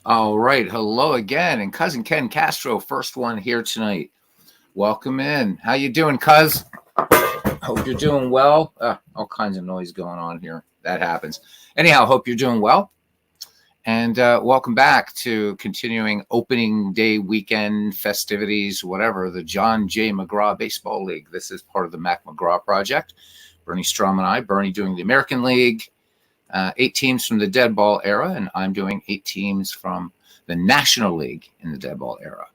All right. Hello again. And cousin Ken Castro, first one here tonight. Welcome in. How you doing, cuz? Hope you're doing well. All kinds of noise going on here. That happens. Anyhow, hope you're doing well. And welcome back to continuing opening day weekend festivities, whatever, the John J. McGraw Baseball League. This is part of the Mack-McGraw project. Bernie Strom and I, Bernie doing the American League, 8 teams from the dead ball era, and I'm doing 8 teams from the National League in the dead ball era.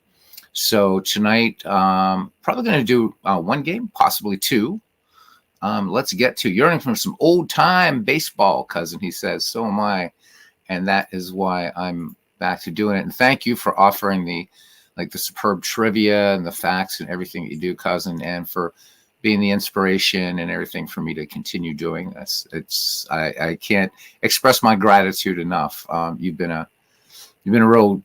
So tonight, probably going to do one game, possibly two. Let's get to yearning from some old time baseball, cousin. He says, so am I, and that is why I'm back to doing it. And thank you for offering the superb trivia and the facts and everything that you do, cousin, and for being the inspiration and everything for me to continue doing this. I can't express my gratitude enough. You've been a real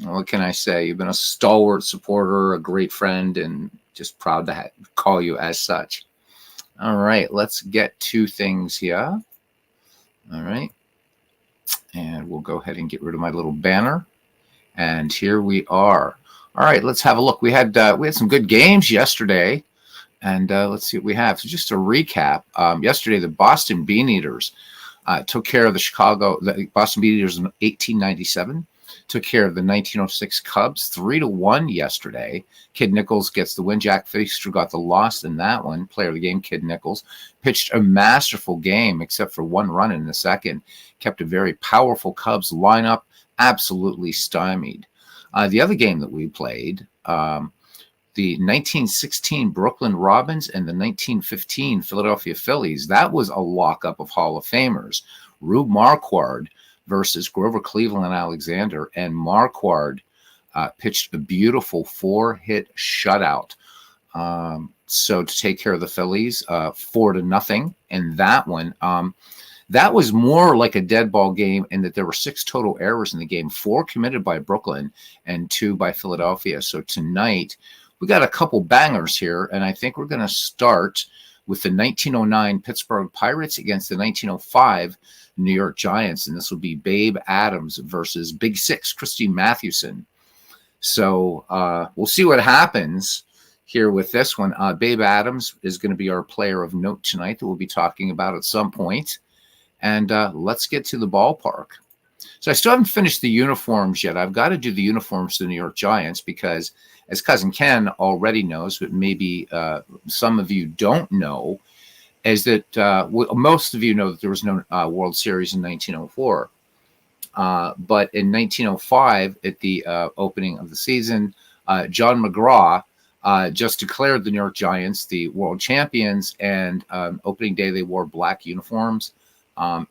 what can I say? You've been a stalwart supporter, a great friend, and just proud to call you as such. All right, let's get to things here. All right, and we'll go ahead and get rid of my little banner. And here we are. All right, let's have a look. We had some good games yesterday, and let's see what we have. So just to recap, yesterday the Boston Bean Eaters took care of the Boston Bean Eaters in 1897. Took care of the 1906 Cubs 3-1 yesterday. Kid Nichols gets the win. Jack Feaster got the loss in that one. Player of the game, Kid Nichols, pitched a masterful game except for one run in the second. Kept a very powerful Cubs lineup absolutely stymied. The other game that we played, the 1916 Brooklyn Robins and the 1915 Philadelphia Phillies, that was a lockup of Hall of Famers. Rube Marquard versus Grover Cleveland Alexander, and Marquard pitched a beautiful 4-hit shutout. So to take care of the Phillies, 4-0 in that one. That was more like a dead ball game in that there were 6 total errors in the game, 4 committed by Brooklyn and 2 by Philadelphia. So tonight we got a couple bangers here, and I think we're going to start with the 1909 Pittsburgh Pirates against the 1905 New York Giants, and this will be Babe Adams versus Big Six, Christy Mathewson. So we'll see what happens here with this one. Babe Adams is going to be our player of note tonight that we'll be talking about at some point. And let's get to the ballpark. So I still haven't finished the uniforms yet. I've got to do the uniforms to the New York Giants because, as Cousin Ken already knows, but maybe some of you don't know, is that most of you know that there was no World Series in 1904. But in 1905, at the opening of the season, John McGraw just declared the New York Giants the world champions, and opening day they wore black uniforms.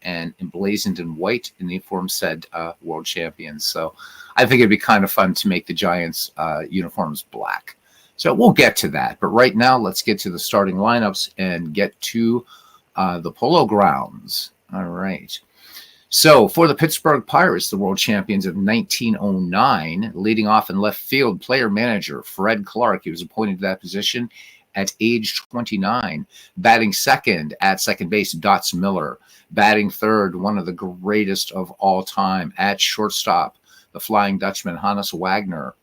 And emblazoned in white in the uniform said world champions. So I think it'd be kind of fun to make the Giants uniforms black. So we'll get to that. But right now, let's get to the starting lineups and get to the Polo Grounds. All right. So for the Pittsburgh Pirates, the world champions of 1909, leading off in left field, player manager Fred Clark. He was appointed to that position at age 29. Batting second at second base, Dots Miller. Batting third, one of the greatest of all time, at shortstop, the Flying Dutchman, Hannes Wagner.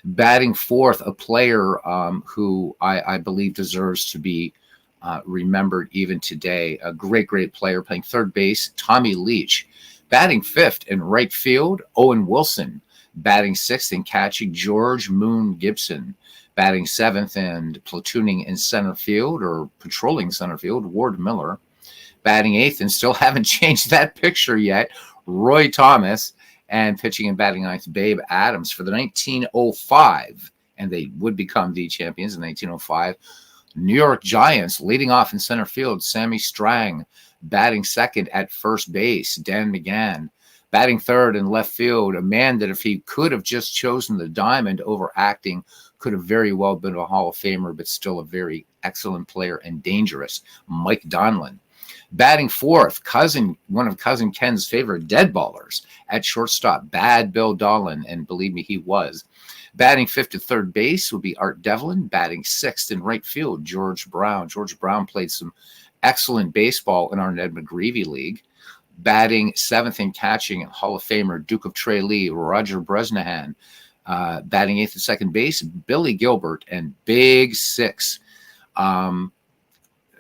Batting fourth, a player who I believe deserves to be remembered even today. A great, great player playing third base, Tommy Leach. Batting fifth in right field, Owen Wilson. Batting sixth and catching, George Moon Gibson. Batting seventh and platooning in center field or patrolling center field, Ward Miller. Batting eighth and still haven't changed that picture yet, Roy Thomas. And pitching and batting ninth, Babe Adams for the 1905. And they would become the champions in 1905. New York Giants leading off in center field, Sammy Strang. Batting second at first base, Dan McGann. Batting third in left field, a man that if he could have just chosen the diamond over acting, could have very well been a Hall of Famer, but still a very excellent player and dangerous, Mike Donlin. Batting fourth, one of Cousin Ken's favorite dead ballers at shortstop, Bad Bill Dolan, and believe me, he was. Batting fifth at third base would be Art Devlin. Batting sixth in right field, George Brown. George Brown played some excellent baseball in our Ned McGreevy League. Batting 7th and catching, Hall of Famer Duke of Tralee, Roger Bresnahan. Batting 8th and second base, Billy Gilbert, and Big Six.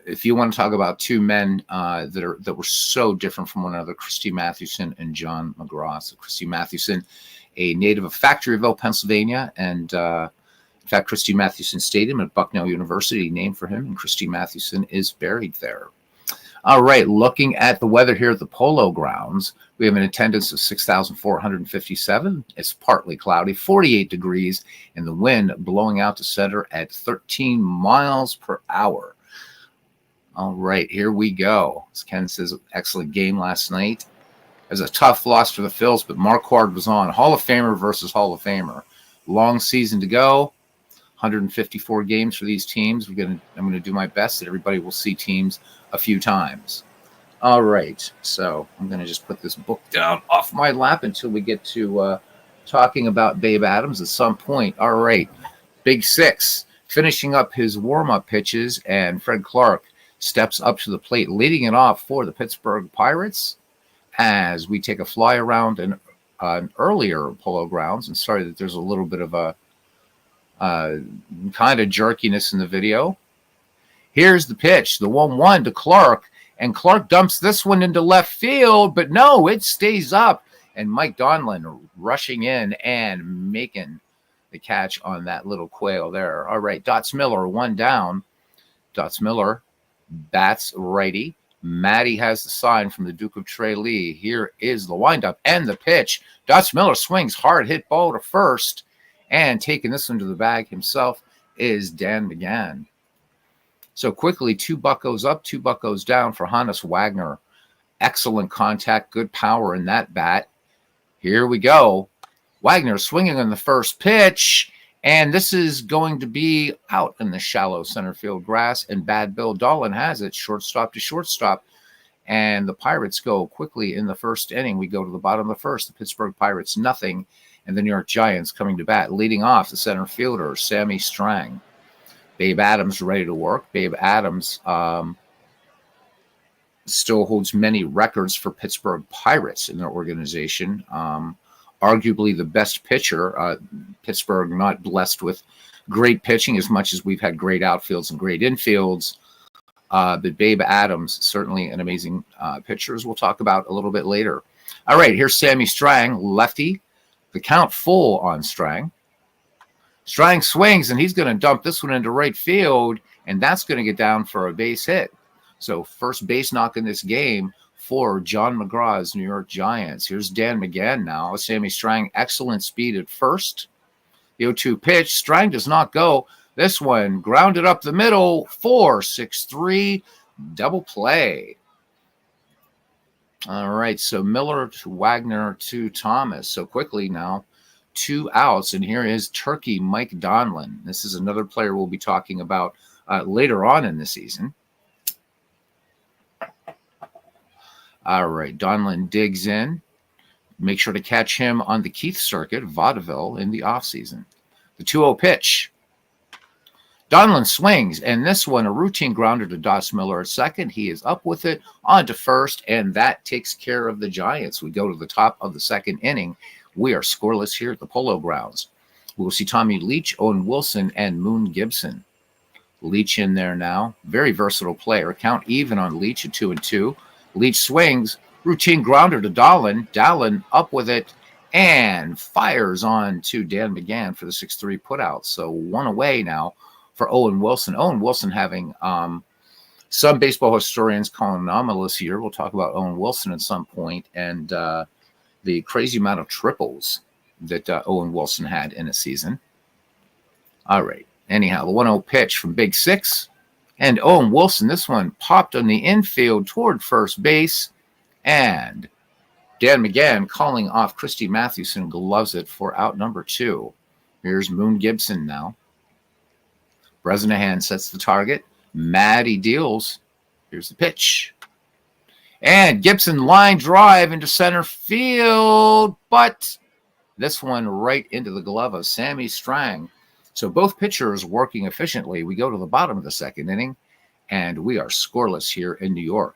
If you want to talk about two men that were so different from one another, Christy Mathewson and John McGraw. So Christy Mathewson, a native of Factoryville, Pennsylvania, and in fact, Christy Mathewson Stadium at Bucknell University named for him, and Christy Mathewson is buried there. All right, looking at the weather here at the Polo Grounds, we have an attendance of 6,457. It's partly cloudy, 48 degrees, and the wind blowing out to center at 13 miles per hour. All right, here we go. As Ken says, excellent game last night. It was a tough loss for the Phils, but Marquard was on. Hall of Famer versus Hall of Famer. Long season to go. 154 games for these teams. I'm going to do my best that everybody will see teams a few times. All right, so I'm going to just put this book down off my lap until we get to talking about Babe Adams at some point. All right, Big Six finishing up his warm-up pitches, and Fred Clark steps up to the plate, leading it off for the Pittsburgh Pirates as we take a fly around an earlier Polo Grounds. And sorry that there's a little bit of a kind of jerkiness in the video. Here's the pitch, the 1-1 to Clark, and Clark dumps this one into left field, but no, it stays up, and Mike Donlin rushing in and making the catch on that little quail there. All right, Dots Miller, one down. Dots Miller bats righty. Matty has the sign from the Duke of Tralee. Here is the windup and the pitch. Dots Miller swings hard, hit ball to first, and taking this one to the bag himself is Dan McGann. So quickly, 2 buckos up, 2 buckos down for Hannes Wagner. Excellent contact, good power in that bat. Here we go. Wagner swinging on the first pitch, and this is going to be out in the shallow center field grass, and Bad Bill Dolan has it, shortstop to shortstop. And the Pirates go quickly in the first inning. We go to the bottom of the first. The Pittsburgh Pirates, nothing. And the New York Giants coming to bat, leading off the center fielder, Sammy Strang. Babe Adams ready to work. Babe Adams still holds many records for Pittsburgh Pirates in their organization. Arguably the best pitcher. Pittsburgh not blessed with great pitching as much as we've had great outfields and great infields. But Babe Adams, certainly an amazing pitcher, as we'll talk about a little bit later. All right, here's Sammy Strang, lefty. The count full on Strang. Strang swings, and he's going to dump this one into right field, and that's going to get down for a base hit. So first base knock in this game for John McGraw's New York Giants. Here's Dan McGann now. Sammy Strang, excellent speed at first. The 0-2 pitch. Strang does not go. This one grounded up the middle. 4-6-3 double play. All right, so Miller to Wagner to Thomas. So quickly now, 2 outs, and here is Turkey Mike Donlin. This is another player we'll be talking about later on in the season. All right, Donlin digs in. Make sure to catch him on the Keith circuit, vaudeville, in the offseason. The 2-0 pitch. Donlin swings, and this one, a routine grounder to Dots Miller at second. He is up with it, on to first, and that takes care of the Giants. We go to the top of the second inning. We are scoreless here at the Polo Grounds. We will see Tommy Leach, Owen Wilson, and Moon Gibson. Leach in there now. Very versatile player. Count even on Leach at 2-2. Leach swings, routine grounder to Dolan. Dolan up with it and fires on to Dan McGann for the 6-3 putout. So 1 away now for Owen Wilson. Owen Wilson having some baseball historians call him anomalous year. We'll talk about Owen Wilson at some point, and the crazy amount of triples that Owen Wilson had in a season. All right. Anyhow, the 1-0 pitch from Big Six. And Owen Wilson, this one popped on the infield toward first base. And Dan McGann calling off Christy Mathewson, gloves it for out number 2. Here's Moon Gibson now. Bresnahan sets the target. Matty deals. Here's the pitch. And Gibson line drive into center field, but this one right into the glove of Sammy Strang. So both pitchers working efficiently. We go to the bottom of the second inning, and we are scoreless here in New York.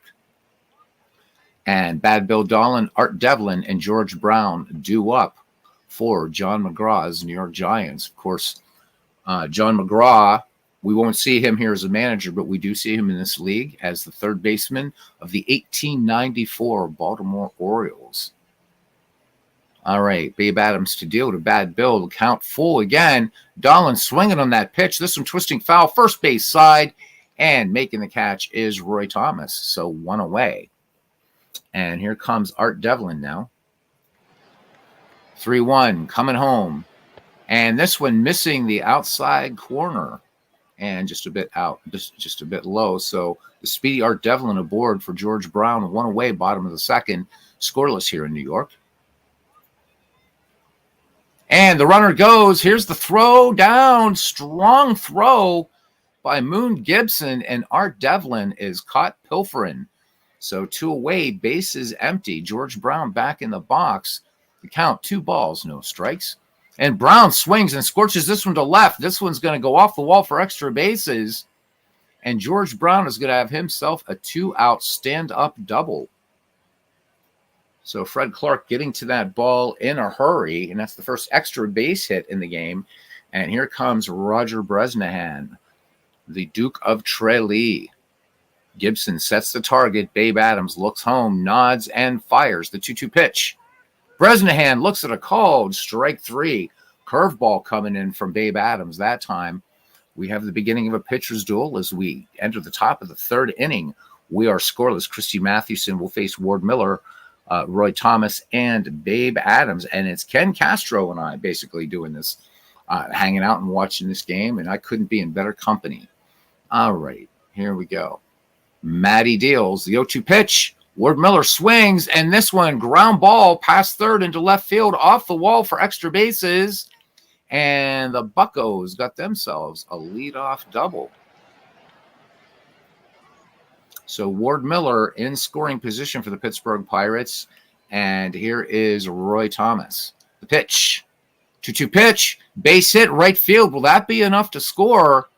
And Bad Bill Dolan, Art Devlin, and George Brown due up for John McGraw's New York Giants. Of course, John McGraw, we won't see him here as a manager, but we do see him in this league as the third baseman of the 1894 Baltimore Orioles. All right, Babe Adams to deal to Bad Bill. The count full again. Dolan swinging on that pitch. This one twisting foul, first base side, and making the catch is Roy Thomas. So 1 away. And here comes Art Devlin now. 3-1 coming home. And this one missing the outside corner and just a bit out, just a bit low. So the speedy Art Devlin aboard for George Brown, 1 away, bottom of the second, scoreless here in New York. And the runner goes. Here's the throw down. Strong throw by Moon Gibson, and Art Devlin is caught pilfering. So 2 away, bases empty. George Brown back in the box. The count, 2 balls, no strikes. And Brown swings and scorches this one to left. This one's going to go off the wall for extra bases. And George Brown is going to have himself a 2-out stand-up double. So Fred Clark getting to that ball in a hurry, and that's the first extra base hit in the game. And here comes Roger Bresnahan, the Duke of Tralee. Gibson sets the target. Babe Adams looks home, nods, and fires the 2-2 pitch. Bresnahan looks at a called strike 3. Curveball coming in from Babe Adams that time. We have the beginning of a pitcher's duel as we enter the top of the third inning. We are scoreless. Christy Mathewson will face Ward Miller, Roy Thomas, and Babe Adams. And it's Ken Castro and I basically doing this, hanging out and watching this game, and I couldn't be in better company. All right, here we go. Matty deals the 0-2 pitch. Ward Miller swings, and this one, ground ball past third into left field, off the wall for extra bases. And the Buccos got themselves a leadoff double. So Ward Miller in scoring position for the Pittsburgh Pirates. And here is Roy Thomas. The pitch. 2-2 pitch. Base hit, right field. Will that be enough to score?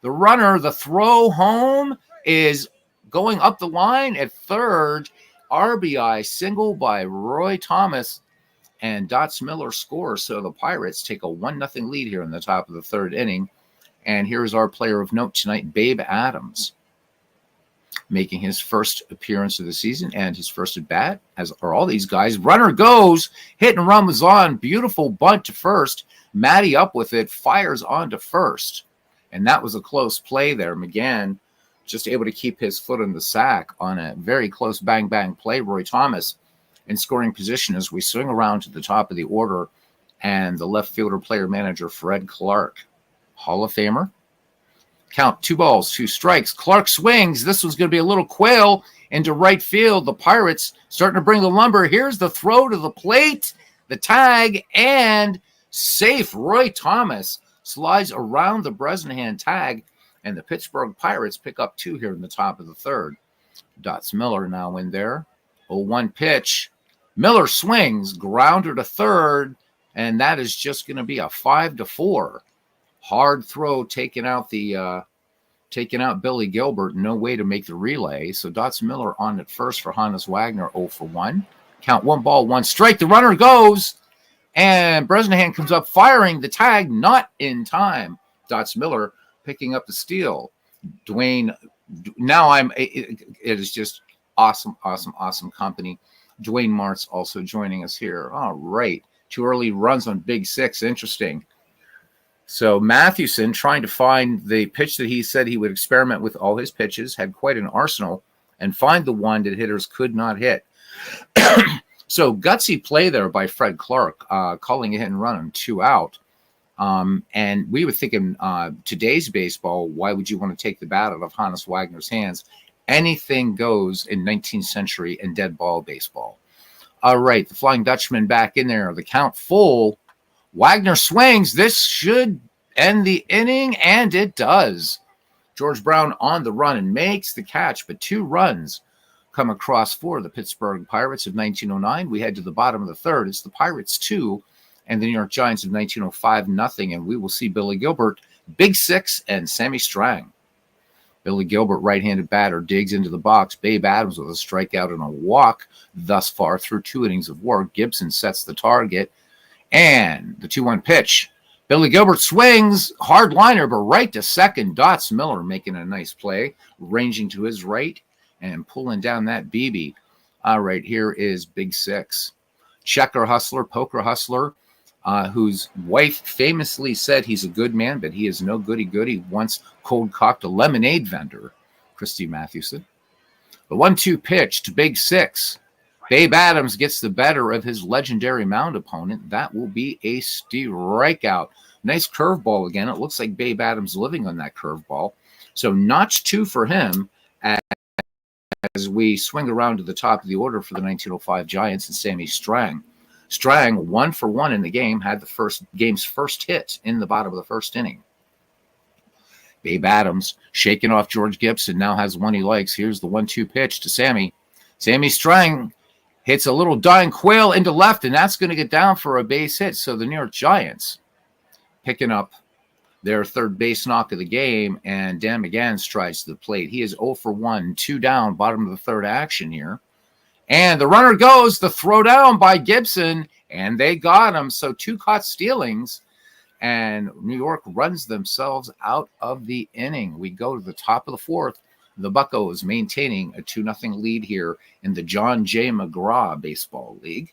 The runner, the throw home is going up the line at third. RBI single by Roy Thomas, and Dots Miller scores. So the Pirates take a 1-0 lead here in the top of the third inning. And here's our player of note tonight, Babe Adams, making his first appearance of the season and his first at bat, as are all these guys. Runner goes, hit and run was on. Beautiful bunt to first. Matty up with it, fires on to first. And that was a close play there. McGann just able to keep his foot in the sack on a very close bang-bang play. Roy Thomas in scoring position as we swing around to the top of the order, and the left fielder player manager, Fred Clark, Hall of Famer. Count 2 balls, 2 strikes. Clark swings. This one's going to be a little quail into right field. The Pirates starting to bring the lumber. Here's the throw to the plate, the tag, and safe. Roy Thomas slides around the Bresnahan tag, and the Pittsburgh Pirates pick up 2 here in the top of the third. Dots Miller now in there. 0-1 pitch. Miller swings, grounder to third, and that is just going to be a 5-4. Hard throw taking out Billy Gilbert. No way to make the relay. So Dots Miller on at first for Hannes Wagner, 0 for 1. Count 1 ball, 1 strike. The runner goes, and Bresnahan comes up firing the tag, not in time. Dots Miller picking up the steal. Dwayne, now it is just awesome company. Dwayne Martz also joining us here. All right. 2 early runs on Big Six. Interesting. So Mathewson, trying to find the pitch that he said he would experiment with all his pitches, had quite an arsenal, and find the one that hitters could not hit. So gutsy play there by Fred Clark, calling a hit and run on 2 out. And we were thinking today's baseball, why would you want to take the bat out of Hannes Wagner's hands? Anything goes in 19th century and dead ball baseball. All right, the Flying Dutchman back in there. The count full. Wagner swings. This should end the inning, and it does. George Brown on the run and makes the catch, but 2 runs come across for the Pittsburgh Pirates of 1909. We head to the bottom of the third. It's the Pirates 2 and the New York Giants of 1905 0, and we will see Billy Gilbert, Big Six, and Sammy Strang. Billy Gilbert, right-handed batter, digs into the box. Babe Adams with a strikeout and a walk thus far through 2 innings of work. Gibson sets the target. And the 2-1 pitch. Billy Gilbert swings, hard liner, but right to second. Dots Miller making a nice play, ranging to his right and pulling down that BB. All right, here is Big Six. Checker hustler, poker hustler, whose wife famously said he's a good man, but he is no goody-goody. Once cold-cocked a lemonade vendor, Christy Mathewson. The 1-2 pitch to Big Six. Babe Adams gets the better of his legendary mound opponent. That will be a strikeout. Nice curveball again. It looks like Babe Adams living on that curveball. So notch 2 for him as we swing around to the top of the order for the 1905 Giants and Sammy Strang. Strang, 1 for 1 in the game, had the game's first hit in the bottom of the first inning. Babe Adams shaking off George Gibson, now has one he likes. Here's the 1-2 pitch to Sammy. Sammy Strang hits a little dying quail into left, and that's going to get down for a base hit. So the New York Giants picking up their third base knock of the game, and Dan McGann strides to the plate. He is 0 for 1, 2 down, bottom of the third action here. And the runner goes, the throw down by Gibson, and they got him. So 2 caught stealings, and New York runs themselves out of the inning. We go to the top of the fourth. The Buccos maintaining a 2-0 lead here in the John J. McGraw Baseball League.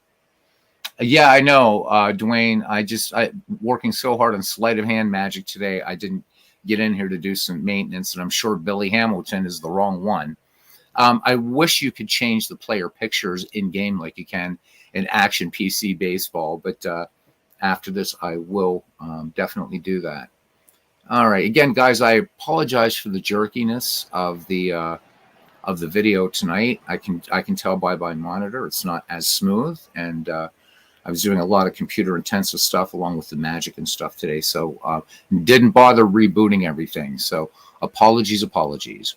Yeah, I know, Dwayne. I working so hard on sleight of hand magic today. I didn't get in here to do some maintenance, and I'm sure Billy Hamilton is the wrong one. I wish you could change the player pictures in game like you can in Action PC Baseball, but after this, I will definitely do that. All right, again, guys, I apologize for the jerkiness of the video tonight. I can tell by my monitor it's not as smooth, and I was doing a lot of computer intensive stuff along with the magic and stuff today, so didn't bother rebooting everything. So apologies.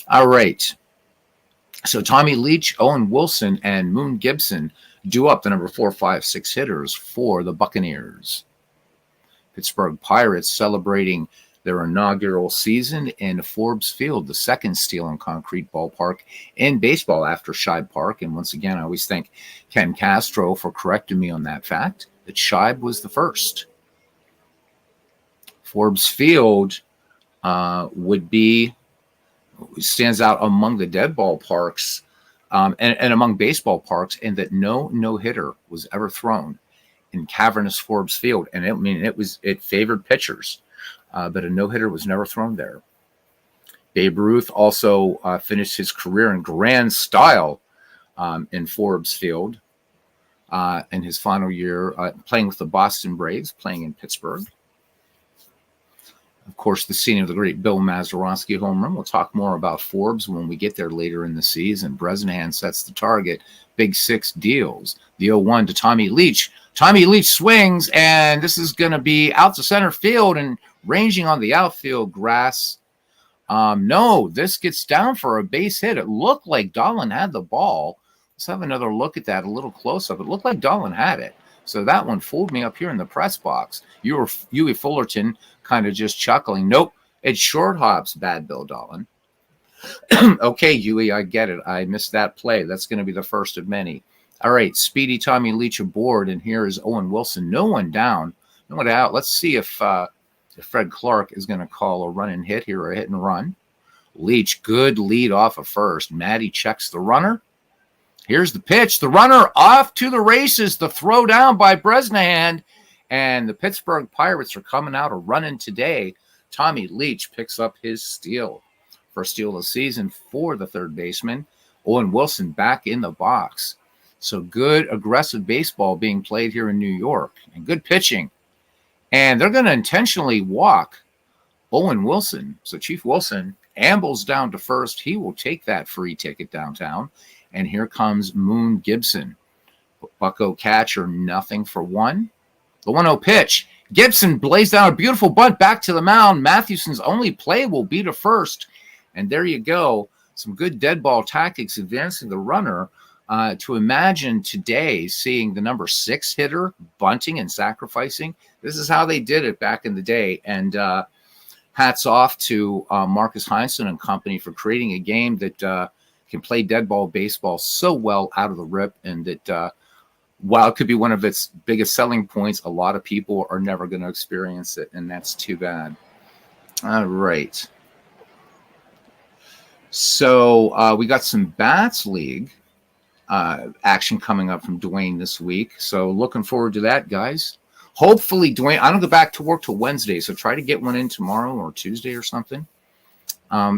All right. So Tommy Leach, Owen Wilson, and Moon Gibson do up the number 4, 5, 6 hitters for the Buccaneers. Pittsburgh Pirates celebrating their inaugural season in Forbes Field, the second steel and concrete ballpark in baseball after Shibe Park. And once again, I always thank Ken Castro for correcting me on that fact, that Shibe was the first. Forbes Field stands out among the dead ballparks and among baseball parks in that no hitter was ever thrown in cavernous Forbes Field, and it favored pitchers, but a no-hitter was never thrown there. Babe Ruth also finished his career in grand style in Forbes Field in his final year, playing with the Boston Braves, playing in Pittsburgh. Of course, the scene of the great Bill Mazeroski home run. We'll talk more about Forbes when we get there later in the season. Bresnahan sets the target. Big Six deals. The 0-1 to Tommy Leach. Tommy Leach swings, and this is going to be out to center field and ranging on the outfield grass. No, this gets down for a base hit. It looked like Dahlin had the ball. Let's have another look at that a little close-up. It looked like Dahlin had it. So that one fooled me up here in the press box. Huey Fullerton kind of just chuckling. Nope, it's short hops, bad Bill Dahlin. Okay, Huey, I get it. I missed that play. That's going to be the first of many. All right, speedy Tommy Leach aboard, and here is Owen Wilson. No one down, no one out. Let's see if Fred Clark is going to call a run and hit here, or a hit and run. Leach, good lead off of first. Matty checks the runner. Here's the pitch. The runner off to the races. The throw down by Bresnahan. And the Pittsburgh Pirates are coming out a running today. Tommy Leach picks up his steal. First steal of the season for the third baseman. Owen Wilson back in the box. So good, aggressive baseball being played here in New York. And good pitching. And they're going to intentionally walk Owen Wilson. So Chief Wilson ambles down to first. He will take that free ticket downtown. And here comes Moon Gibson. Bucco catcher, 0-for-1. The 1-0 pitch. Gibson blazed down a beautiful bunt back to the mound. Mathewson's only play will be to first. And there you go. Some good dead ball tactics advancing the runner. To imagine today seeing the number 6 hitter bunting and sacrificing. This is how they did it back in the day. And hats off to Marcus Heinsohn and company for creating a game that can play dead ball baseball so well out of the rip, and that while it could be one of its biggest selling points, a lot of people are never going to experience it, and that's too bad. All right. So we got some Bats League action coming up from Dwayne this week. So looking forward to that, guys. Hopefully, Dwayne, I don't go back to work till Wednesday, so try to get one in tomorrow or Tuesday or something.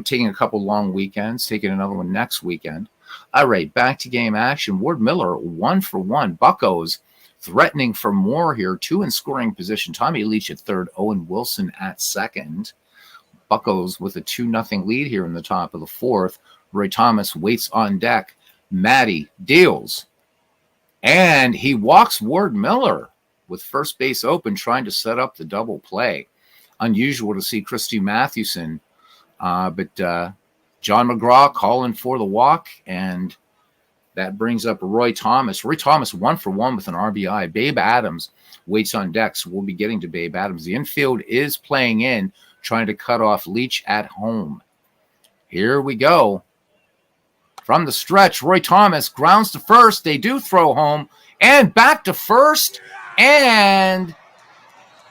Taking a couple long weekends, taking another one next weekend. All right, back to game action. Ward Miller, 1-for-1. Buccos threatening for more here. 2 in scoring position. Tommy Leach at third. Owen Wilson at second. Buccos with a 2-0 lead here in the top of the fourth. Roy Thomas waits on deck. Matty deals. And he walks Ward Miller with first base open, trying to set up the double play. Unusual to see Christy Mathewson. But John McGraw calling for the walk, and that brings up Roy Thomas. Roy Thomas 1-for-1 with an RBI. Babe Adams waits on deck, so we'll be getting to Babe Adams. The infield is playing in, trying to cut off Leach at home. Here we go. From the stretch, Roy Thomas grounds to first. They do throw home, and back to first. And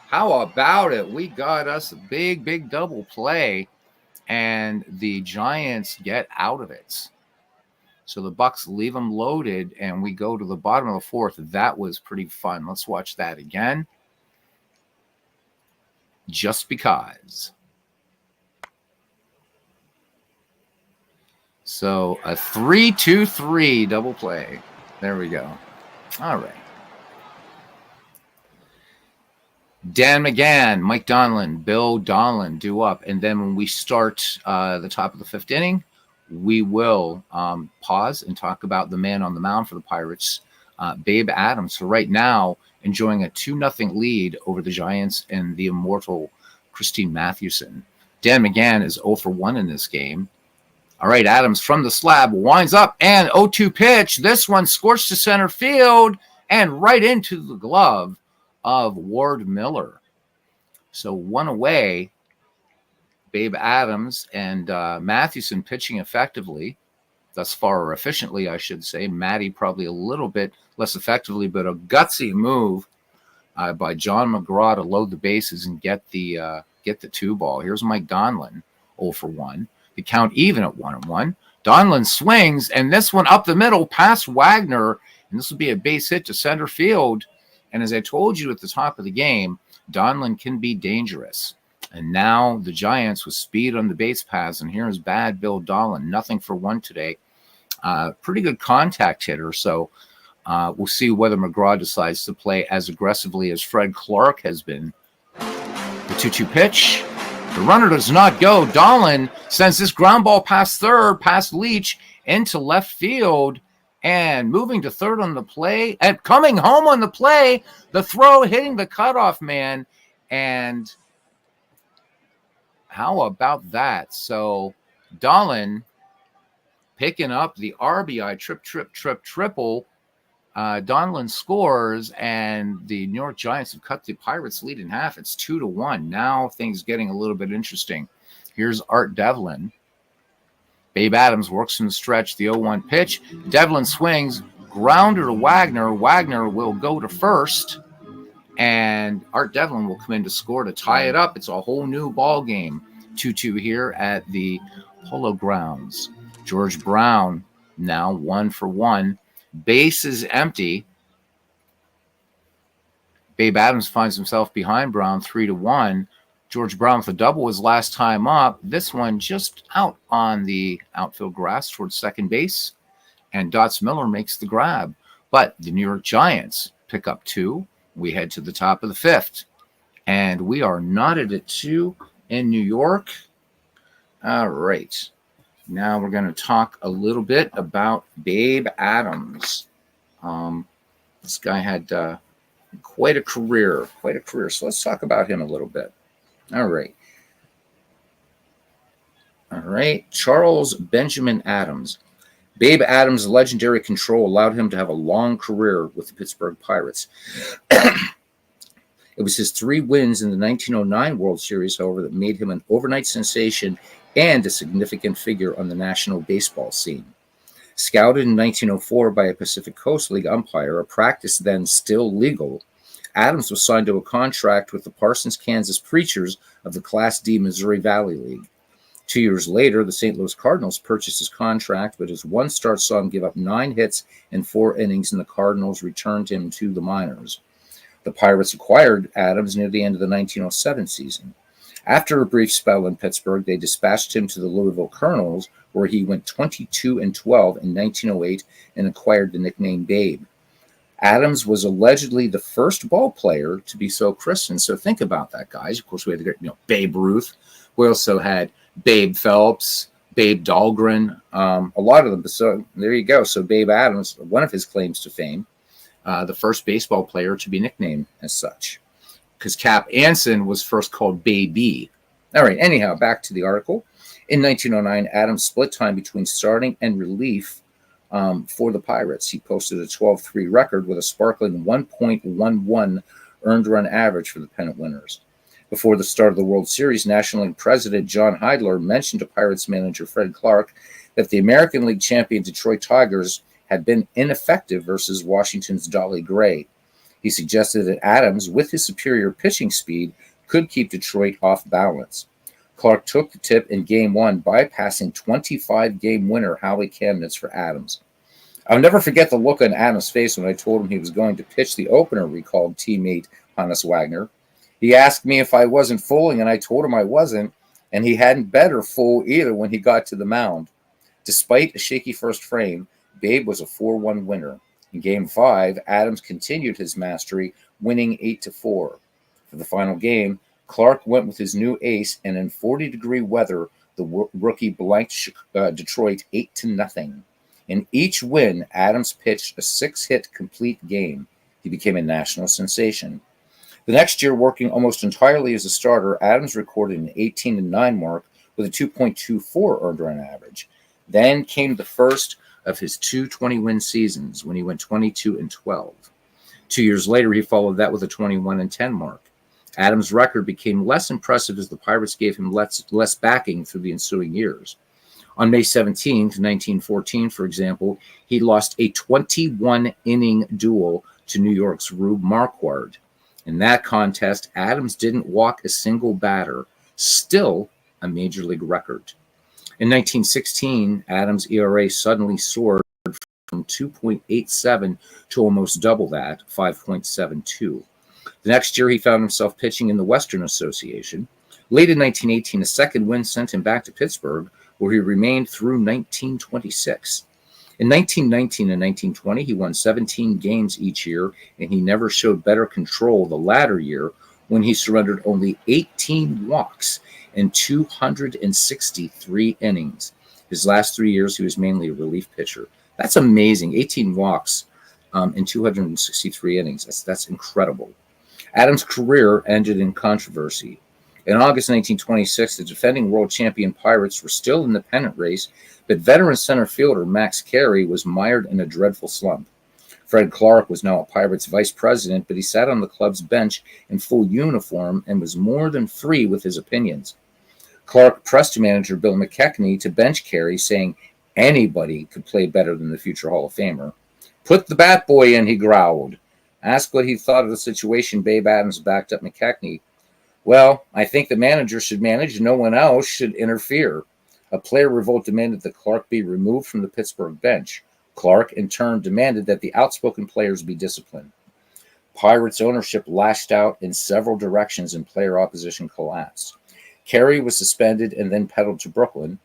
how about it? We got us a big, big double play, and the Giants get out of it. So the Bucks leave them loaded, and we go to the bottom of the fourth. That was pretty fun. Let's watch that again. Just because. So a 3-2-3 double play. There we go. All right. Dan McGann, Mike Donlin, Bill Donlin due up. And then when we start the top of the fifth inning, we will pause and talk about the man on the mound for the Pirates, Babe Adams. So right now, enjoying a 2-0 lead over the Giants and the immortal Christine Mathewson. Dan McGann is 0-for-1 in this game. All right, Adams from the slab winds up, and 0-2 pitch. This one scorched to center field and right into the glove of Ward Miller. So one away. Babe Adams and Mathewson pitching effectively, thus far, or efficiently, I should say. Matty probably a little bit less effectively, but a gutsy move by John McGraw to load the bases and get the 2-ball. Here's Mike Donlin, 0-for-1. The count even at 1-1. Donlin swings, and this one up the middle past Wagner, and this will be a base hit to center field. And as I told you at the top of the game, Donlin can be dangerous. And now the Giants with speed on the base paths, and here's bad Bill Donlin, 0-for-1 today. Pretty good contact hitter, so we'll see whether McGraw decides to play as aggressively as Fred Clark has been. The 2-2 pitch. The runner does not go. Donlin sends this ground ball past third, past Leach, into left field, and moving to third on the play, and coming home on the play, the throw hitting the cutoff man, and how about that? So Donlin picking up the RBI triple. Donlin scores, and the New York Giants have cut the Pirates' lead in half. It's 2-1. Now things getting a little bit interesting. Here's Art Devlin. Babe Adams works in the stretch, the 0-1 pitch. Devlin swings, grounder to Wagner. Wagner will go to first, and Art Devlin will come in to score to tie it up. It's a whole new ball game. 2-2 here at the Polo Grounds. George Brown now 1-for-1. Base is empty. Babe Adams finds himself behind Brown 3-1. George Brown with a double his last time up. This one just out on the outfield grass towards second base. And Dots Miller makes the grab. But the New York Giants pick up 2. We head to the top of the fifth. And we are knotted at 2 in New York. All right. Now we're going to talk a little bit about Babe Adams. This guy had quite a career. So let's talk about him a little bit. All right. Charles Benjamin Adams. Babe Adams' legendary control allowed him to have a long career with the Pittsburgh Pirates. It was his 3 wins in the 1909 World Series, however, that made him an overnight sensation and a significant figure on the national baseball scene. Scouted in 1904 by a Pacific Coast League umpire, a practice then still legal, Adams was signed to a contract with the Parsons, Kansas Preachers of the Class D Missouri Valley League. 2 years later, the St. Louis Cardinals purchased his contract, but his one start saw him give up 9 hits in 4 innings, and the Cardinals returned him to the minors. The Pirates acquired Adams near the end of the 1907 season. After a brief spell in Pittsburgh, they dispatched him to the Louisville Colonels, where he went 22-12 in 1908 and acquired the nickname Babe. Adams was allegedly the first ball player to be so christened. So think about that, guys. Of course, we had Babe Ruth. We also had Babe Phelps, Babe Dahlgren, a lot of them. So there you go. So Babe Adams, one of his claims to fame, the first baseball player to be nicknamed as such, because Cap Anson was first called Baby. All right, anyhow, back to the article. In 1909, Adams split time between starting and relief for the Pirates. He posted a 12-3 record with a sparkling 1.11 earned run average for the pennant winners. Before the start of the World Series, National League President John Heidler mentioned to Pirates manager Fred Clark that the American League champion Detroit Tigers had been ineffective versus Washington's Dolly Gray. He suggested that Adams, with his superior pitching speed, could keep Detroit off balance. Clark took the tip in Game 1, bypassing 25-game winner Howie Kamnitz for Adams. I'll never forget the look on Adams' face when I told him he was going to pitch the opener, recalled teammate Hannes Wagner. He asked me if I wasn't fooling, and I told him I wasn't, and he hadn't better fool either when he got to the mound. Despite a shaky first frame, Babe was a 4-1 winner. In Game 5, Adams continued his mastery, winning 8-4. For the final game, Clark went with his new ace, and in 40-degree weather, the rookie blanked Detroit 8-0. In each win, Adams pitched a 6-hit complete game. He became a national sensation. The next year, working almost entirely as a starter, Adams recorded an 18-9 mark with a 2.24 earned run average. Then came the first of his 2 20-win seasons when he went 22-12. 2 years later, he followed that with a 21-10 mark. Adams' record became less impressive as the Pirates gave him less backing through the ensuing years. On May 17, 1914, for example, he lost a 21-inning duel to New York's Rube Marquard. In that contest, Adams didn't walk a single batter, still a major league record. In 1916, Adams' ERA suddenly soared from 2.87 to almost double that, 5.72. The next year, he found himself pitching in the Western Association. Late in 1918, a second win sent him back to Pittsburgh, where he remained through 1926. In 1919 and 1920, he won 17 games each year, and he never showed better control the latter year when he surrendered only 18 walks in 263 innings. His last 3 years, he was mainly a relief pitcher. That's amazing. 18 walks in 263 innings. That's incredible. Adams' career ended in controversy. In August 1926, the defending world champion Pirates were still in the pennant race, but veteran center fielder Max Carey was mired in a dreadful slump. Fred Clark was now a Pirates vice president, but he sat on the club's bench in full uniform and was more than free with his opinions. Clark pressed manager Bill McKechnie to bench Carey, saying anybody could play better than the future Hall of Famer. "Put the bat boy in," he growled. Asked what he thought of the situation, Babe Adams backed up McKechnie. "Well, I think the manager should manage. No one else should interfere." A player revolt demanded that Clark be removed from the Pittsburgh bench. Clark, in turn, demanded that the outspoken players be disciplined. Pirates ownership lashed out in several directions and player opposition collapsed. Carey was suspended and then peddled to Brooklyn.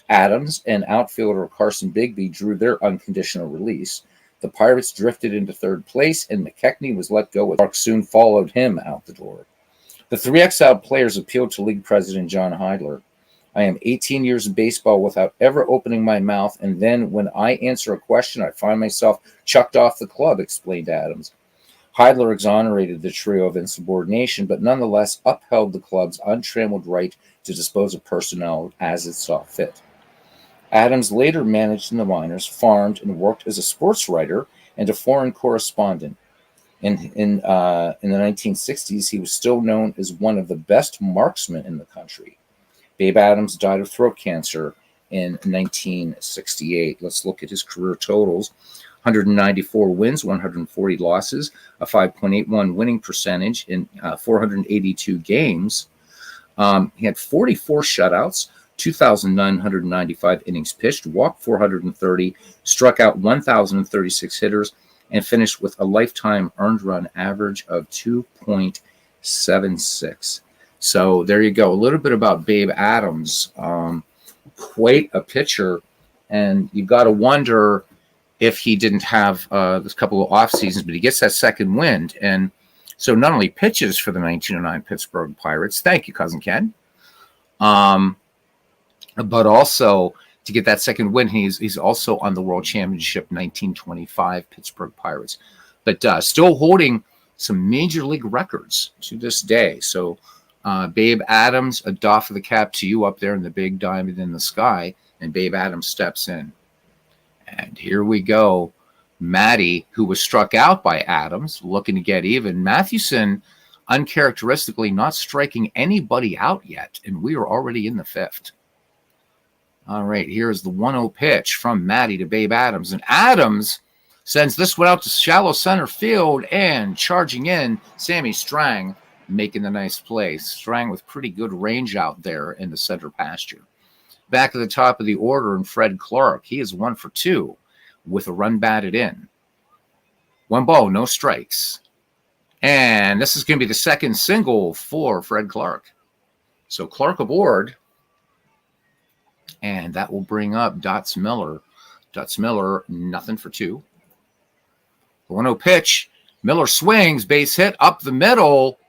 Adams and outfielder Carson Bigby drew their unconditional release. The Pirates drifted into third place, and McKechnie was let go. Clark soon followed him out the door. The 3 exiled players appealed to league president John Heidler. "I am 18 years in baseball without ever opening my mouth, and then when I answer a question, I find myself chucked off the club," explained Adams. Heidler exonerated the trio of insubordination, but nonetheless upheld the club's untrammeled right to dispose of personnel as it saw fit. Adams later managed in the minors, farmed, and worked as a sports writer and a foreign correspondent. In the 1960s, he was still known as one of the best marksmen in the country. Babe Adams died of throat cancer in 1968. Let's look at his career totals. 194 wins, 140 losses, a 5.81 winning percentage in 482 games. He had 44 shutouts, 2,995 innings pitched, walked 430, struck out 1,036 hitters, and finished with a lifetime earned run average of 2.76. So there you go. A little bit about Babe Adams. Quite a pitcher. And you've got to wonder if he didn't have this couple of off seasons, but he gets that second wind. And so not only pitches for the 1909 Pittsburgh Pirates, thank you, Cousin Ken, but also to get that second win, he's also on the World Championship 1925 Pittsburgh Pirates, but still holding some major league records to this day. So Babe Adams, a doff of the cap to you up there in the big diamond in the sky, and Babe Adams steps in. And here we go. Matty, who was struck out by Adams, looking to get even. Mathewson, uncharacteristically not striking anybody out yet, and we are already in the fifth. All right, here's the 1-0 pitch from Matty to Babe Adams. And Adams sends this one out to shallow center field, and charging in, Sammy Strang making the nice play. Strang with pretty good range out there in the center pasture. Back at the top of the order, and Fred Clark, he is 1 for 2 with a run batted in. 1 ball, no strikes. And this is going to be the second single for Fred Clark. So Clark aboard. And that will bring up Dots Miller. Dots Miller, nothing for 2. The 1-0 pitch. Miller swings, base hit up the middle.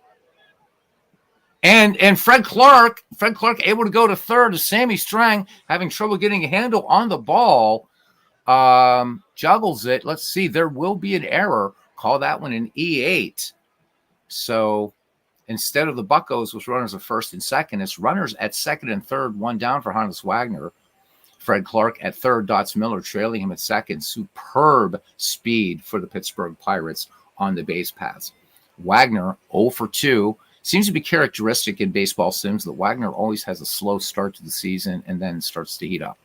And Fred Clark able to go to third as Sammy Strang having trouble getting a handle on the ball. Juggles it. Let's see. There will be an error. Call that one an E8. So instead of the Buccos with runners at first and second, it's runners at second and third, 1 down for Hannes Wagner. Fred Clark at third, Dots Miller trailing him at second. Superb speed for the Pittsburgh Pirates on the base paths. Wagner 0 for 2. Seems to be characteristic in baseball sims that Wagner always has a slow start to the season and then starts to heat up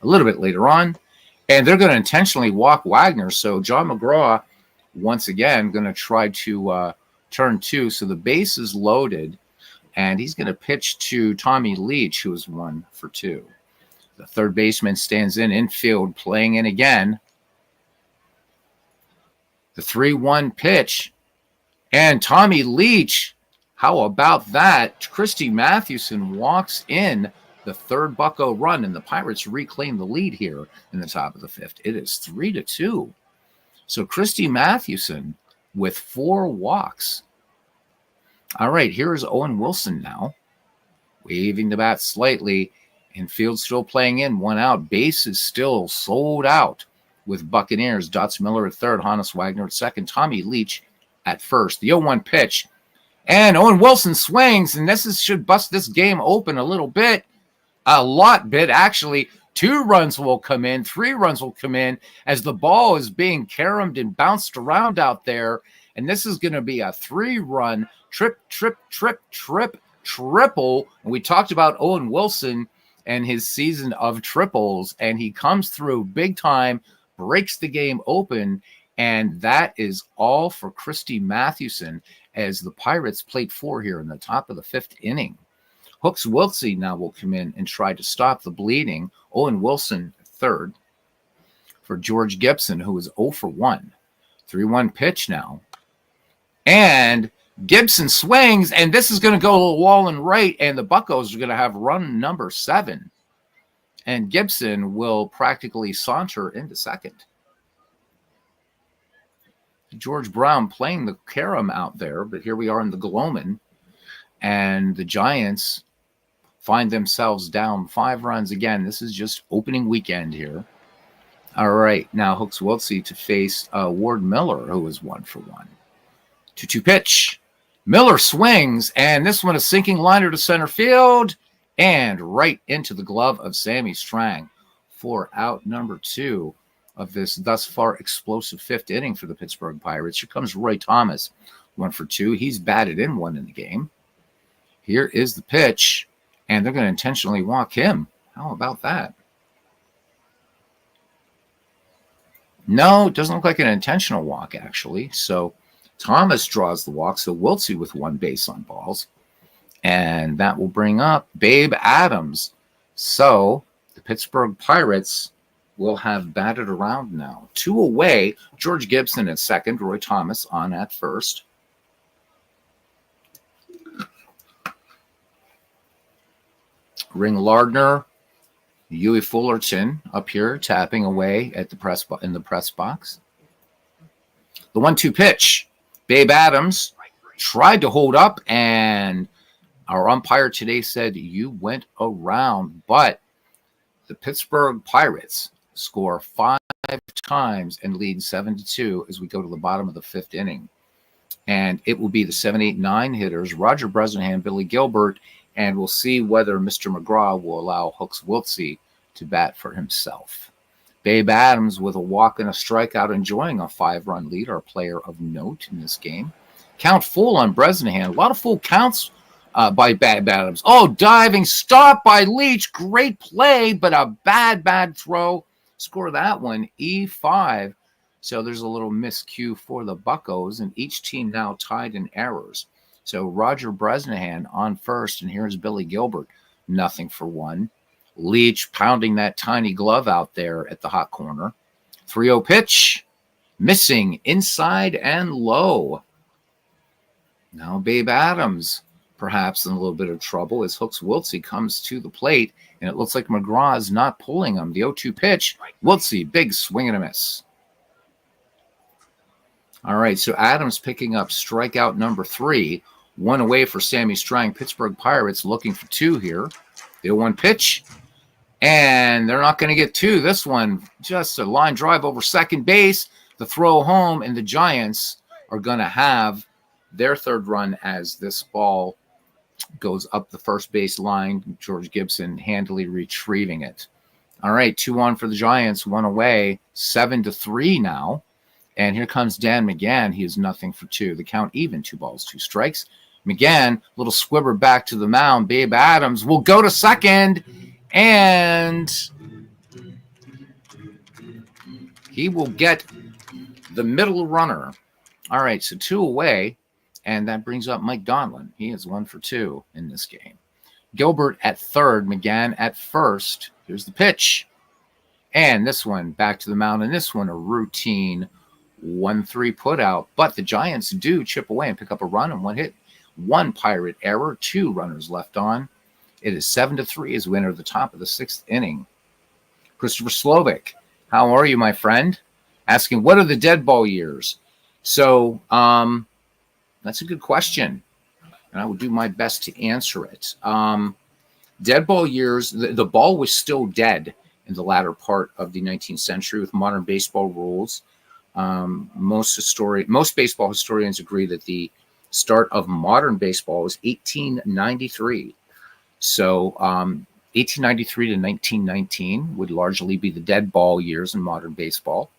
a little bit later on. And they're going to intentionally walk Wagner. So John McGraw, once again, going to try to turn 2. So the base is loaded, and he's going to pitch to Tommy Leach, who is 1 for 2. The third baseman stands in infield, playing in again. The 3-1 pitch. And Tommy Leach, how about that? Christy Mathewson walks in the third Bucco run, and the Pirates reclaim the lead here in the top of the fifth. It is 3-2. So Christy Mathewson with 4 walks. All right, here's Owen Wilson now, waving the bat slightly. Infield still playing in, 1 out. Base is still sold out with Buccaneers. Dots Miller at third, Hannes Wagner at second, Tommy Leach at first. The 0-1 pitch. And Owen Wilson swings, and this should bust this game open a little bit. A lot bit, actually. 2 runs will come in. 3 runs will come in as the ball is being caromed and bounced around out there. And this is going to be a 3-run triple. And we talked about Owen Wilson and his season of triples, and he comes through big time, breaks the game open, and that is all for Christy Mathewson as the Pirates played 4 here in the top of the 5th inning. Hooks Wiltsey now will come in and try to stop the bleeding. Owen Wilson third for George Gibson, who is 0 for 1. 3-1 pitch now. And Gibson swings, and this is going to go to the wall and right, and the Buccos are going to have run number 7. And Gibson will practically saunter into second. George Brown playing the carom out there, but here we are in the Gloman, and the Giants find themselves down 5 runs again. This is just opening weekend here. All right, now Hooks Wiltsey to face Ward Miller, who is 1 for 1. 2-2 pitch. Miller swings, and this one a sinking liner to center field and right into the glove of Sammy Strang for out number 2. of this thus far explosive fifth inning for the Pittsburgh Pirates. Here comes Roy Thomas, 1 for 2. He's batted in one in the game. Here is the pitch, and they're going to intentionally walk him. How about that? No, it doesn't look like an intentional walk, actually. So Thomas draws the walk, so Wiltsey with 1 base on balls. And that will bring up Babe Adams. So the Pittsburgh Pirates will have batted around now. 2 away, George Gibson at second, Roy Thomas on at first. Ring Lardner, Huey Fullerton up here tapping away at the in the press box. The 1-2 pitch. Babe Adams tried to hold up, and our umpire today said you went around, but the Pittsburgh Pirates score 5 times and lead 7-2 as we go to the bottom of the 5th inning. And it will be the 7, 8, 9 hitters, Roger Bresnahan, Billy Gilbert, and we'll see whether Mr. McGraw will allow Hooks Wiltsey to bat for himself. Babe Adams with a walk and a strikeout, enjoying a 5-run lead, our player of note in this game. Count full on Bresnahan. A lot of full counts by Babe Adams. Oh, diving stop by Leach. Great play, but a bad throw. Score that one, E5. So there's a little miscue for the Buccos, and each team now tied in errors. So Roger Bresnahan on first, and here's Billy Gilbert, 0-for-1. Leach pounding that tiny glove out there at the hot corner. 3-0 pitch, missing inside and low. Now Babe Adams perhaps in a little bit of trouble as Hooks Wiltsey comes to the plate, and it looks like McGraw is not pulling him. The 0-2 pitch, Wiltsey, big swing and a miss. All right, so Adams picking up strikeout number 3. 1 away for Sammy Strang. Pittsburgh Pirates looking for 2 here. The 0-1 pitch, and they're not going to get 2. This one, just a line drive over second base, the throw home, and the Giants are going to have their 3rd run as this ball goes up the first base line. George Gibson handily retrieving it. All right, 2-1 for the Giants, 1 away, 7-3 now. And here comes Dan McGann. He is 0-for-2. The count even, 2 balls, 2 strikes. McGann, little squibber back to the mound. Babe Adams will go to second, and he will get the middle runner. All right, so 2 away, and that brings up Mike Donlin. He is 1-for-2 in this game. Gilbert at third, McGann at first. Here's the pitch. And this one back to the mound, and this one a routine 1-3 put out. But the Giants do chip away and pick up a run and 1 hit. 1 Pirate error, 2 runners left on. It is 7-3 as we enter the top of the 6th inning. Christopher Slovic, how are you, my friend? Asking, what are the dead ball years? So that's a good question, and I will do my best to answer it. Dead ball years, the ball was still dead in the latter part of the 19th century with modern baseball rules. Most baseball historians agree that the start of modern baseball was 1893. So 1893 to 1919 would largely be the dead ball years in modern baseball.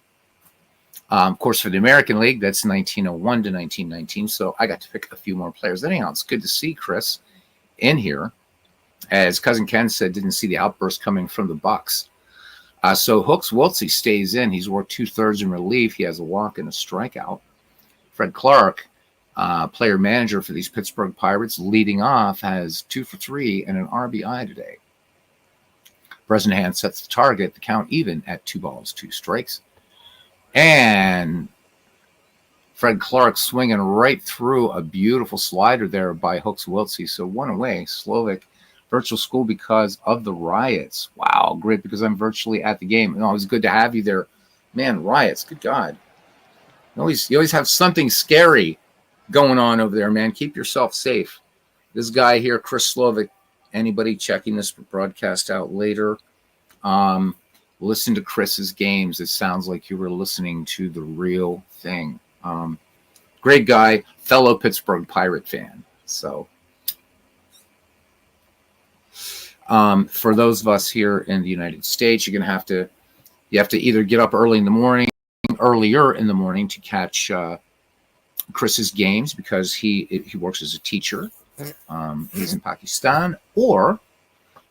Of course, for the American League, that's 1901 to 1919. So I got to pick a few more players. Anyhow, it's good to see Chris in here. As Cousin Ken said, didn't see the outburst coming from the Bucks. So Hooks Wiltsey stays in. He's worked 2/3 in relief. He has a walk and a strikeout. Fred Clark, player manager for these Pittsburgh Pirates, leading off, has 2 for 3 and an RBI today. Bresnahan sets the target, the count even at 2 balls, 2 strikes. And Fred Clark swinging right through a beautiful slider there by Hooks Wiltsey. So 1 away. Slovic, virtual school because of the riots. Wow, great, because I'm virtually at the game. No, it was good to have you there. Man, riots, good God. You always have something scary going on over there, man. Keep yourself safe. This guy here, Chris Slovic, anybody checking this broadcast out later, listen to Chris's games. It sounds like you were listening to the real thing. Great guy, fellow Pittsburgh Pirate fan. So for those of us here in the United States, you're going to have to You have to either get up earlier in the morning to catch Chris's games because he works as a teacher. He's in Pakistan, or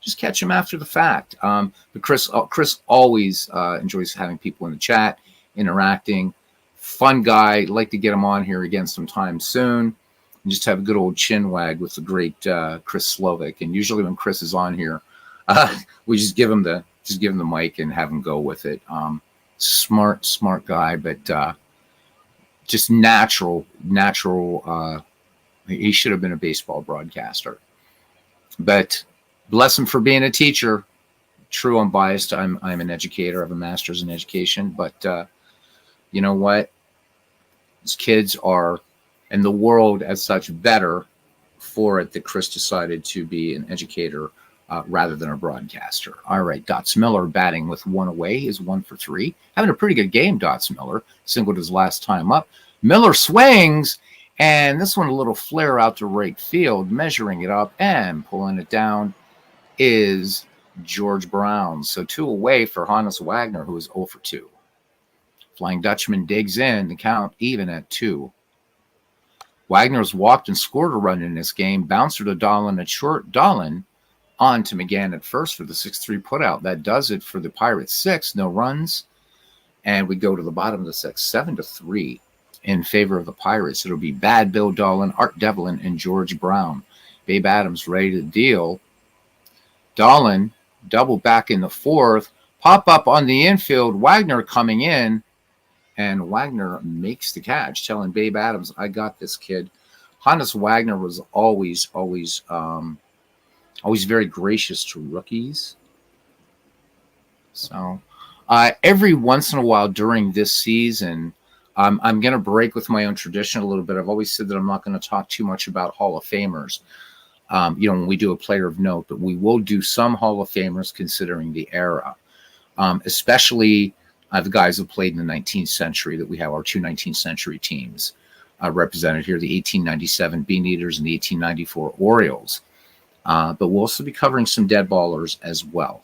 just catch him after the fact. But Chris always enjoys having people in the chat, interacting. Fun guy. Like to get him on here again sometime soon, and just have a good old chin wag with the great Chris Slovic. And usually when Chris is on here, we just give him the mic and have him go with it. Smart guy, but just natural. He should have been a baseball broadcaster, but bless him for being a teacher. True, unbiased. I'm an educator. I have a master's in education, but you know what? These kids are, and the world as such, better for it that Chris decided to be an educator rather than a broadcaster. All right, Dots Miller batting with one away is 1 for 3. Having a pretty good game, Dots Miller. Singled his last time up. Miller swings, and this one a little flare out to right field, measuring it up and pulling it down is George Brown. So 2 away for Hannes Wagner, who is 0 for 2. Flying Dutchman digs in, the count even at 2. Wagner's walked and scored a run in this game. Bouncer to Dahlin at short. Dahlin on to McGann at first for the 6-3 putout. That does it for the Pirates. 6, no runs. And we go to the bottom of the 6th, 7-3 in favor of the Pirates. It'll be Bad Bill Dahlin, Art Devlin, and George Brown. Babe Adams ready to deal. Dahlin double back in the 4th. Pop up on the infield. Wagner coming in. And Wagner makes the catch, telling Babe Adams, I got this, kid. Hannes Wagner was always very gracious to rookies. So every once in a while during this season, I'm going to break with my own tradition a little bit. I've always said that I'm not going to talk too much about Hall of Famers, when we do a player of note, but we will do some Hall of Famers considering the era, especially the guys who played in the 19th century. That we have our 2 19th century teams represented here, the 1897 Beaneaters and the 1894 Orioles. But we'll also be covering some dead ballers as well.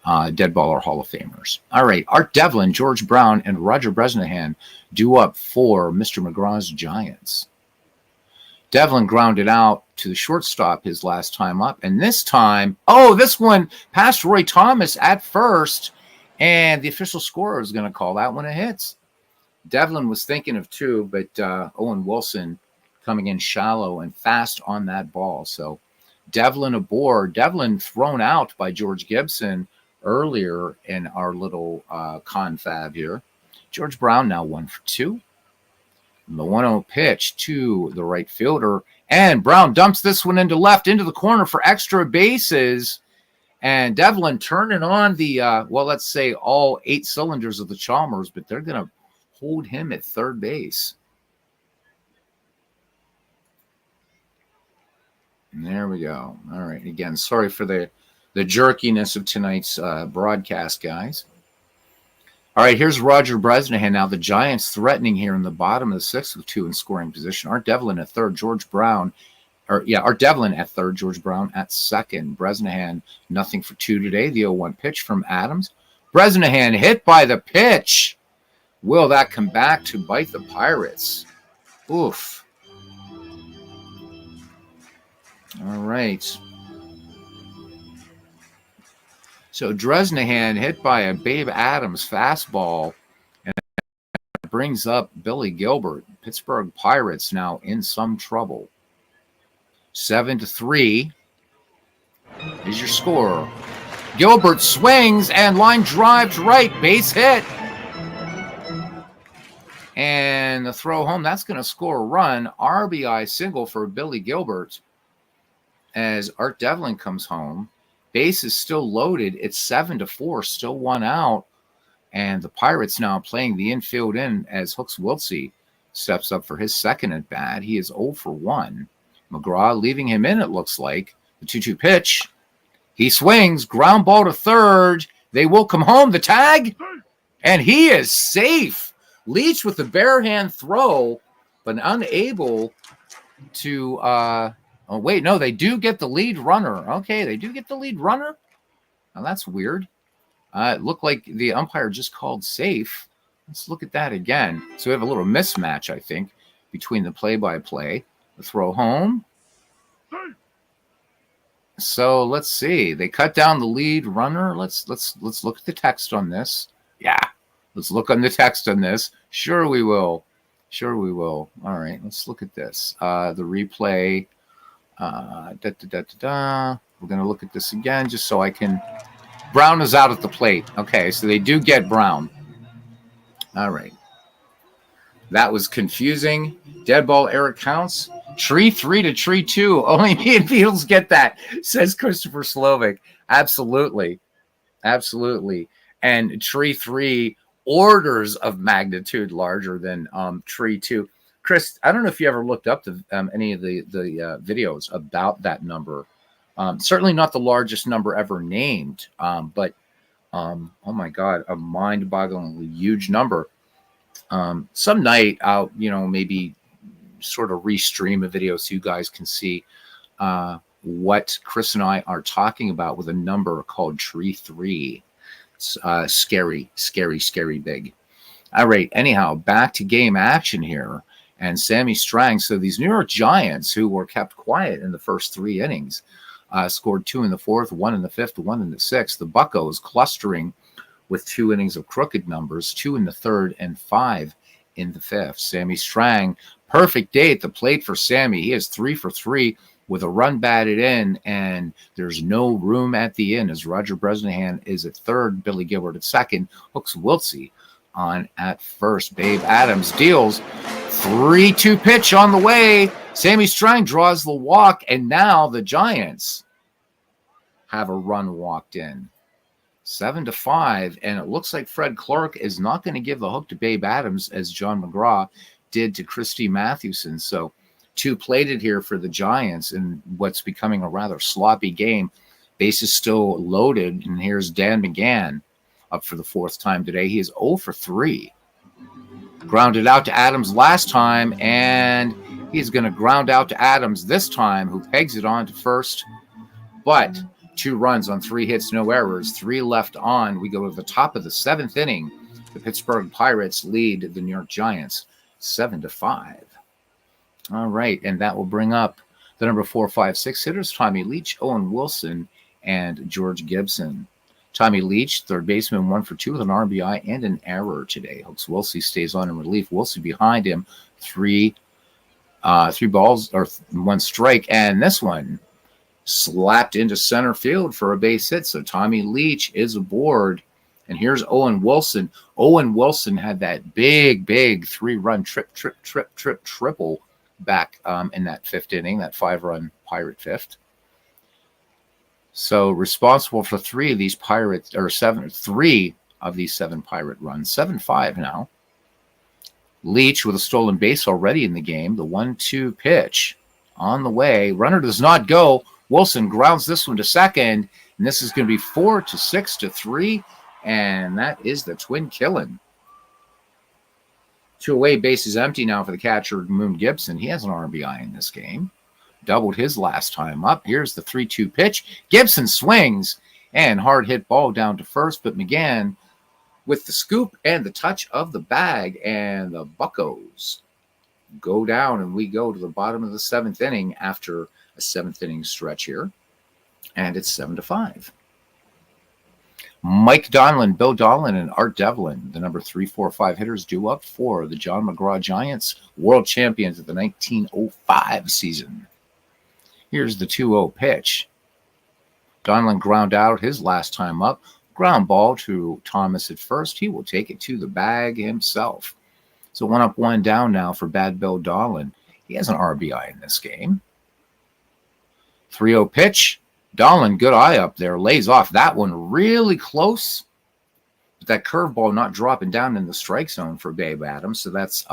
Dead baller Hall of Famers. All right, Art Devlin, George Brown, and Roger Bresnahan due up for Mr. McGraw's Giants. Devlin grounded out to the shortstop his last time up, and this time, this one past Roy Thomas at first, and the official scorer is going to call that one a hit. Devlin was thinking of 2, but Owen Wilson coming in shallow and fast on that ball. So Devlin aboard. Devlin thrown out by George Gibson earlier in our little confab here. George Brown now 1 for 2. The 1-0 pitch to the right fielder. And Brown dumps this one into left, into the corner for extra bases. And Devlin turning on the, let's say all 8 cylinders of the Chalmers, but they're going to hold him at third base. And there we go. All right. Again, sorry for the jerkiness of tonight's broadcast, guys. All right, here's Roger Bresnahan. Now the Giants threatening here in the bottom of the 6th with 2 in scoring position. Art Devlin at third, Art Devlin at third, George Brown at second. Bresnahan, nothing for 2 today. The 0-1 pitch from Adams. Bresnahan hit by the pitch. Will that come back to bite the Pirates? Oof. All right. So Bresnahan hit by a Babe Adams fastball, and it brings up Billy Gilbert. Pittsburgh Pirates now in some trouble. 7-3 is your score. Gilbert swings and line drive to right, base hit. And the throw home, that's going to score a run. RBI single for Billy Gilbert as Art Devlin comes home. Base is still loaded. It's 7-4, still 1 out. And the Pirates now playing the infield in as Hooks Wiltsey steps up for his second at bat. He is 0 for 1. McGraw leaving him in, it looks like. The 2-2 pitch. He swings, ground ball to third. They will come home. The tag, and he is safe. Leach with the bare hand throw, but unable to they do get the lead runner. Okay, they do get the lead runner. Now that's weird. It looked like the umpire just called safe. Let's look at that again. So we have a little mismatch, I think, between the play-by-play, the throw home. So let's see. They cut down the lead runner. Let's look at the text on this. Yeah, let's look on the text on this. Sure we will. Sure we will. All right, let's look at this. The replay. We're going to look at this again just so I can. Brown is out at the plate. Okay, so they do get Brown. All right. That was confusing. Dead ball error counts. Tree 3 to tree 2. Only me and Beatles get that, says Christopher Slovic. Absolutely. Absolutely. And tree 3 orders of magnitude larger than tree 2. Chris, I don't know if you ever looked up any of the videos about that number. Certainly not the largest number ever named, but oh my God, a mind-bogglingly huge number. Some night I'll, maybe sort of restream a video so you guys can see what Chris and I are talking about with a number called tree 3. It's scary, scary, scary big. All right. Anyhow, back to game action here. And Sammy Strang. So these New York Giants, who were kept quiet in the first 3 innings, scored 2 in the 4th, 1 in the 5th, 1 in the 6th. The Buccos clustering with 2 innings of crooked numbers, 2 in the 3rd and 5 in the 5th. Sammy Strang, perfect day at the plate for Sammy. He is 3 for 3 with a run batted in, and there's no room at the end as Roger Bresnahan is at 3rd, Billy Gilbert at 2nd, Hooks Wiltsey on at 1st. Babe Adams deals 3-2 pitch on the way. Sammy Strang draws the walk, and now the Giants have a run walked in. 7-5, and it looks like Fred Clark is not going to give the hook to Babe Adams as John McGraw did to Christy Mathewson. So 2 plated here for the Giants in what's becoming a rather sloppy game. Bases still loaded, and here's Dan McGann up for the 4th time today. He is 0 for 3. Grounded out to Adams last time, and he's going to ground out to Adams this time, who pegs it on to first. But 2 runs on 3 hits, no errors, 3 left on. We go to the top of the 7th inning. The Pittsburgh Pirates lead the New York Giants 7-5. All right, and that will bring up the number 4, 5, 6 hitters: Tommy Leach, Owen Wilson, and George Gibson. Tommy Leach, third baseman, 1 for 2 with an RBI and an error today. Hooks Wiltsey stays on in relief. Wiltsey behind him, 3 balls or 1 strike, and this one slapped into center field for a base hit. So Tommy Leach is aboard. And here's Owen Wilson. Owen Wilson had that big 3-run triple back in that 5th inning, that 5-run Pirate 5th. So responsible for 3 of these Pirates, or 3 of these 7 Pirate runs. 7-5 now. Leach with a stolen base already in the game. The 1-2 pitch on the way. Runner does not go. Wilson grounds this one to second, and this is going to be 4-6-3, and that is the twin killing. 2 away, bases empty now for the catcher, Moon Gibson. He has an RBI in this game. Doubled his last time up. Here's the 3-2 pitch. Gibson swings, and hard hit ball down to first, but McGann with the scoop and the touch of the bag, and the Buccos go down, and we go to the bottom of the 7th inning after a 7th inning stretch here, and it's 7-5. Mike Donlin, Bill Donlin, and Art Devlin, the number 3, 4, 5 hitters, due up for the John McGraw Giants, world champions of the 1905 season. Here's the 2-0 pitch. Donlin ground out his last time up. Ground ball to Thomas at first. He will take it to the bag himself. So 1 up, 1 down now for Bad Bill Donlin. He has an RBI in this game. 3-0 pitch. Donlin, good eye up there, lays off that one really close. But that curveball not dropping down in the strike zone for Babe Adams. So that's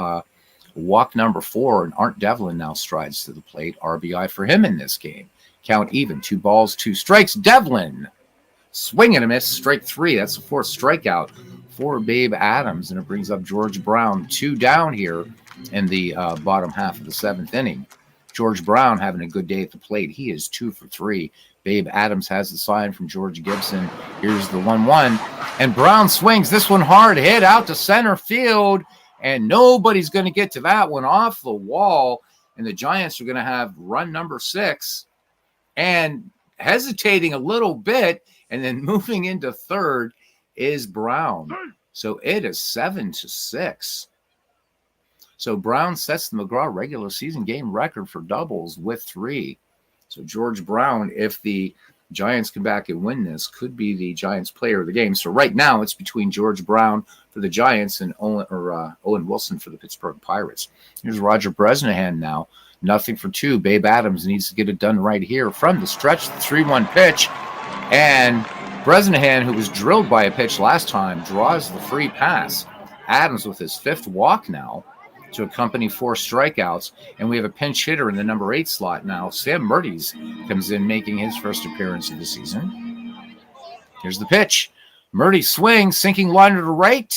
walk number 4, and Art Devlin now strides to the plate. RBI for him in this game. Count even, 2 balls, 2 strikes. Devlin, swing and a miss, strike 3. That's the 4th strikeout for Babe Adams, and it brings up George Brown. 2 down here in the bottom half of the 7th inning. George Brown having a good day at the plate. He is 2 for 3. Babe Adams has the sign from George Gibson. Here's the 1-1. And Brown swings this one hard, hit out to center field. And nobody's going to get to that one, off the wall. And the Giants are going to have run number 6. And hesitating a little bit and then moving into third is Brown. So it is 7-6. So Brown sets the McGraw regular season game record for doubles with 3. So George Brown, if the Giants come back and win this, could be the Giants player of the game. So right now it's between George Brown for the Giants and Owen Wilson for the Pittsburgh Pirates. Here's Roger Bresnahan now. 0 for 2. Babe Adams needs to get it done right here from the stretch. The 3-1 pitch. And Bresnahan, who was drilled by a pitch last time, draws the free pass. Adams with his 5th walk now to accompany 4 strikeouts. And we have a pinch hitter in the number 8 slot now. Sam Murdy's comes in, making his first appearance of the season. Here's the pitch. Murdy swings, sinking liner to right.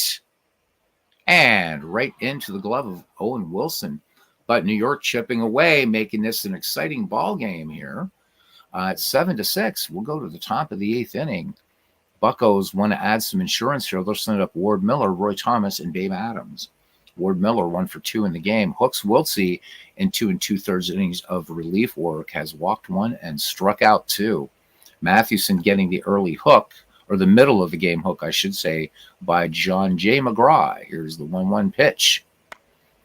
And right into the glove of Owen Wilson. But New York chipping away, making this an exciting ball game here. It's 7-6. We'll go to the top of the 8th inning. Buccos want to add some insurance here. They'll send up Ward Miller, Roy Thomas, and Babe Adams. Ward Miller 1 for 2 in the game. Hooks Wiltsey in 2 2/3 innings of relief work has walked 1 and struck out 2. Mathewson getting the early hook, or the middle of the game hook, I should say, by John J. McGraw. Here's the 1-1 pitch.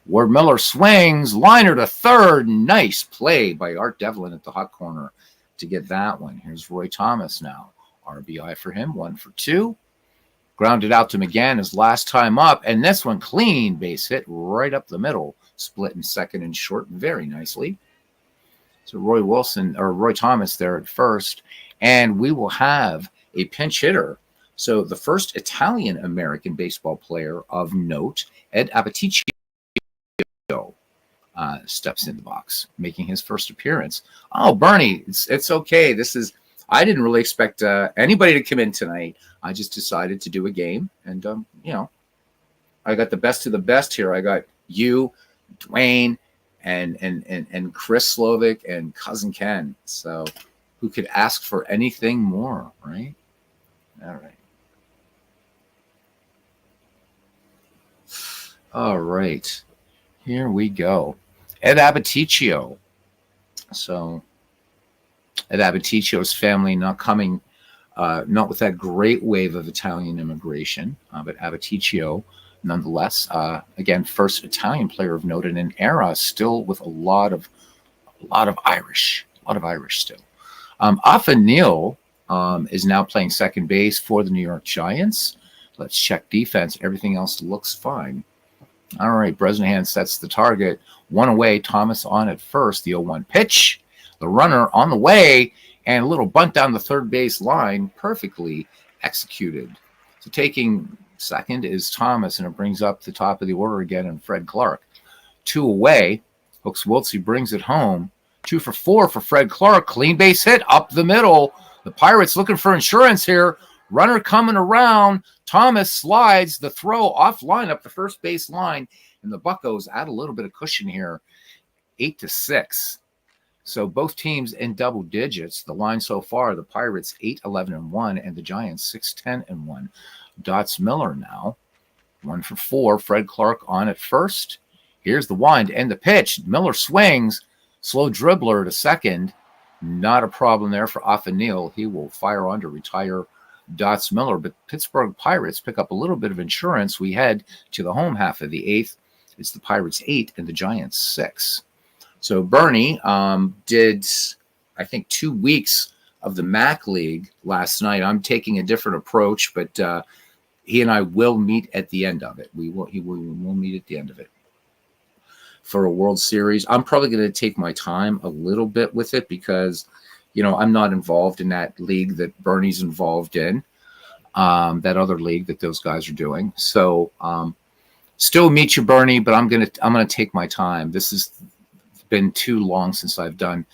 Ward Miller swings, liner to third. Nice play by Art Devlin at the hot corner to get that one. Here's Roy Thomas now. RBI for him, 1 for 2. Grounded out to McGann his last time up, and this one clean base hit right up the middle, split in second and short very nicely. So Roy Thomas there at first, and we will have a pinch hitter. So the first Italian-American baseball player of note, Ed Abbaticchio, steps in the box, making his first appearance. Oh, Bernie, it's okay. I didn't really expect anybody to come in tonight. I just decided to do a game, and I got the best of the best here. I got you, Dwayne, and Chris Slovic and Cousin Ken. So, who could ask for anything more, right? All right. All right. Here we go. Ed Abbaticchio. So, Ed Abbaticchio's family not coming, not with that great wave of Italian immigration, but Abbaticchio, nonetheless, again, first Italian player of note in an era still with a lot of Irish still. Afa Neal is now playing second base for the New York Giants. Let's check defense. Everything else looks fine. All right, Bresnahan sets the target. 1 away, Thomas on at first. The 0-1 pitch. The runner on the way, and a little bunt down the third base line, perfectly executed. So taking second is Thomas, and it brings up the top of the order again, and Fred Clark. 2 away, Hooks Wiltsey brings it home. 2 for 4 for Fred Clark. Clean base hit up the middle. The Pirates looking for insurance here. Runner coming around. Thomas slides the throw offline up the first base line, and the Buccos add a little bit of cushion here. 8-6. So both teams in double digits. The line so far, the Pirates 8-11-1, and the Giants 6-10-1. Dots Miller now 1 for 4. Fred Clark on at first. Here's the wind and the pitch. Miller swings. Slow dribbler to second. Not a problem there for Afa Neal. He will fire on to retire Dots Miller. But Pittsburgh Pirates pick up a little bit of insurance. We head to the home half of the 8th. It's the Pirates 8 and the Giants 6. So Bernie did, I think, 2 weeks of the Mac League last night. I'm taking a different approach, but he and I will meet at the end of it. We will meet at the end of it for a World Series. I'm probably going to take my time a little bit with it because, I'm not involved in that league that Bernie's involved in, that other league that those guys are doing. So still meet you, Bernie, but I'm gonna take my time. This has been too long since I've done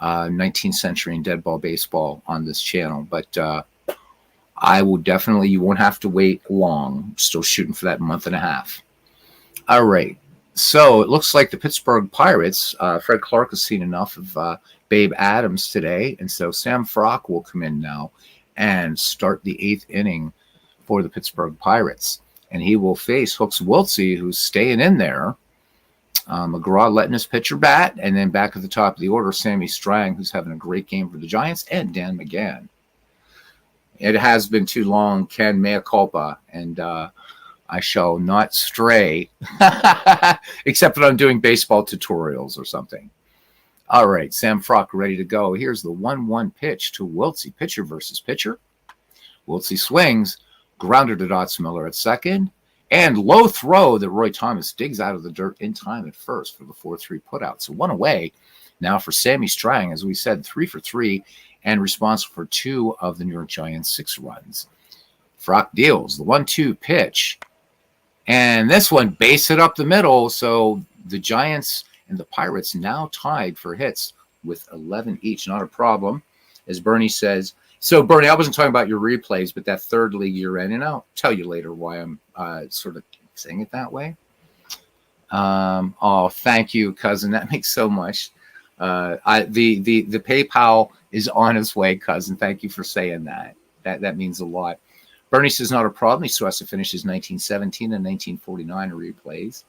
19th century and dead ball baseball on this channel, but I will definitely, you won't have to wait long. I'm still shooting for that month and a half. All right. So it looks like the Pittsburgh Pirates, Fred Clark has seen enough of Babe Adams today. And so Sam Frock will come in now and start the 8th inning for the Pittsburgh Pirates. And he will face Hooks Wiltsey, who's staying in there. McGraw letting his pitcher bat. And then back at the top of the order, Sammy Strang, who's having a great game for the Giants, and Dan McGann. It has been too long, Ken, mea culpa. And I shall not stray, except when I'm doing baseball tutorials or something. All right, Sam Frock ready to go. Here's the 1-1 pitch to Wiltsey. Pitcher versus pitcher. Wiltsey swings, grounded to Dotsmiller at second, and low throw that Roy Thomas digs out of the dirt in time at first for the 4-3 putout. So one away now for Sammy Strang, as we said, 3 for 3, and responsible for 2 of the New York Giants' 6 runs. Frock deals the 1-2 pitch. And this one base it up the middle. So the Giants and the Pirates now tied for hits with 11 each. Not a problem, as Bernie says. So, Bernie, I wasn't talking about your replays, but that third league you're in, and I'll tell you later why I'm sort of saying it that way. Oh, thank you, cousin. That makes so much. The PayPal is on its way, cousin. Thank you for saying that. That means a lot. Bernie says not a problem. He still has to finish his 1917 and 1949 replays.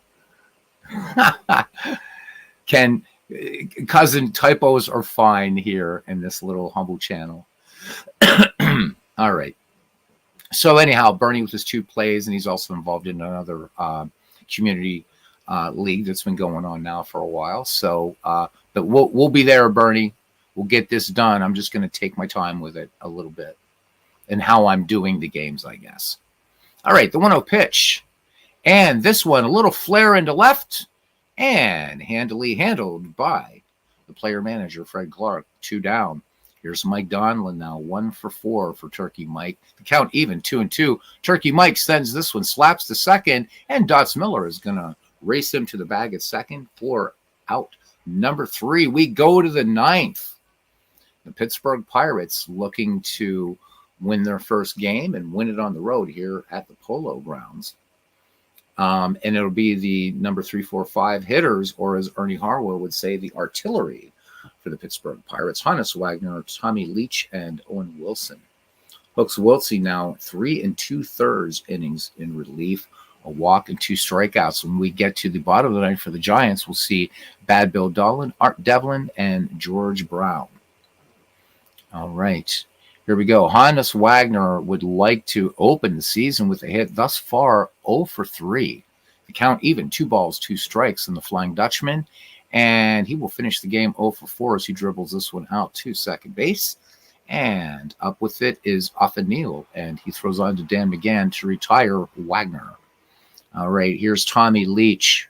Cousin, typos are fine here in this little humble channel. All right. So anyhow, Bernie with his 2 plays, and he's also involved in another community league that's been going on now for a while. So, but we'll be there, Bernie. We'll get this done. I'm just going to take my time with it a little bit. And how I'm doing the games, I guess. All right, the 1-0 pitch. And this one, a little flare into left, and handily handled by the player manager, Fred Clark. 2 down. Here's Mike Donlin now, 1 for 4 for Turkey Mike. The count even, 2-2. Turkey Mike sends this one, slaps to second, and Dotsmiller is going to race him to the bag at second for out number 3. We go to the 9th. The Pittsburgh Pirates looking to win their first game and win it on the road here at the Polo Grounds. And it'll be the number 3, 4, 5 hitters, or as Ernie Harwell would say, the artillery for the Pittsburgh Pirates. Hannes Wagner, Tommy Leach, and Owen Wilson. Hooks Wiltsey now 3 2/3 innings in relief, a walk and 2 strikeouts. When we get to the bottom of the ninth for the Giants, we'll see Bad Bill Dolan, Art Devlin, and George Brown. All right. Here we go. Hannes Wagner would like to open the season with a hit. Thus far, 0 for 3. The count even, 2 balls, 2 strikes in the Flying Dutchman. And he will finish the game 0 for 4 as he dribbles this one out to second base. And up with it is Affanil, and he throws on to Dan McGann to retire Wagner. All right, here's Tommy Leach.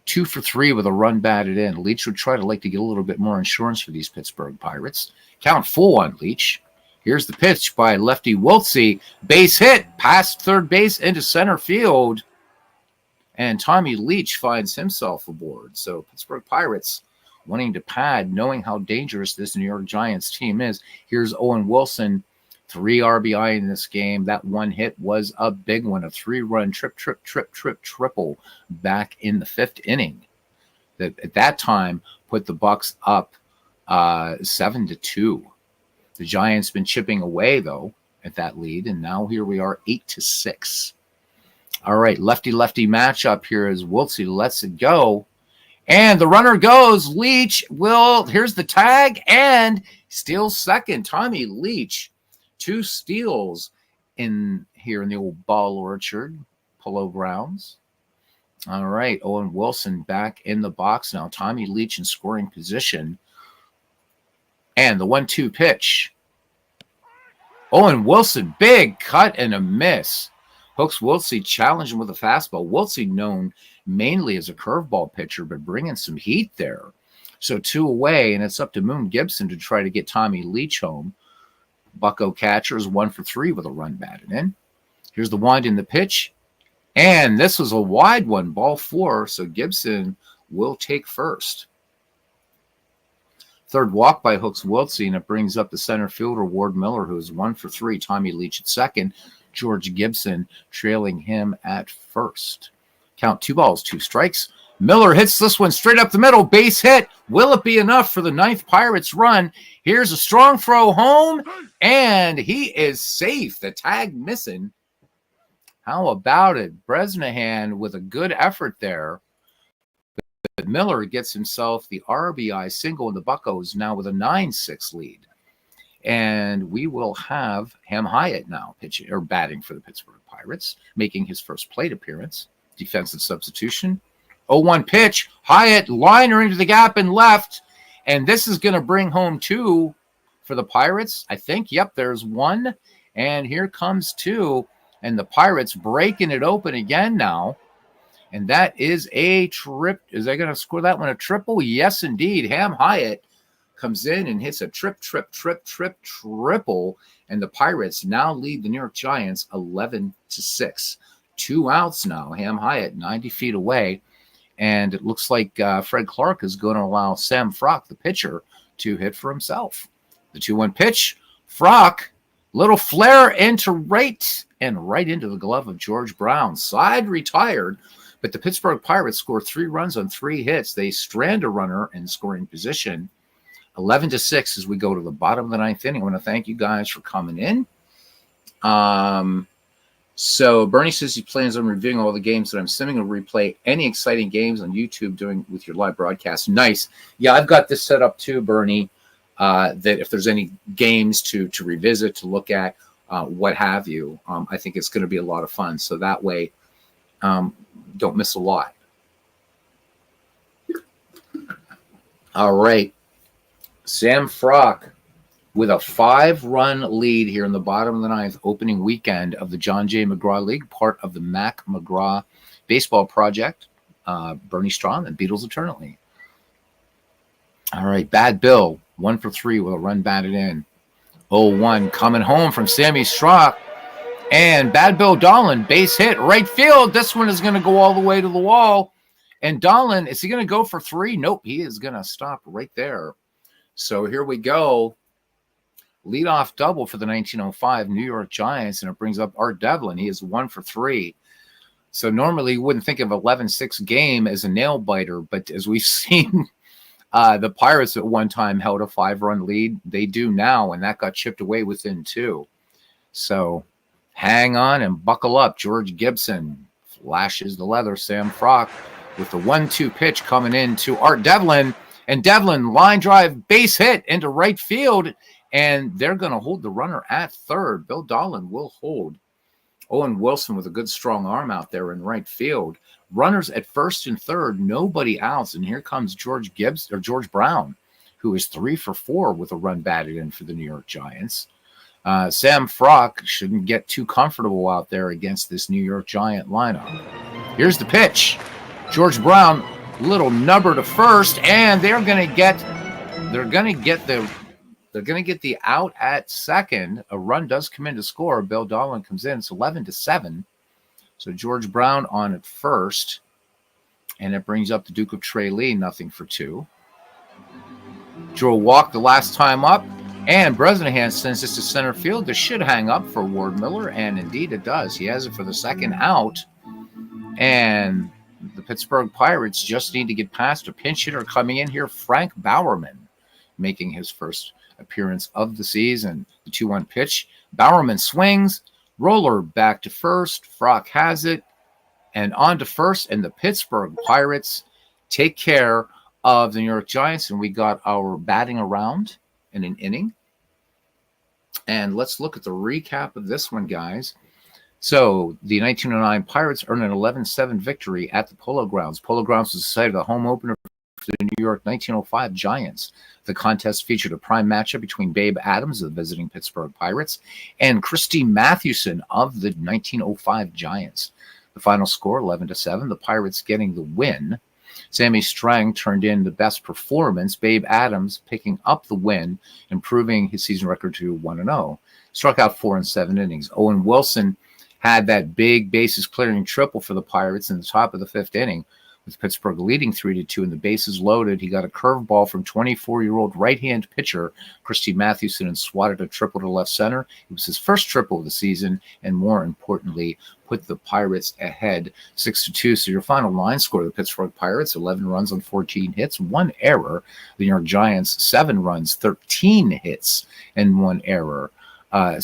2 for 3 with a run batted in. Leach would try to like to get a little bit more insurance for these Pittsburgh Pirates. Count full on Leach. Here's the pitch by lefty Wiltsey. Base hit past third base into center field. And Tommy Leach finds himself aboard. So Pittsburgh Pirates wanting to pad, knowing how dangerous this New York Giants team is. Here's Owen Wilson, 3 RBI in this game. That one hit was a big one, a 3-run triple back in the 5th inning. That at that time put the Bucks up 7-2. The Giants been chipping away though at that lead, and now here we are 8-6. All right, lefty-lefty matchup here as Wiltsey lets it go. And the runner goes. Leach here's the tag, and steals second. Tommy Leach, 2 steals here in the old Ball Orchard, Polo Grounds. All right, Owen Wilson back in the box now. Tommy Leach in scoring position. And the 1-2 pitch. Owen Wilson, big cut and a miss. Hooks Wiltsey challenged him with a fastball. Wiltsey known mainly as a curveball pitcher, but bringing some heat there. So 2 away, and it's up to Moon Gibson to try to get Tommy Leach home. Bucko catchers 1 for 3 with a run batted in. Here's the wind in the pitch. And this was a wide one, ball 4, so Gibson will take first. Third walk by Hooks Wiltsey, and it brings up the center fielder, Ward Miller, who's 1 for 3. Tommy Leach at second. George Gibson trailing him at first. Count 2 balls, 2 strikes. Miller hits this one straight up the middle. Base hit. Will it be enough for the 9th Pirates run? Here's a strong throw home, and he is safe. The tag missing. How about it? Bresnahan with a good effort there. But Miller gets himself the RBI single, and the Buccos now with a 9-6 lead. And we will have Ham Hyatt now pitching or batting for the Pittsburgh Pirates, making his first plate appearance. Defensive substitution. 0-1 pitch. Hyatt liner into the gap and left. And this is going to bring home 2 for the Pirates. I think, yep, there's 1. And here comes 2. And the Pirates breaking it open again now. And that is a trip. Is they going to score that one a triple? Yes, indeed. Ham Hyatt comes in and hits a triple. And the Pirates now lead the New York Giants 11-6. 2 outs now. Ham Hyatt 90 feet away. And it looks like Fred Clark is going to allow Sam Frock, the pitcher, to hit for himself. The 2-1 pitch. Frock, little flare into right into the glove of George Brown. Side retired, but the Pittsburgh Pirates score 3 runs on 3 hits. They strand a runner in scoring position. 11-6 as we go to the bottom of the 9th inning. I want to thank you guys for coming in. So Bernie says he plans on reviewing all the games that I'm sending. Will replay any exciting games on YouTube doing with your live broadcast. Nice. Yeah, I've got this set up too, Bernie, that if there's any games to revisit, to look at, what have you, I think it's going to be a lot of fun. So that way, don't miss a lot. All right. Sam Frock with a 5-run lead here in the bottom of the 9th, opening weekend of the John J. McGraw League, part of the Mack-McGraw Baseball Project. Bernie Strom and Beatles Eternally. All right, Bad Bill, 1 for 3 with a run batted in. 0-1 coming home from Sammy Strock. And Bad Bill Dolan, base hit, right field. This one is going to go all the way to the wall. And Dolan, is he going to go for 3? Nope, he is going to stop right there. So here we go. Leadoff double for the 1905 New York Giants, and it brings up Art Devlin. He is 1 for 3. So normally you wouldn't think of 11-6 game as a nail biter, but as we've seen, the Pirates at one time held a 5-run lead. They do now, and that got chipped away within 2. So hang on and buckle up. George Gibson flashes the leather. Sam Frock with the 1-2 pitch coming in to Art Devlin, and Devlin line drive base hit into right field. And they're going to hold the runner at third. Bill Dolan will hold. Owen Wilson with a good strong arm out there in right field. Runners at first and third, nobody outs. And here comes George Brown, who is 3 for 4 with a run batted in for the New York Giants. Sam Frock shouldn't get too comfortable out there against this New York Giant lineup. Here's the pitch. George Brown, little nubber to first, and they're going to get the out at second. A run does come in to score. Bill Dolan comes in. It's 11-7. So George Brown on at first. And it brings up the Duke of Tralee, 0 for 2. Drew a walk the last time up. And Bresnahan sends this to center field. This should hang up for Ward Miller. And indeed it does. He has it for the second out. And the Pittsburgh Pirates just need to get past a pinch hitter coming in here, Frank Bowerman, making his first appearance of the season. The 2-1 pitch. Bowerman swings. Roller back to first. Frock has it. And on to first. And the Pittsburgh Pirates take care of the New York Giants. And we got our batting around in an inning. And let's look at the recap of this one, guys. So the 1909 Pirates earned an 11-7 victory at the Polo Grounds. Polo Grounds was the site of the home opener for the New York 1905 Giants. The contest featured a prime matchup between Babe Adams of the visiting Pittsburgh Pirates and Christy Mathewson of the 1905 Giants. The final score, 11-7, the Pirates getting the win. Sammy Strang turned in the best performance. Babe Adams picking up the win, improving his season record to 1-0. Struck out 4 in 7 innings. Owen Wilson had that big bases clearing triple for the Pirates in the top of the 5th inning, with Pittsburgh leading 3-2 and the bases loaded. He got a curveball from 24-year-old right-hand pitcher Christy Mathewson and swatted a triple to left center. It was his first triple of the season, and more importantly, put the Pirates ahead 6-2. So your final line score of the Pittsburgh Pirates, 11 runs on 14 hits, 1 error. The New York Giants, 7 runs, 13 hits, and 1 error. A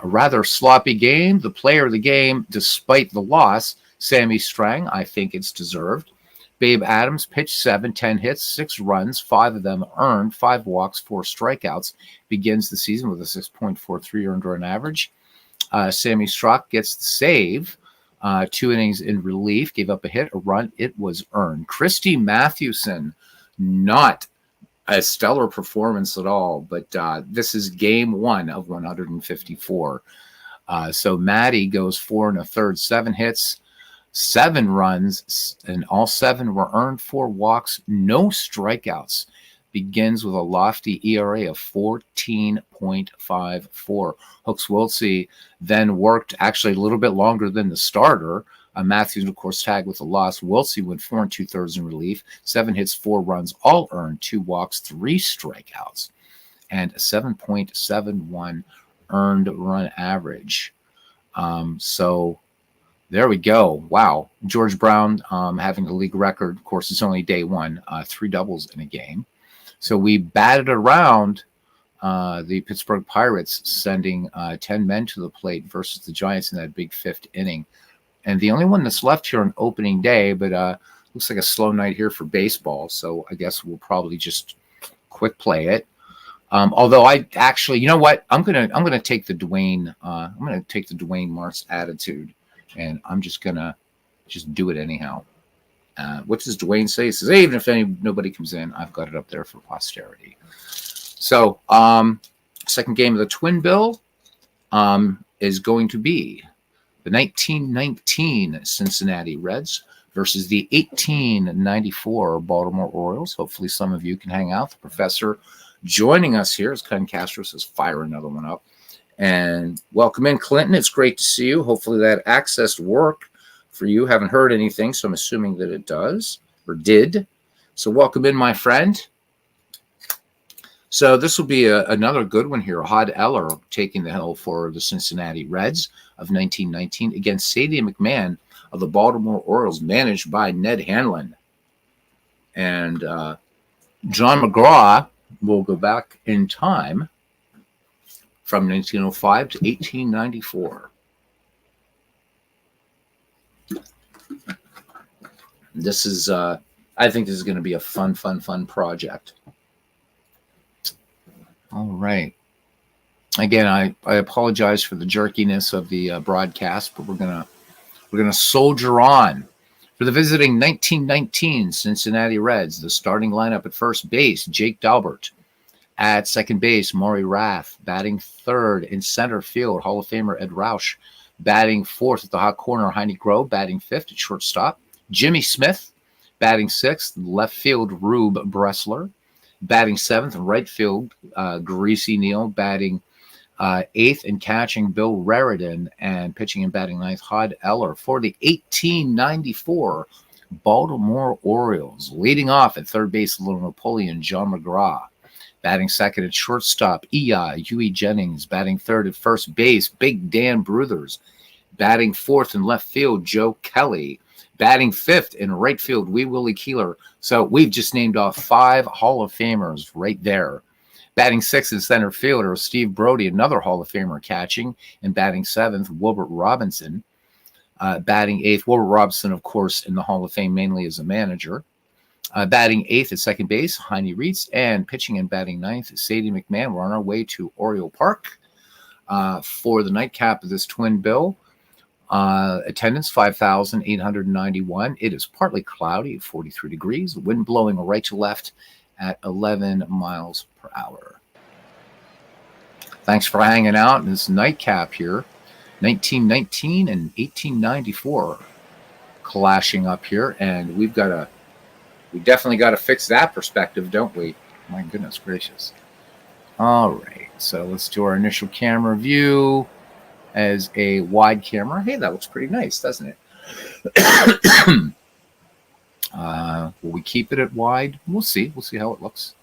rather sloppy game. The player of the game, despite the loss, Sammy Strang, I think it's deserved. Babe Adams pitched 10 hits, 6 runs, 5 of them earned, 5 walks, 4 strikeouts. Begins the season with a 6.43 earned run average. Sammy Strzok gets the save. 2 innings in relief, gave up a hit, a run. It was earned. Christy Mathewson, not a stellar performance at all, but this is game 1 of 154. So Maddie goes 4 1/3, 7 hits, 7 runs, and all 7 were earned, 4 walks, no strikeouts. Begins with a lofty ERA of 14.54. Hooks Wiltsey then worked actually a little bit longer than the starter. Matthews, of course, tagged with a loss. Wiltsey went 4 2/3 in relief, 7 hits, 4 runs, all earned, 2 walks, 3 strikeouts, and a 7.71 earned run average. So there we go. Wow. George Brown having the league record. Of course, it's only day 1, 3 doubles in a game. So we batted around the Pittsburgh Pirates, sending 10 men to the plate versus the Giants in that big 5th inning. And the only one that's left here on opening day, but looks like a slow night here for baseball. So I guess we'll probably just quick play it. Although I actually, you know what? I'm gonna take the Dwayne. I'm gonna take the Dwayne Martz attitude, and I'm just gonna do it anyhow. What does Dwayne say? He says, hey, even if nobody comes in, I've got it up there for posterity. So, second game of the Twin Bill is going to be the 1919 Cincinnati Reds versus the 1894 Baltimore Orioles. Hopefully some of you can hang out. The professor joining us here, as Ken Castro says, fire another one up. And welcome in, Clinton. It's great to see you. Hopefully that access work for you. Haven't heard anything, so I'm assuming that it does, or did. So welcome in, my friend. So this will be another good one here. Hod Eller taking the hill for the Cincinnati Reds of 1919 against Sadie McMahon of the Baltimore Orioles, managed by Ned Hanlon. And John McGraw will go back in time from 1905 to 1894. This is, I think this is going to be a fun project. All right. Again, I apologize for the jerkiness of the broadcast, but we're gonna soldier on. For the visiting 1919 Cincinnati Reds, the starting lineup at first base: Jake Dalbert. At second base, Maury Rath. Batting third in center field, Hall of Famer Ed Roush. Batting fourth at the hot corner, Heine Groh. Batting fifth at shortstop, Jimmy Smith. Batting sixth, left field, Rube Bressler. Batting seventh in right field, Greasy Neal. Batting eighth and catching, Bill Raridan. And pitching and batting ninth, Hod Eller. For the 1894 Baltimore Orioles, leading off at third base, Little Napoleon, John McGraw. Batting second at shortstop, Huey Jennings. Batting third at first base, Big Dan Bruthers. Batting fourth in left field, Joe Kelly. Batting fifth in right field, Wee Willie Keeler. So we've just named off 5 Hall of Famers right there. Batting sixth in center fielder, Steve Brody, another Hall of Famer catching. And batting seventh, Wilbert Robinson. Batting eighth, Wilbert Robinson, of course, in the Hall of Fame mainly as a manager. Batting eighth at second base, Heine Reitz. And pitching and batting ninth, Sadie McMahon. We're on our way to Oriole Park for the nightcap of this twin bill. Attendance 5,891. It is partly cloudy at 43 degrees. Wind blowing right to left at 11 miles per hour. Thanks for hanging out in this nightcap here. 1919 and 1894 clashing up here, and we definitely got to fix that perspective, don't we? My goodness gracious. All right, so let's do our initial camera view as a wide camera. Hey, that looks pretty nice, doesn't it? Will we keep it at wide? We'll see. We'll see how it looks.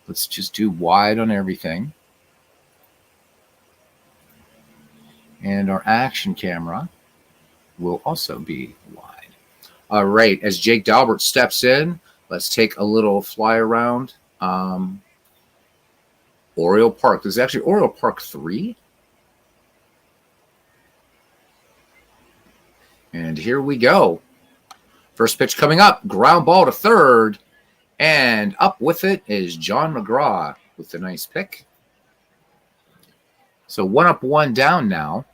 Let's just do wide on everything. And our action camera will also be wide. All right, as Jake Dalbert steps in, let's take a little fly around Oriole Park. There's actually Oriole Park 3. And here we go. First pitch coming up, ground ball to third, and up with it is John McGraw with the nice pick. So 1 up, 1 down now,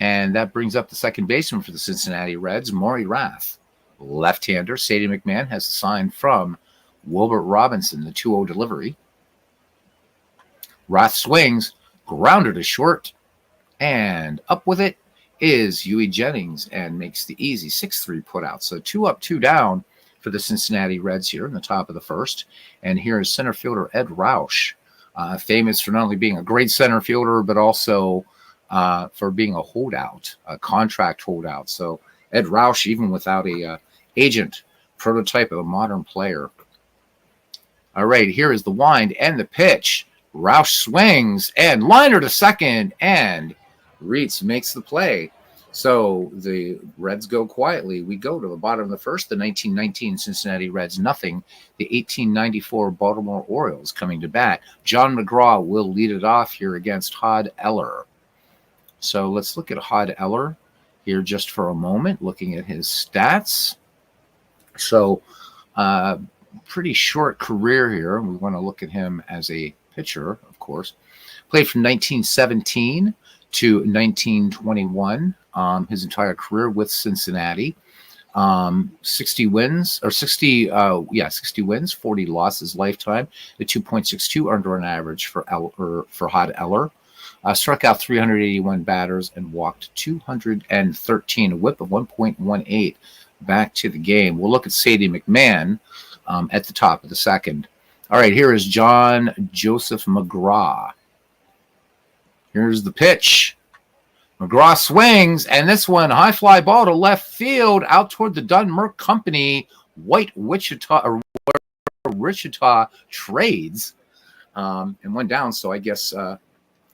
and that brings up the second baseman for the Cincinnati Reds, Maury Rath. Left-hander, Sadie McMahon has a sign from Wilbert Robinson, the 2-0 delivery. Rath swings, grounder to short, and up with it is Huey Jennings and makes the easy 6-3 putout. So 2 up, 2 down for the Cincinnati Reds here in the top of the first. And here is center fielder Ed Roush, famous for not only being a great center fielder, but also for being a holdout, a contract holdout. So Ed Roush, even without a agent, prototype of a modern player. All right, here is the wind and the pitch. Roush swings and liner to second, and Reitz makes the play. So the Reds go quietly. We go to the bottom of the first. The 1919 Cincinnati Reds, nothing. The 1894 Baltimore Orioles coming to bat. John McGraw will lead it off here against Hod Eller. So let's look at Hod Eller here just for a moment, looking at his stats. So pretty short career here. We want to look at him as a pitcher, of course. Played from 1917 to 1921, his entire career with Cincinnati. 60 wins, 40 losses lifetime. The 2.62 earned run average for Hod Eller. Struck out 381 batters and walked 213, a whip of 1.18. Back to the game. We'll look at Sadie McMahon at the top of the second. All right, here is John Joseph McGraw. Here's the pitch. McGraw swings, and this one, high fly ball to left field, out toward the Dunn-Merck Company. Wichita trades, and went down. So I guess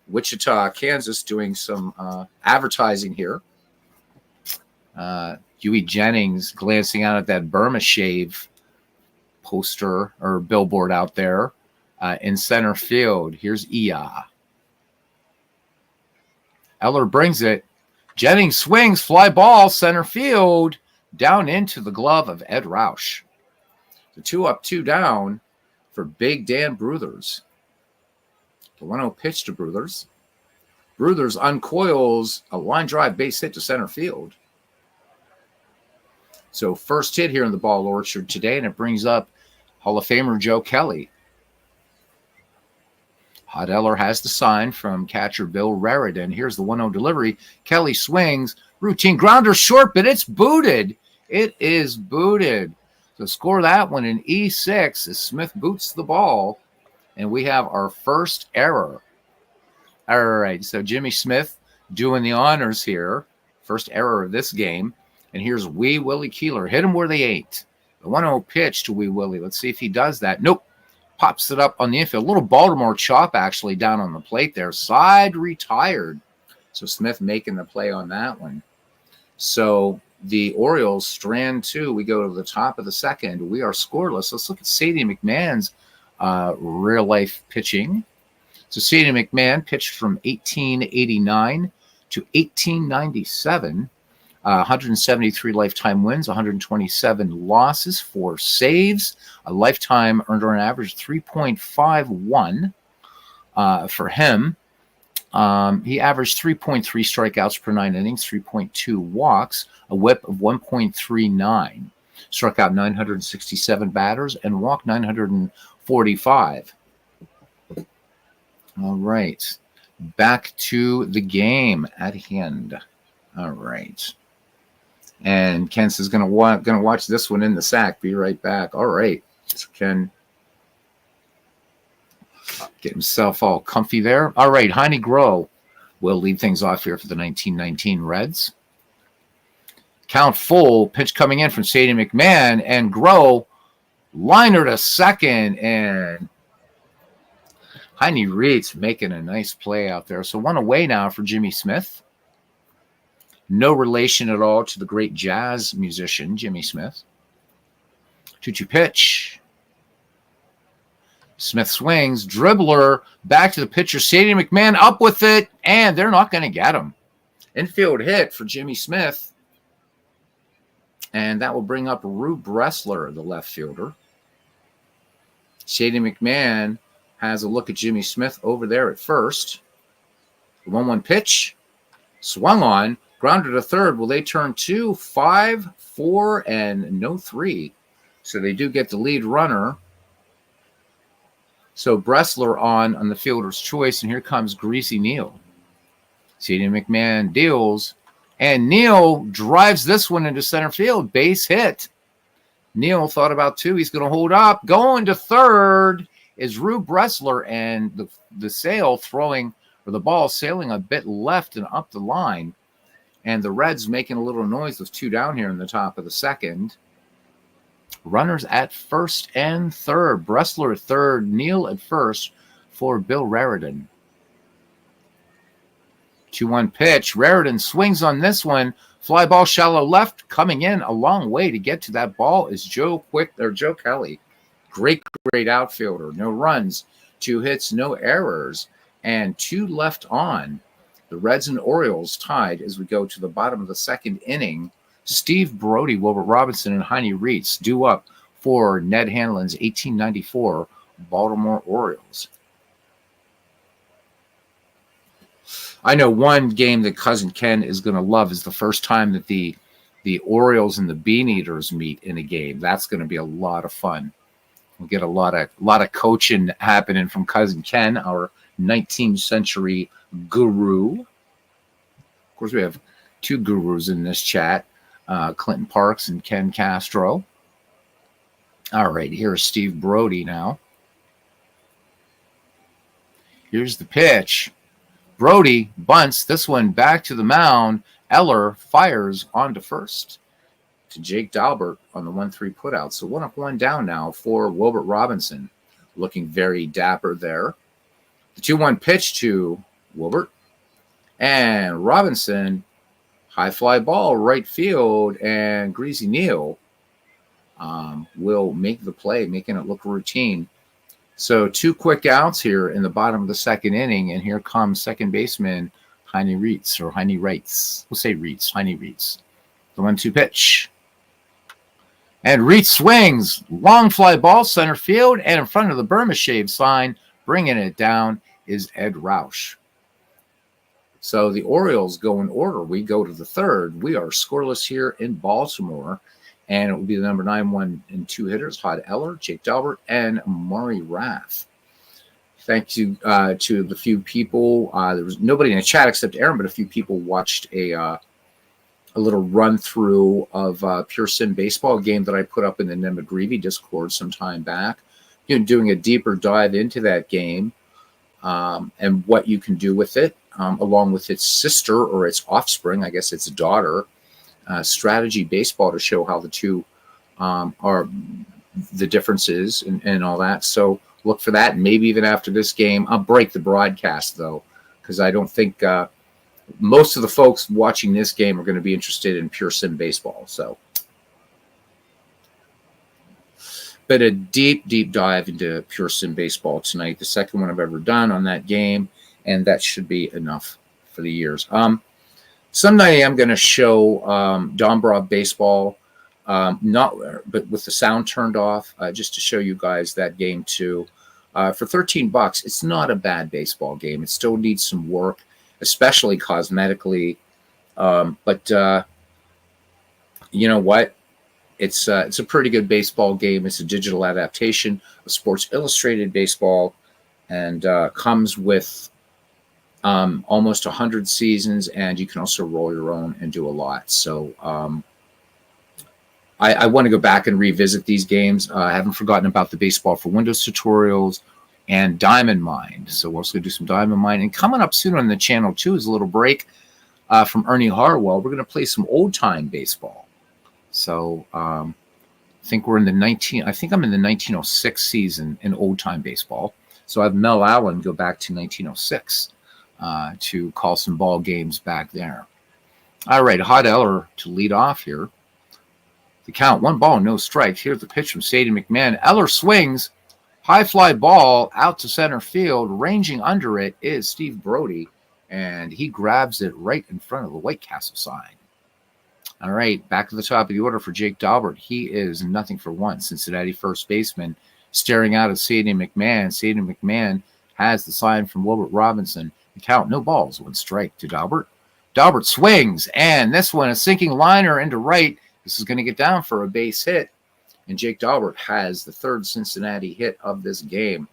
Wichita, Kansas, doing some advertising here. Huey Jennings glancing out at that Burma Shave poster or billboard out there in center field. Here's Ia. Eller brings it. Jennings swings, fly ball, center field, down into the glove of Ed Roush. The 2 up, 2 down for Big Dan Bruthers. The 1-0 pitch to Bruthers. Bruthers uncoils a line drive base hit to center field. So first hit here in the ball orchard today, and it brings up Hall of Famer Joe Kelly. Hod Eller has the sign from catcher Bill Raridan. Here's the 1-0 delivery. Kelly swings, routine grounder short, but it's booted. It is booted. So score that one in E6 as Smith boots the ball, and we have our first error. All right, so Jimmy Smith doing the honors here. First error of this game. And here's Wee Willie Keeler. Hit him where they ain't. The 1-0 pitch to Wee Willie. Let's see if he does that. Nope. Pops it up on the infield. A little Baltimore chop actually down on the plate there. Side retired. So Smith making the play on that one. So the Orioles strand 2. We go to the top of the second. We are scoreless. Let's look at Sadie McMahon's real life pitching. So Sadie McMahon pitched from 1889 to 1897. 173 lifetime wins, 127 losses, 4 saves, a lifetime earned run average 3.51 for him. He averaged 3.3 strikeouts per 9 innings, 3.2 walks, a whip of 1.39. Struck out 967 batters and walked 945. All right. Back to the game at hand. All right. And Ken says going to watch this one in the sack. Be right back. All right. So Ken get himself all comfy there. All right. Heine Groh will lead things off here for the 1919 Reds. Count full. Pitch coming in from Sadie McMahon, and Grow liner to second, and Heine Reed's making a nice play out there. So one away now for Jimmy Smith. No relation at all to the great jazz musician, Jimmy Smith. 2-2 pitch. Smith swings. Dribbler back to the pitcher. Sadie McMahon up with it, and they're not going to get him. Infield hit for Jimmy Smith. And that will bring up Rube Bressler, the left fielder. Sadie McMahon has a look at Jimmy Smith over there at first. 1-1 pitch. Swung on. Grounded to third. Will they turn 2, 5, 4, and no 3? So they do get the lead runner. So Bressler on the fielder's choice. And here comes Greasy Neal. Sadie McMahon deals. And Neal drives this one into center field. Base hit. Neal thought about 2. He's going to hold up. Going to third is Rube Bressler, and the ball sailing a bit left and up the line. And the Reds making a little noise with 2 down here in the top of the second. Runners at first and third. Bressler at third, Neal at first for Bill Raridan. 2-1 pitch. Raridan swings on this one. Fly ball shallow left. Coming in a long way to get to that ball is Joe Kelly. Great outfielder. No runs, 2 hits, no errors, and 2 left on. The Reds and Orioles tied as we go to the bottom of the second inning. Steve Brody, Wilbert Robinson, and Heine Reitz due up for Ned Hanlon's 1894 Baltimore Orioles. I know one game that Cousin Ken is going to love is the first time that the Orioles and the Bean Eaters meet in a game. That's going to be a lot of fun. We'll get a lot of coaching happening from Cousin Ken, our 19th century guru. Of course, we have 2 gurus in this chat, Clinton Parks and Ken Castro. All right, here's Steve Brody now. Here's the pitch. Brody bunts this one back to the mound. Eller fires onto first to Jake Dalbert on the 1-3 putout. So 1 up, 1 down now for Wilbert Robinson, looking very dapper there. The 2-1 pitch to Wilbert. And Robinson, high fly ball, right field, and Greasy Neal will make the play, making it look routine. So 2 quick outs here in the bottom of the second inning, and here comes second baseman Heine Reitz, or Heine Reitz. We'll say Reitz, Heine Reitz. The 1-2 pitch. And Reitz swings. Long fly ball, center field, and in front of the Burma Shave sign, bringing it down, is Ed Roush. So the Orioles go in order. We go to the third. We are scoreless here in Baltimore. And it will be the number 9, 1, and 2 hitters, Todd Eller, Jake Dalbert, and Maury Rath. Thank you to the few people. There was nobody in the chat except Aaron, but a few people watched a little run through of Pure Sim baseball game that I put up in the Ned McGreevy Discord some time back. Doing a deeper dive into that game and what you can do with it, along with its sister or its offspring, I guess its daughter. Strategy baseball, to show how the two are the differences and all that. So look for that. And maybe even after this game, I'll break the broadcast though, because I don't think most of the folks watching this game are going to be interested in Pure Sim baseball. So, but a deep dive into Pure Sim baseball tonight. The second one I've ever done on that game, and that should be enough for the years. Someday I'm going to show Dombrov baseball, but with the sound turned off, just to show you guys that game too. For $13, it's not a bad baseball game. It still needs some work, especially cosmetically. But you know what? It's a pretty good baseball game. It's a digital adaptation of Sports Illustrated baseball, and comes with almost 100 seasons, and you can also roll your own and do a lot. So I want to go back and revisit these games. I haven't forgotten about the Baseball for Windows tutorials and Diamond Mine. So we're also going to do some Diamond Mine. And coming up soon on the channel too is a little break from Ernie Harwell. We're going to play some old-time baseball. So I think I'm in the 1906 season in old-time baseball. So I have Mel Allen go back to 1906 to call some ball games back there. All right, Hot Eller to lead off here. The count, 1 ball, no strikes. Here's the pitch from Sadie McMahon. Eller swings. High fly ball out to center field. Ranging under it is Steve Brody, and he grabs it right in front of the White Castle sign. All right, back to the top of the order for Jake Daubert. He is 0-for-1. Cincinnati first baseman staring out at Sadie McMahon. Sadie McMahon has the sign from Wilbert Robinson. The count, no balls, 1 strike to Daubert. Daubert swings, and this one, a sinking liner into right. This is going to get down for a base hit. And Jake Daubert has the 3rd Cincinnati hit of this game.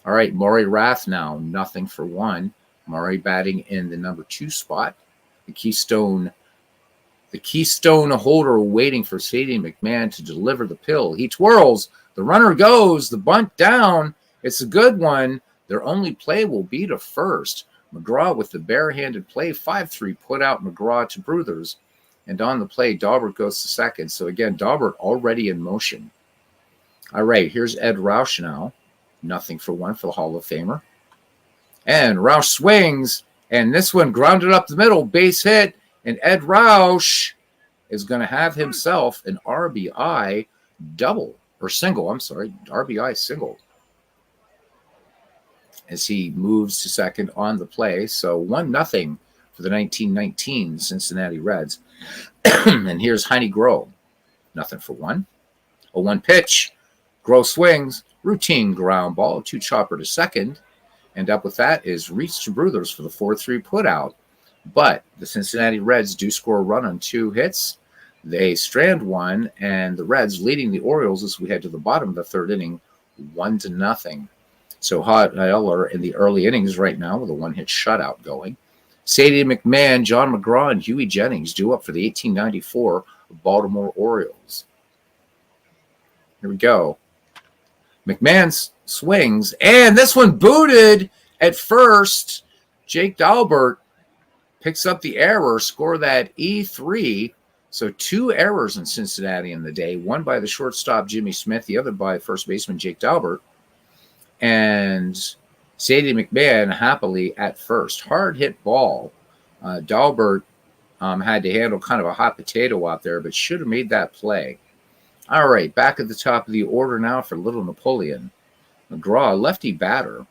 All right, Maury Rath now, 0-for-1. Maury batting in the number 2 spot. The Keystone holder waiting for Sadie McMahon to deliver the pill. He twirls. The runner goes. The bunt down. It's a good one. Their only play will be to first. McGraw with the barehanded play. 5-3 put out McGraw to Bruthers. And on the play, Daubert goes to second. So again, Daubert already in motion. All right, here's Ed Roush now. 0-for-1 for the Hall of Famer. And Roush swings. And this one grounded up the middle. Base hit. And Ed Roush is going to have himself an RBI double. Or single, I'm sorry. RBI single. As he moves to second on the play. So 1-0 for the 1919 Cincinnati Reds. And here's Heine Groh. 0-for-1. 0-1 pitch. Groh swings. Routine ground ball. 2 chopper to second. And up with that is Reach to Bruthers for the 4-3 put out. But the Cincinnati Reds do score a run on 2 hits. They strand 1. And the Reds leading the Orioles as we head to the bottom of the 3rd inning. 1-0. So Hot Eller in the early innings right now with a 1-hit shutout going. Sadie McMahon, John McGraw, and Huey Jennings due up for the 1894 Baltimore Orioles. Here we go. McMahon swings, and this one booted at first. Jake Daubert picks up the error, score that E3. So 2 errors in Cincinnati in the day, one by the shortstop Jimmy Smith, the other by first baseman Jake Daubert. And Sadie McMahon happily at first. Hard hit ball. Daubert had to handle kind of a hot potato out there, but should have made that play. All right, back at the top of the order now for Little Napoleon. McGraw, lefty batter.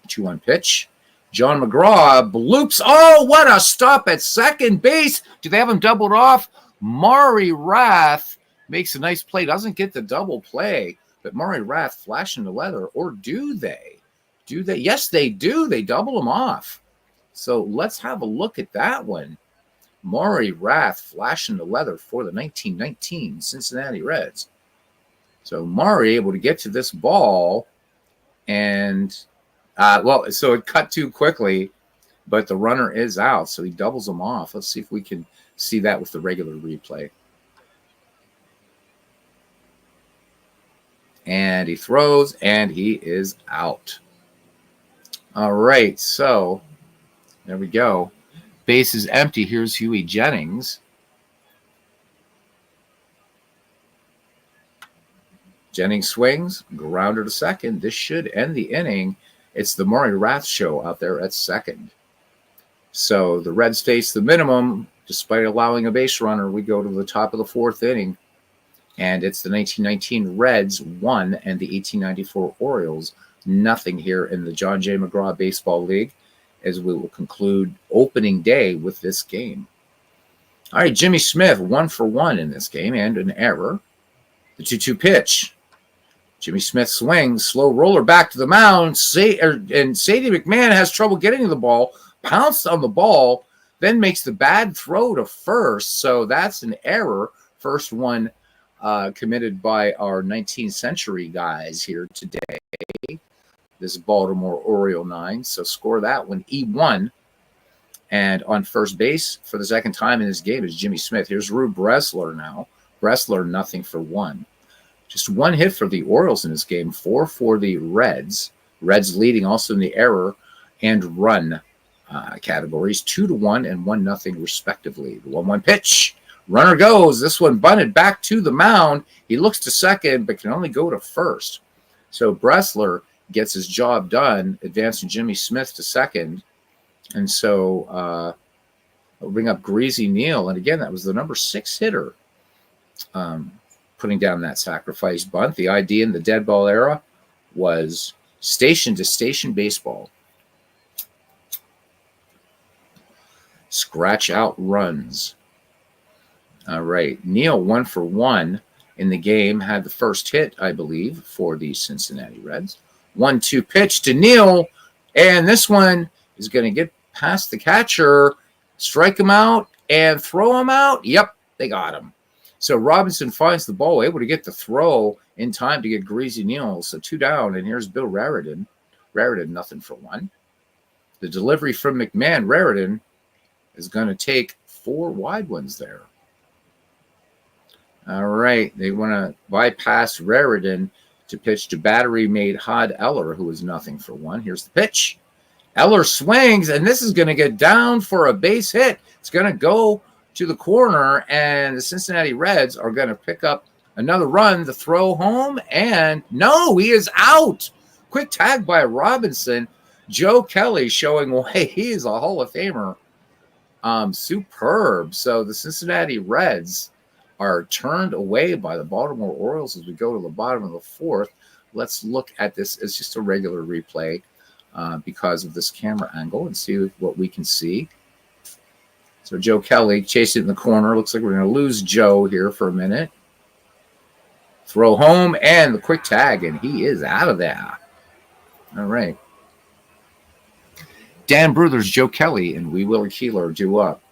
2-1 pitch. John McGraw bloops. Oh, what a stop at second base. Do they have him doubled off? Maury Rath makes a nice play. Doesn't get the double play. But Maury Rath flashing the leather, or do they? Do they? Yes, they do. They double him off. So let's have a look at that one. Maury Rath flashing the leather for the 1919 Cincinnati Reds. So Maury able to get to this ball, and so it cut too quickly, but the runner is out, so he doubles him off. Let's see if we can see that with the regular replay. And he throws, and he is out. All right, so there we go. Base is empty. Here's Huey Jennings. Jennings swings, grounder to second. This should end the inning. It's the Maury Rath show out there at second. So the Reds face the minimum. Despite allowing a base runner, we go to the top of the 4th inning. And it's the 1919 Reds 1 and the 1894 Orioles 0 here in the John J. McGraw Baseball League, as we will conclude opening day with this game. All right, Jimmy Smith 1-for-1 in this game and an error. The 2-2 pitch. Jimmy Smith swings, slow roller back to the mound, and Sadie McMahon has trouble getting to the ball, pounced on the ball, then makes the bad throw to first. So that's an error. First one committed by our 19th century guys here today. This is Baltimore Oriole 9. So score that one, E1. And on first base for the second time in this game is Jimmy Smith. Here's Rube Bressler now. Bressler 0-for-1. Just 1 hit for the Orioles in this game, 4 for the Reds. Reds leading also in the error and run categories, 2-1 and 1-0 respectively. The 1-1 pitch. Runner goes. This one bunted back to the mound. He looks to second, but can only go to first. So Bressler gets his job done, advancing Jimmy Smith to second. And so we'll bring up Greasy Neal. And again, that was the number 6 hitter putting down that sacrifice bunt. The idea in the dead ball era was station-to-station baseball. Scratch out runs. All right. Neal 1 for 1 in the game, had the first hit, I believe, for the Cincinnati Reds. 1-2 pitch to Neal, and this one is going to get past the catcher, strike him out, and throw him out. Yep, they got him. So Robinson finds the ball, able to get the throw in time to get Greasy Neal. So 2 down, and here's Bill Raritan. Raritan, 0 for 1. The delivery from McMahon. Raritan is going to take 4 wide ones there. All right, they want to bypass Raritan to pitch to battery-mate Hod Eller, who is 0 for 1. Here's the pitch. Eller swings, and this is going to get down for a base hit. It's going to go to the corner, and the Cincinnati Reds are going to pick up another run, the throw home, and no, he is out. Quick tag by Robinson. Joe Kelly showing why he is a Hall of Famer. Superb. So the Cincinnati Reds are turned away by the Baltimore Orioles as we go to the bottom of the 4th. Let's look at this as just a regular replay because of this camera angle and see what we can see. So Joe Kelly chasing in the corner. Looks like we're going to lose Joe here for a minute. Throw home and the quick tag, and he is out of there. All right. Dan Bruthers, Joe Kelly, and Wee Willie Keeler are due up.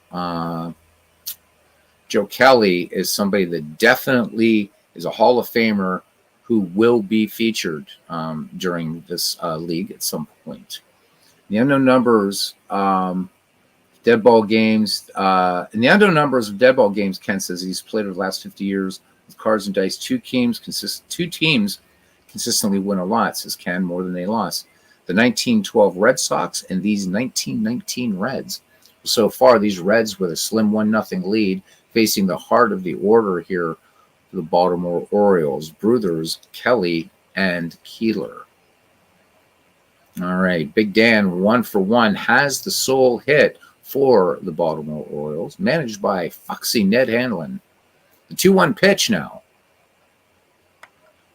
Joe Kelly is somebody that definitely is a Hall of Famer who will be featured during this league at some point. The unknown numbers, dead ball games. In the unknown numbers of dead ball games, Ken says he's played over the last 50 years with cards and dice. Two teams consistently win a lot, says Ken, more than they lost. The 1912 Red Sox and these 1919 Reds. So far, these Reds with a slim 1-0 lead, facing the heart of the order here, the Baltimore Orioles, Bruthers, Kelly, and Keeler. All right, Big Dan, 1 for 1, has the sole hit for the Baltimore Orioles, managed by Foxy Ned Hanlon. The 2-1 pitch now.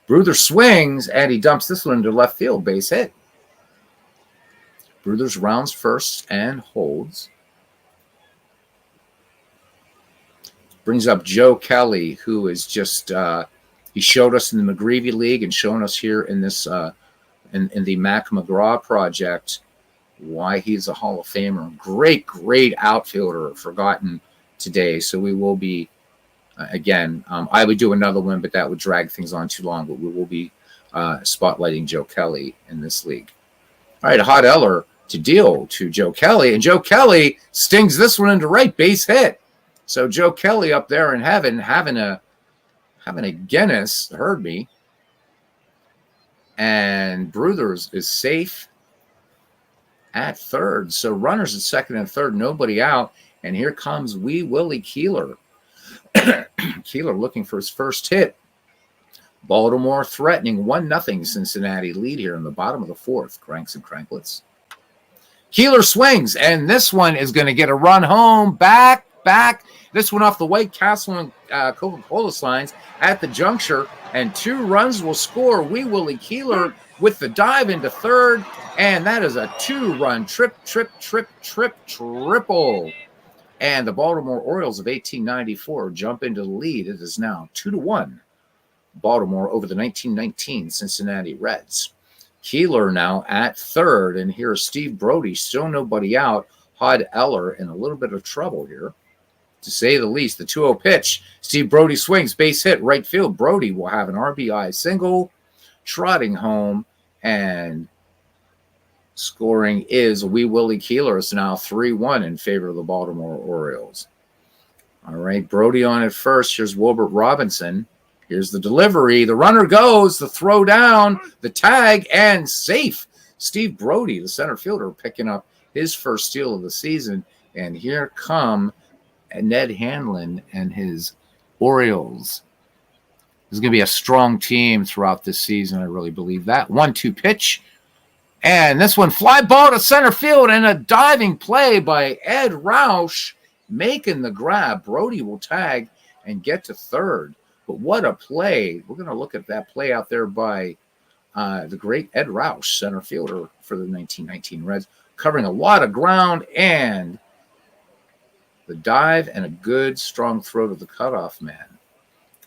Bruthers swings, and he dumps this one into left field, base hit. Bruthers rounds first and holds. Brings up Joe Kelly, who is just he showed us in the McGreevy League and shown us here in this in the Mack-McGraw project why he's a Hall of Famer. Great outfielder, forgotten today. So we will be again. I would do another one, but that would drag things on too long. But we will be spotlighting Joe Kelly in this league. All right, Hod Eller to deal to Joe Kelly, and Joe Kelly stings this one into right, base hit. So Joe Kelly up there in heaven having a Guinness, heard me. And Bruthers is safe at third. So runners at second and third, nobody out. And here comes Wee Willie Keeler. Keeler looking for his first hit. Baltimore threatening 1-0 Cincinnati lead here in the bottom of the 4th. Cranks and cranklets. Keeler swings, and this one is going to get a run home. Back. This one off the White Castle and Coca-Cola signs at the juncture, and 2 runs will score. Wee Willie Keeler with the dive into third, and that is a 2-run triple. And the Baltimore Orioles of 1894 jump into the lead. It is now 2-1. Baltimore over the 1919 Cincinnati Reds. Keeler now at third, and here's Steve Brody, still nobody out. Hod Eller in a little bit of trouble here, to say the least. The 2-0 pitch. Steve Brody swings, base hit, right field. Brody will have an RBI single, trotting home, and scoring is Wee Willie Keeler. It's now 3-1 in favor of the Baltimore Orioles. All right, Brody on at first. Here's Wilbert Robinson. Here's the delivery. The runner goes, the throw down, the tag, and safe. Steve Brody, the center fielder, picking up his first steal of the season. And here come Ned Hanlon and his Orioles. This is going to be a strong team throughout this season. I really believe that. 1-2 pitch. And this one, fly ball to center field and a diving play by Ed Roush making the grab. Brody will tag and get to third. But what a play. We're going to look at that play out there by the great Ed Roush, center fielder for the 1919 Reds, covering a lot of ground and the dive and a good strong throw to the cutoff man.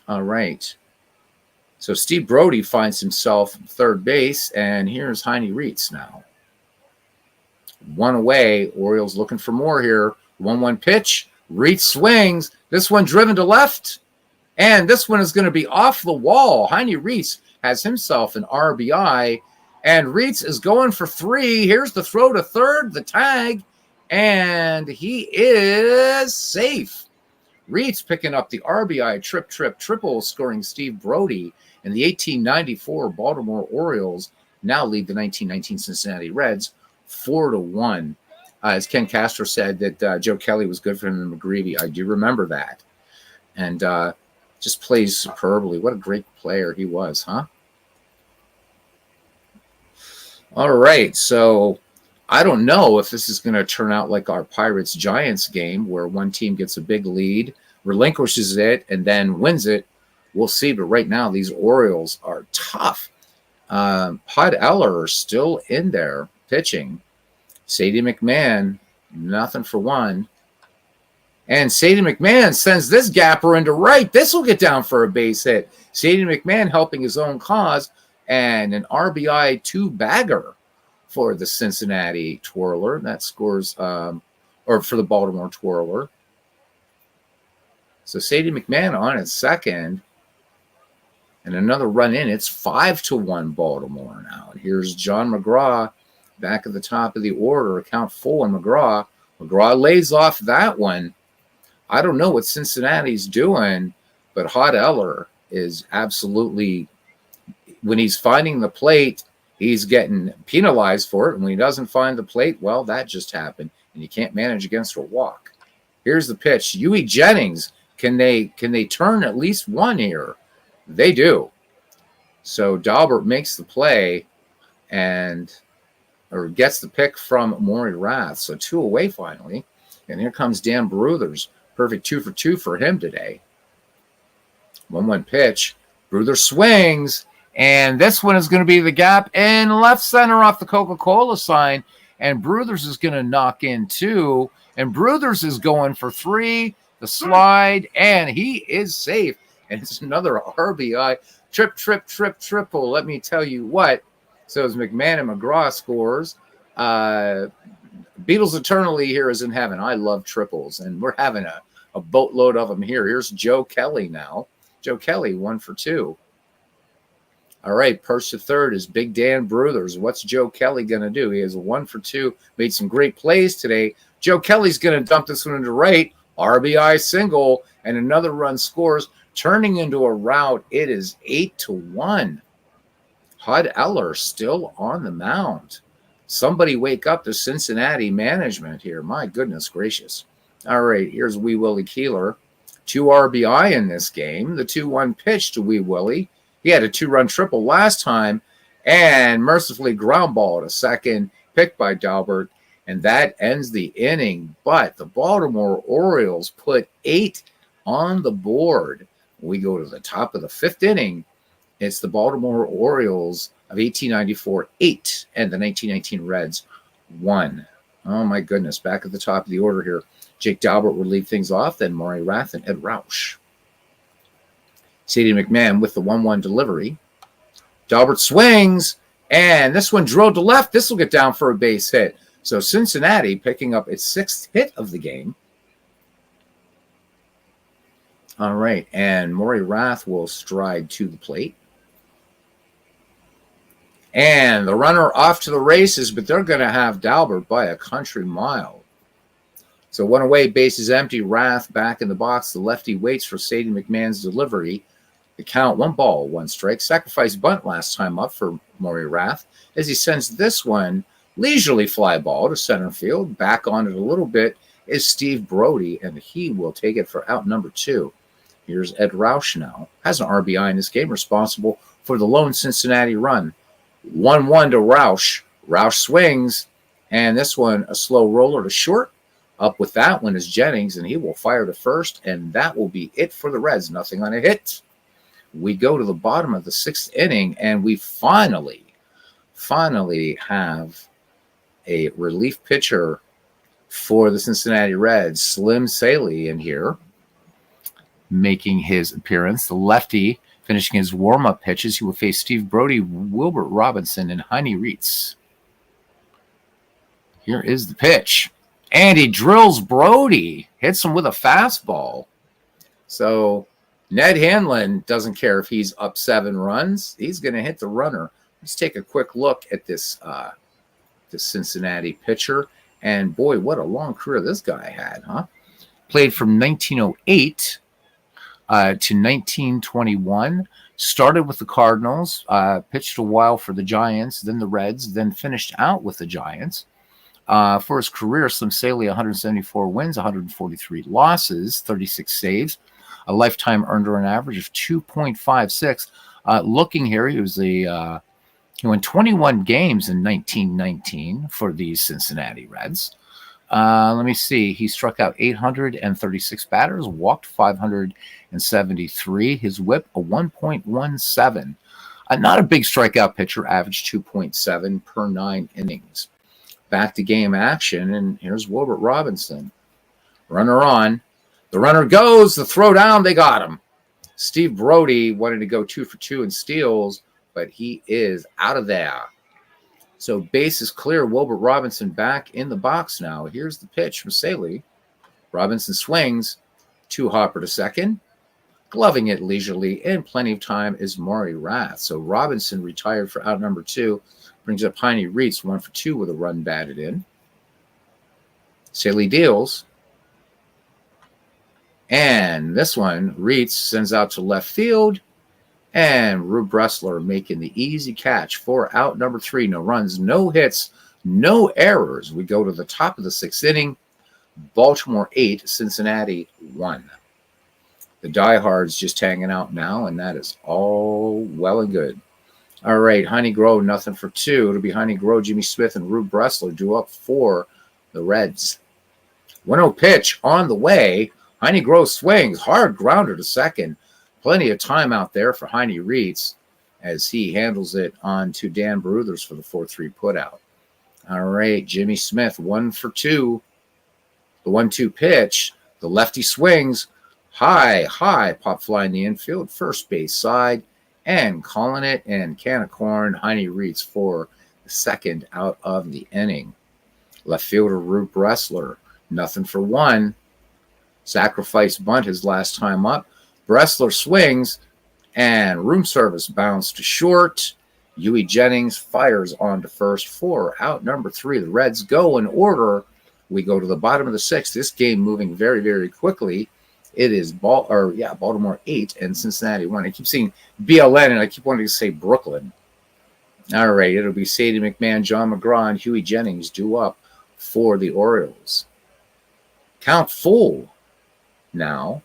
All right. So Steve Brody finds himself third base, and here's Heine Reitz now. One away. Orioles looking for more here. 1-1 pitch. Reitz swings. This one driven to left, and this one is going to be off the wall. Heine Reitz has himself an RBI, and Reitz is going for 3. Here's the throw to third, the tag, and he is safe. Reitz picking up the RBI triple, scoring Steve Brody. And the 1894 Baltimore Orioles now lead the 1919 Cincinnati Reds 4-1. As Ken Castro said that Joe Kelly was good for him in McGreevy. I do remember that. And just plays superbly. What a great player he was, huh? All right, so I don't know if this is going to turn out like our Pirates-Giants game where one team gets a big lead, relinquishes it, and then wins it. We'll see, but right now these Orioles are tough. Pod Eller still in there pitching. Sadie McMahon, nothing for one. And Sadie McMahon sends this gapper into right. This will get down for a base hit. Sadie McMahon helping his own cause, and an RBI 2-bagger for the Cincinnati Twirler. That scores, or for the Baltimore Twirler. So Sadie McMahon on at second. And another run in. It's 5-1 Baltimore now. And here's John McGraw back at the top of the order. Account full on McGraw. McGraw lays off that one. I don't know what Cincinnati's doing, but Hod Eller is absolutely, when he's finding the plate, he's getting penalized for it. And when he doesn't find the plate, well, that just happened. And you can't manage against a walk. Here's the pitch. Huey Jennings, can they turn at least one here? They do. So Daubert makes the play or gets the pick from Maury Rath. So 2 away finally. And here comes Dan Bruthers. Perfect 2 for 2 for him today. 1-1 pitch. Bruther swings. And this one is going to be the gap in left center off the Coca-Cola sign. And Bruthers is going to knock in 2. And Bruthers is going for 3. The slide. And he is safe. And it's another RBI. Triple. Let me tell you what. So as McMahon and McGraw scores, Beatles Eternally here is in heaven. I love triples, and we're having a boatload of them here. Here's Joe Kelly now. Joe Kelly, 1 for 2. All right, perched to third is Big Dan Bruthers. What's Joe Kelly going to do? He has a 1 for 2, made some great plays today. Joe Kelly's going to dump this one into right. RBI single, and another run scores, turning into a rout. It is 8-1. Hod Eller still on the mound. Somebody wake up the Cincinnati management here. My goodness gracious. All right, here's Wee Willie Keeler. 2 RBI in this game. The 2-1 pitch to Wee Willie. He had a 2-run triple last time and mercifully ground ball to second, picked by Daubert, and that ends the inning. But the Baltimore Orioles put 8 on the board. We go to the top of the 5th inning. It's the Baltimore Orioles of 1894, 8, and the 1919 Reds, 1. Oh, my goodness. Back at the top of the order here. Jake Daubert would lead things off, then Maury Rath and Ed Roush. Sadie McMahon with the 1-1 delivery. Daubert swings, and this one drilled to left. This will get down for a base hit. So Cincinnati picking up its 6th hit of the game. All right, and Maury Rath will stride to the plate. And the runner off to the races, but they're going to have Daubert by a country mile. So 1 away, bases empty. Rath back in the box. The lefty waits for Sadie McMahon's delivery. The count, 1 ball, 1 strike. Sacrifice bunt last time up for Maury Rath as he sends this one Leisurely fly ball to center field. Back on it a little bit is Steve Brody, and he will take it for out number 2. Here's Ed Roush now. Has an RBI in this game, responsible for the lone Cincinnati run. 1-1 to Roush. Roush swings, and this one a slow roller to short. Up with that one is Jennings, and he will fire to first, and that will be it for the Reds. Nothing on a hit. We go to the bottom of the 6th inning, and we finally have a relief pitcher for the Cincinnati Reds, Slim Saley, in here, making his appearance. The lefty finishing his warm-up pitches. He will face Steve Brody, Wilbert Robinson, and Heine Reitz. Here is the pitch. And he drills Brody. Hits him with a fastball. So Ned Hanlon doesn't care if he's up 7 runs. He's going to hit the runner. Let's take a quick look at this Cincinnati pitcher. And boy, what a long career this guy had, huh? Played from 1908 to 1921. Started with the Cardinals, pitched a while for the Giants, then the Reds, then finished out with the Giants. For his career, Slim Saley, 174 wins, 143 losses, 36 saves, a lifetime earned run average of 2.56. Looking here, he won 21 games in 1919 for the Cincinnati Reds. Let me see. He struck out 836 batters, walked 573. His whip, a 1.17. Not a big strikeout pitcher, averaged 2.7 per 9 innings. Back to game action, and here's Wilbert Robinson. Runner on. The runner goes. The throw down. They got him. Steve Brody wanted to go 2 for 2 in steals, but he is out of there. So base is clear. Wilbert Robinson back in the box now. Here's the pitch from Saley. Robinson swings. 2-hopper to second. Gloving it leisurely in plenty of time is Maury Rath. So Robinson retired for out number 2. Brings up Heine Reitz, 1 for 2 with a run batted in. Saley deals. And this one, Reitz sends out to left field. And Rube Bressler making the easy catch for out number 3. No runs, no hits, no errors. We go to the top of the 6th inning. Baltimore 8, Cincinnati 1. The diehards just hanging out now, and that is all well and good. All right, Mack-McGraw, nothing for 2. It'll be Mack-McGraw, Jimmy Smith, and Rube Bressler due up for the Reds. 1-0 pitch on the way. Mack-McGraw swings. Hard grounder to second. Plenty of time out there for Heine Reitz as he handles it on to Dan Baruthers for the 4-3 putout. All right, Jimmy Smith, 1 for 2. The 1-2 pitch. The lefty swings. High, pop fly in the infield, first base side. And calling it, and can of corn, Heine Reitz for the 2nd out of the inning. Left fielder Rube Bressler, nothing for 1. Sacrifice bunt his last time up. Bressler swings, and room service bounce to short. Huey Jennings fires on to first for out number 3. The Reds go in order. We go to the bottom of the 6th. This game moving very, very quickly. It is Baltimore 8 and Cincinnati 1. I keep seeing BLN, and I keep wanting to say Brooklyn. All right, it'll be Sadie McMahon, John McGraw, and Huey Jennings due up for the Orioles. Count full now.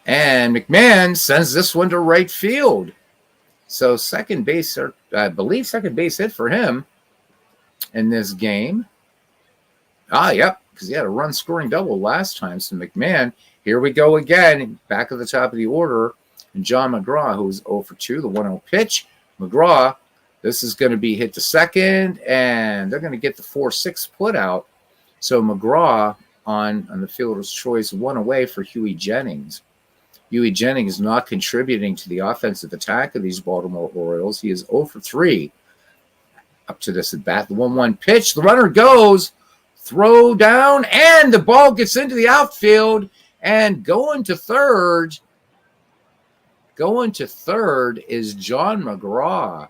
And McMahon sends this one to right field. So second base, I believe second base hit for him in this game. Yep. Because he had a run-scoring double last time. So McMahon, here we go again, back at the top of the order. And John McGraw, who's 0 for 2, the 1-0 pitch. McGraw, this is going to be hit to second, and they're going to get the 4-6 put out. So McGraw on the fielder's choice, 1 away for Huey Jennings. Huey Jennings not contributing to the offensive attack of these Baltimore Orioles. He is 0 for 3 up to this at bat. The 1-1 pitch, the runner goes. Throw down, and the ball gets into the outfield, and going to third is John McGraw.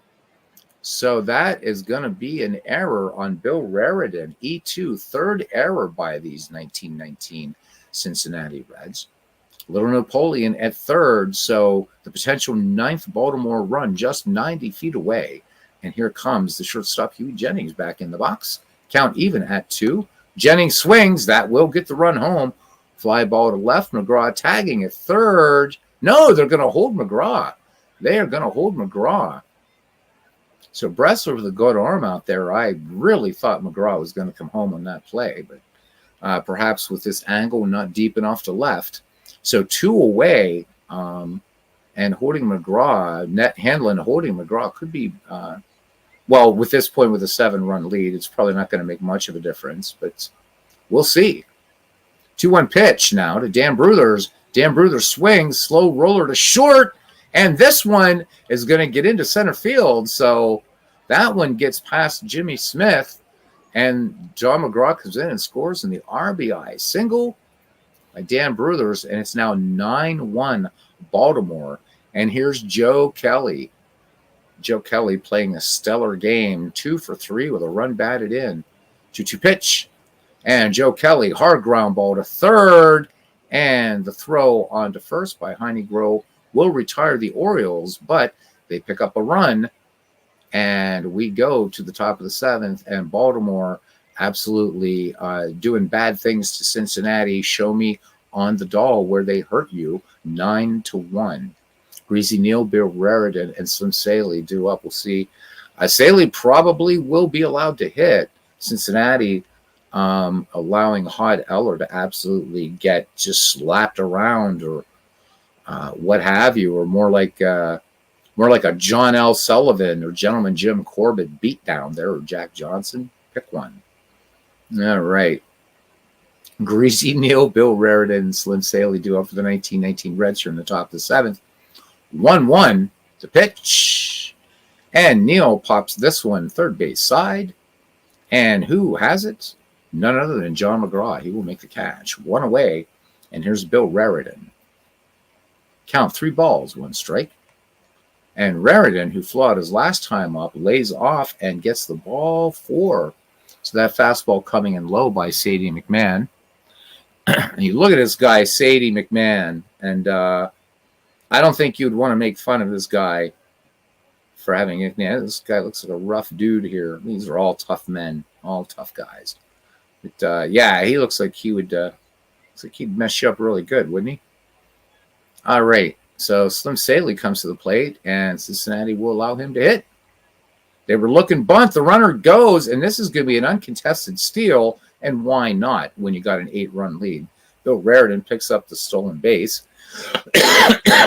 So that is going to be an error on Bill Raridan. E2, third error by these 1919 Cincinnati Reds. Little Napoleon at third, so the potential 9th Baltimore run just 90 feet away. And here comes the shortstop, Huey Jennings, back in the box. Count even at 2. Jennings swings. That will get the run home. Fly ball to left. McGraw tagging at third. No, they're going to hold McGraw. They are going to hold McGraw. So Bressler with a good arm out there. I really thought McGraw was going to come home on that play, but perhaps with this angle not deep enough to left. So 2 away, and holding McGraw, net handling, holding McGraw could be, well, with this point with a 7-run lead, it's probably not going to make much of a difference, but we'll see. 2-1 pitch now to Dan Bruthers. Dan Bruthers swings, slow roller to short, and this one is going to get into center field. So that one gets past Jimmy Smith, and John McGraw comes in and scores in the RBI single by Dan Bruthers, and it's now 9-1 Baltimore. And here's Joe Kelly. Joe Kelly playing a stellar game, 2 for 3 with a run batted in. 2-2 pitch. And Joe Kelly, hard ground ball to third. And the throw on to first by Mack-McGraw will retire the Orioles, but they pick up a run. And we go to the top of the 7th, and Baltimore absolutely doing bad things to Cincinnati. Show me on the doll where they hurt you. 9-1. Greasy Neal, Bill Raritan, and Slim Saley due up. We'll see. Saley probably will be allowed to hit. Cincinnati allowing Hod Eller to absolutely get just slapped around or what have you, or more like a John L. Sullivan or Gentleman Jim Corbett beatdown there, or Jack Johnson. Pick one. All right. Greasy Neal, Bill Raritan, and Slim Saley due up for the 1919 Reds here in the top of the 7th. 1-1 to pitch. And Neal pops this one third base side. And who has it? None other than John McGraw. He will make the catch. 1 away. And here's Bill Raritan. Count 3 balls, 1 strike. And Raritan, who flawed his last time up, lays off and gets the ball 4. So that fastball coming in low by Sadie McMahon. And you look at this guy, Sadie McMahon, and I don't think you'd want to make fun of this guy for having a nickname. This guy looks like a rough dude here. These are all tough men, all tough guys. But yeah, he looks like he would. Looks like he'd mess you up really good, wouldn't he? All right. So Slim Saley comes to the plate, and Cincinnati will allow him to hit. They were looking bunt. The runner goes, and this is going to be an uncontested steal. And why not when you got an 8-run lead? Bill Raritan picks up the stolen base.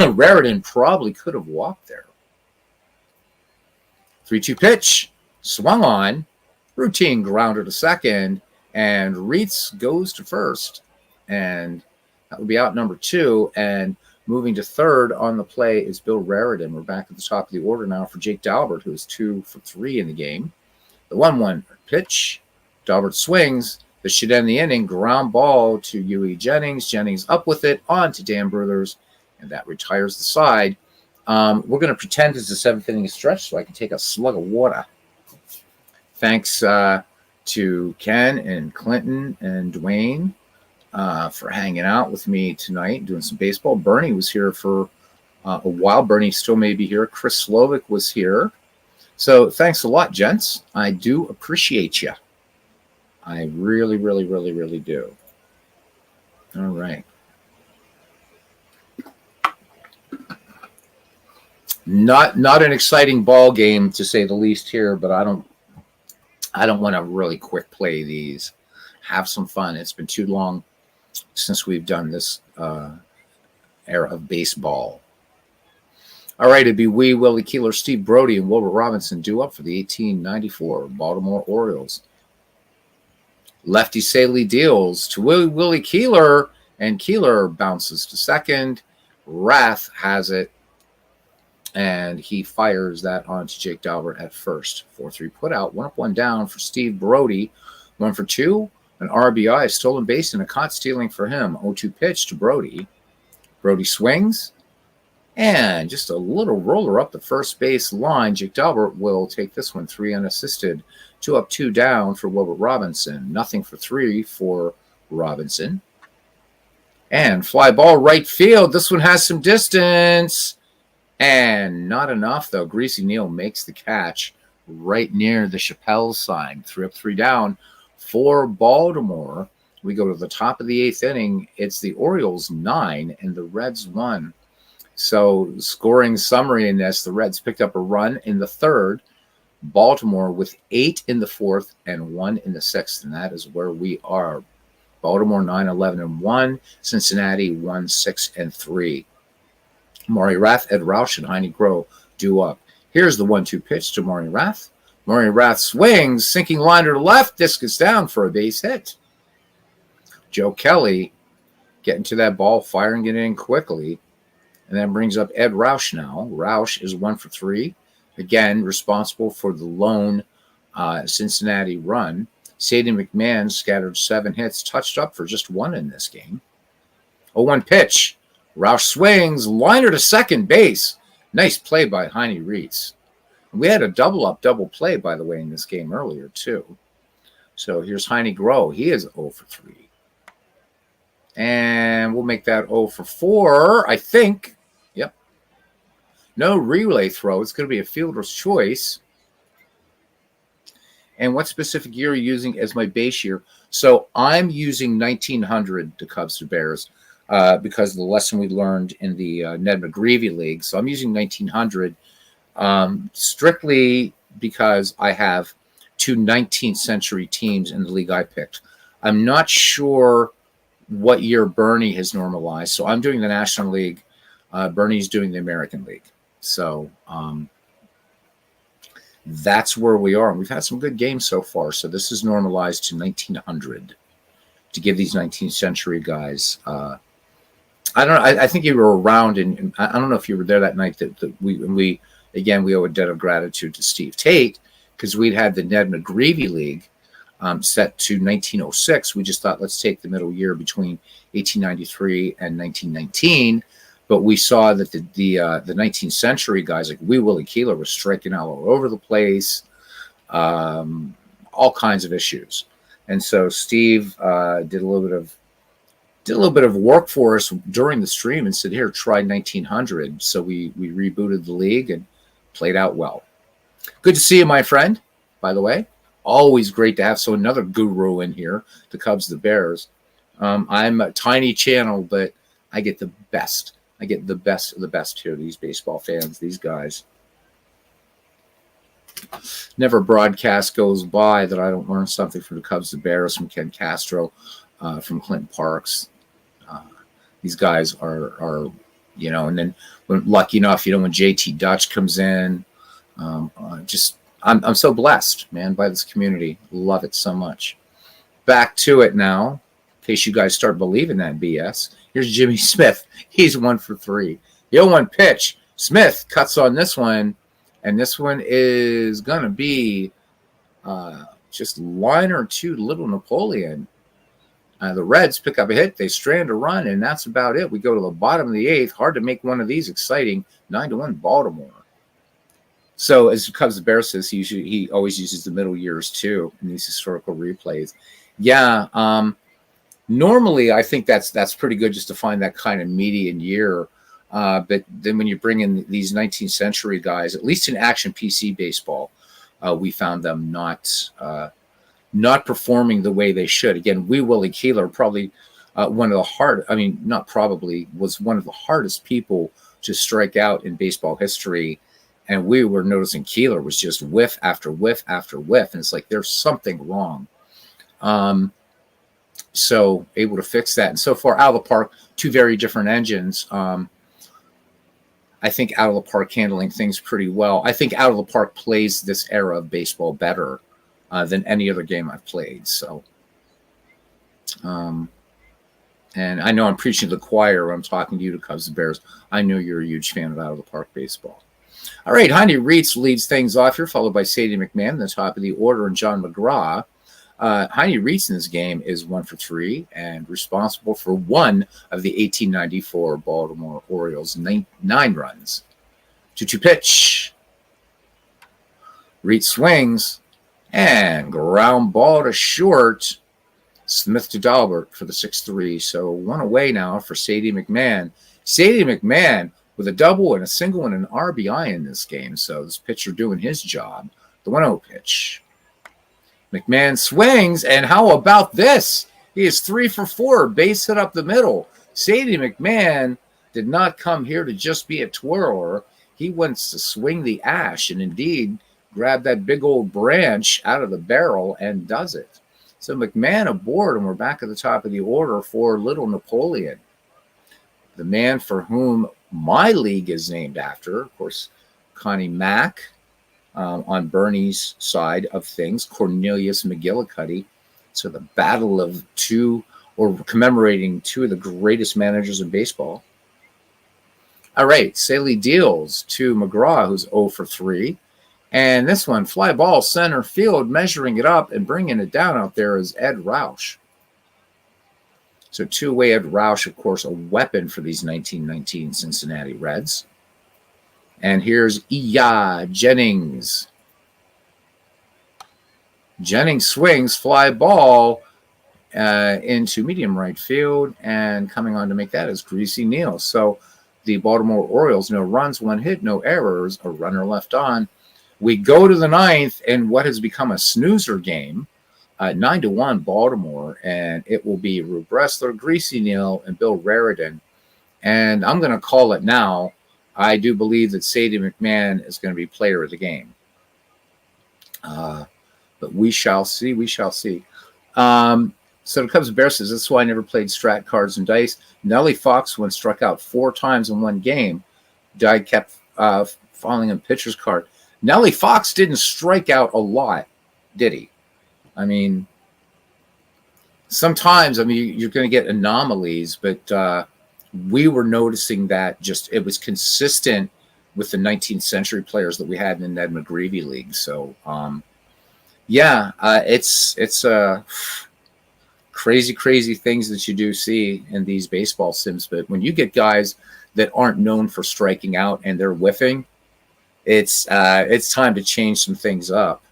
Raritan probably could have walked there. 3-2 pitch. Swung on. Routine grounder to second. And Reitz goes to first. And that would be out number 2. And moving to third on the play is Bill Raritan. We're back at the top of the order now for Jake Dalbert, who is 2 for 3 in the game. The 1-1 pitch. Dalbert swings. This should end the inning. Ground ball to Huey Jennings. Jennings up with it. On to Dan Bruthers. And that retires the side. We're going to pretend it's a 7th inning stretch so I can take a slug of water. Thanks to Ken and Clinton and Dwayne for hanging out with me tonight, doing some baseball. Bernie was here for a while. Bernie still may be here. Chris Slovic was here. So thanks a lot, gents. I do appreciate you. I really, really, really, really do. All right. Not an exciting ball game to say the least here, but I don't want to really quick play these. Have some fun. It's been too long since we've done this era of baseball. All right, it'd be Willie Keeler, Steve Brody, and Wilbur Robinson due up for the 1894 Baltimore Orioles. Lefty Saley deals to Willie Keeler, and Keeler bounces to second. Rath has it, and he fires that on to Jake Dalbert at first. 4-3 put out, 1 up, 1 down for Steve Brody. 1 for 2, an RBI, a stolen base, and a caught stealing for him. 0-2 pitch to Brody. Brody swings, and just a little roller up the first base line. Jake Dalbert will take this one 3 unassisted. 2 up, 2 down for Wilbur Robinson. Nothing for 3 for Robinson. And fly ball right field. This one has some distance. And not enough, though. Greasy Neal makes the catch right near the Chappelle sign. 3 up, 3 down for Baltimore. We go to the top of the 8th inning. It's the Orioles 9 and the Reds 1. So, scoring summary in this, the Reds picked up a run in the 3rd. Baltimore with 8 in the 4th and 1 in the 6th. And that is where we are. Baltimore 9, 11, and 1. Cincinnati 1, 6, and 3. Maury Rath, Ed Roush, and Mack-McGraw due up. Here's the 1-2 pitch to Maury Rath. Maury Rath swings, sinking liner to left. Disc is down for a base hit. Joe Kelly getting to that ball, firing it in quickly. And then brings up Ed Roush now. Roush is 1 for 3. Again, responsible for the lone Cincinnati run. Sadie McMahon scattered 7 hits, touched up for just 1 in this game. 0-1 pitch. Roush swings, liner to second base. Nice play by Heine Reitz. We had a double-up, double play, by the way, in this game earlier, too. So here's Mack-McGraw. He is 0 for 3. And we'll make that 0 for 4, I think. Yep. No relay throw. It's going to be a fielder's choice. And what specific year are you using as my base year? So I'm using 1900 to Cubs to Bears because of the lesson we learned in the Ned McGreevy League. So I'm using 1900 strictly because I have 2 19th century teams in the league I picked. I'm not sure what year Bernie has normalized. So I'm doing the National League. Bernie's doing the American League. So that's where we are. And we've had some good games so far. So this is normalized to 1900 to give these 19th century guys. I don't know. I think you were around, and I don't know if you were there that night that we owe a debt of gratitude to Steve Tate because we'd had the Ned McGreevy League set to 1906. We just thought, let's take the middle year between 1893 and 1919. But we saw that the 19th century guys like Willie Keeler was striking out all over the place, all kinds of issues. And so Steve did a little bit of work for us during the stream and said, "Here, try 1900." So we rebooted the league and played out well. Good to see you, my friend. By the way, always great to have another guru in here. The Cubs, the Bears. I'm a tiny channel, but I get the best. I get the best of the best here, these baseball fans, these guys. Never a broadcast goes by that I don't learn something from the Cubs, the Bears, from Ken Castro, from Clinton Parks. These guys are, and then when lucky enough, when JT Dutch comes in, I'm so blessed, man, by this community. Love it so much. Back to it now, in case you guys start believing that BS. Here's Jimmy Smith. He's 1 for 3. The 0-1 pitch. Smith cuts on this one, and this one is going to be just liner to Little Napoleon. The Reds pick up a hit. They strand a run, and that's about it. We go to the bottom of the 8th. Hard to make one of these exciting. 9-1 Baltimore. So as Cubs the Bears says, he always uses the middle years, too, in these historical replays. Yeah, normally, I think that's pretty good just to find that kind of median year. But then when you bring in these 19th century guys, at least in action PC baseball, we found them not performing the way they should. Again, Willie Keeler probably was one of the hardest people to strike out in baseball history. And we were noticing Keeler was just whiff after whiff after whiff. And it's like there's something wrong. So able to fix that. And so far, out of the park, 2 very different engines. I think out of the park handling things pretty well. I think out of the park plays this era of baseball better than any other game I've played. So, and I know I'm preaching to the choir when I'm talking to you, to Cubs and Bears. I know you're a huge fan of out of the park baseball. All right, Heine Reitz leads things off here, followed by Sadie McMahon, the top of the order, and John McGraw. Heine Reitz in this game is 1 for 3 and responsible for 1 of the 1894 Baltimore Orioles' 9 runs. 2-2 pitch. Reitz swings and ground ball to short. Smith to Dahlberg for the 6-3. So 1 away now for Sadie McMahon. Sadie McMahon with a double and a single and an RBI in this game. So this pitcher doing his job. The 1-0 pitch. McMahon swings, and how about this? He is 3 for 4, base hit up the middle. Sadie McMahon did not come here to just be a twirler. He wants to swing the ash and indeed grab that big old branch out of the barrel and does it. So McMahon aboard, and we're back at the top of the order for Little Napoleon, the man for whom my league is named after. Of course, Connie Mack on Bernie's side of things, Cornelius McGillicuddy. So the battle of two, or commemorating two of the greatest managers in baseball. All right, Saley deals to McGraw, who's 0 for 3. And this one, fly ball center field, measuring it up and bringing it down out there is Ed Roush. So two-way Ed Roush, of course, a weapon for these 1919 Cincinnati Reds. And here's Jennings. Jennings swings, fly ball into medium right field, and coming on to make that is Greasy Neal. So the Baltimore Orioles, no runs, 1 hit, no errors, a runner left on. We go to the 9th in what has become a snoozer game, 9-1 Baltimore, and it will be Rube Bressler, Greasy Neal, and Bill Raridan. And I'm going to call it now. I do believe that Sadie McMahon is going to be player of the game. But we shall see. We shall see. So the Cubs Bear says, that's why I never played strat cards and dice. Nellie Fox once struck out 4 times in one game. I kept falling in pitcher's card. Nellie Fox didn't strike out a lot, did he? I mean, sometimes, you're going to get anomalies, but we were noticing that just it was consistent with the 19th century players that we had in the Ned McGreevy League. So, it's crazy things that you do see in these baseball sims. But when you get guys that aren't known for striking out and they're whiffing, it's time to change some things up.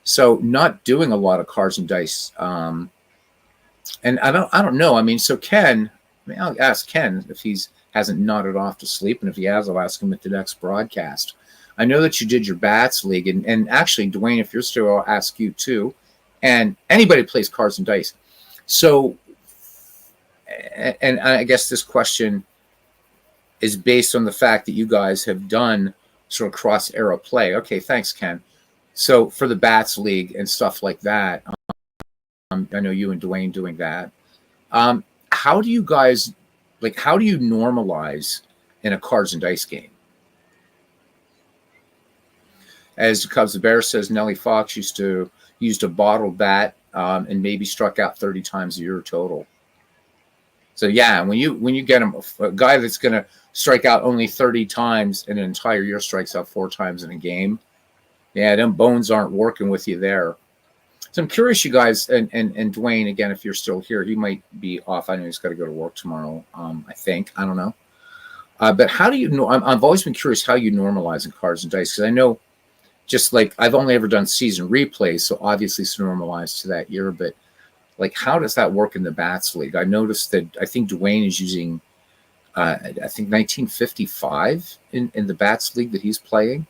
So not doing a lot of cards and dice. And I don't know. So Ken, I'll ask Ken if he's hasn't nodded off to sleep. And if he has, I'll ask him at the next broadcast. I know that you did your Bats League. And actually, Dwayne, if you're still, I'll ask you too. And anybody plays cards and dice. So, and I guess this question is based on the fact that you guys have done sort of cross-era play. Okay, thanks, Ken. So for the Bats League and stuff like that, I know you and Dwayne doing that. How do you guys, how do you normalize in a cards and dice game? As the Cubs, the Bears says, Nellie Fox used a bottle bat and maybe struck out 30 times a year total. So yeah, when you get a guy that's going to strike out only 30 times in an entire year, strikes out 4 times in a game, yeah, them bones aren't working with you there. So I'm curious, you guys, and Dwayne, again, if you're still here, he might be off. I know he's got to go to work tomorrow. I think, I don't know. But how do you know? I've always been curious how you normalize in cards and dice, because I know, just like I've only ever done season replays, so obviously it's normalized to that year. But how does that work in the Bats League? I noticed that I think Dwayne is using, I think 1955 in the Bats League that he's playing,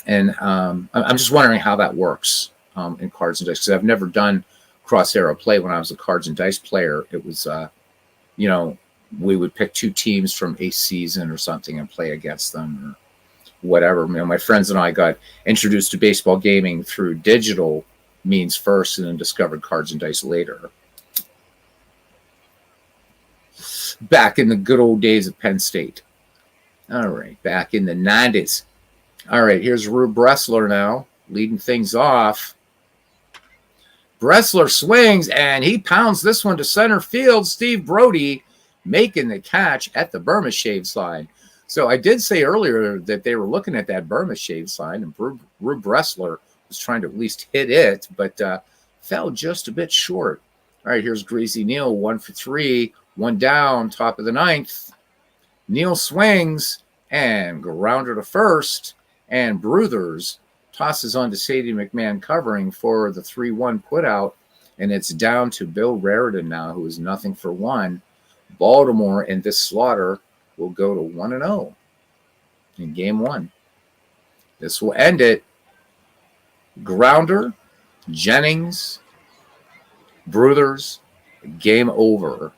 and I'm just wondering how that works in cards and dice, because I've never done cross-era play. When I was a cards and dice player, it was we would pick 2 teams from a season or something and play against them or whatever. My friends and I got introduced to baseball gaming through digital means first, and then discovered cards and dice later. Back in the good old days of Penn State. All right, back in the 90s. All right, here's Rube Bressler now, leading things off. Bressler swings, and he pounds this one to center field. Steve Brody making the catch at the Burma shave sign. So I did say earlier that they were looking at that Burma shave sign, and Rube Bressler was trying to at least hit it, but fell just a bit short. All right, here's Greasy Neal, 1 for 3, 1 down, top of the 9th. Neal swings and grounder to first, and Bruthers tosses on to Sadie McMahon covering for the 3-1 putout, and it's down to Bill Raridan now, who is nothing for 1. Baltimore in this slaughter will go to 1-0 in game 1. This will end it. Grounder, Jennings, Bruthers, game over,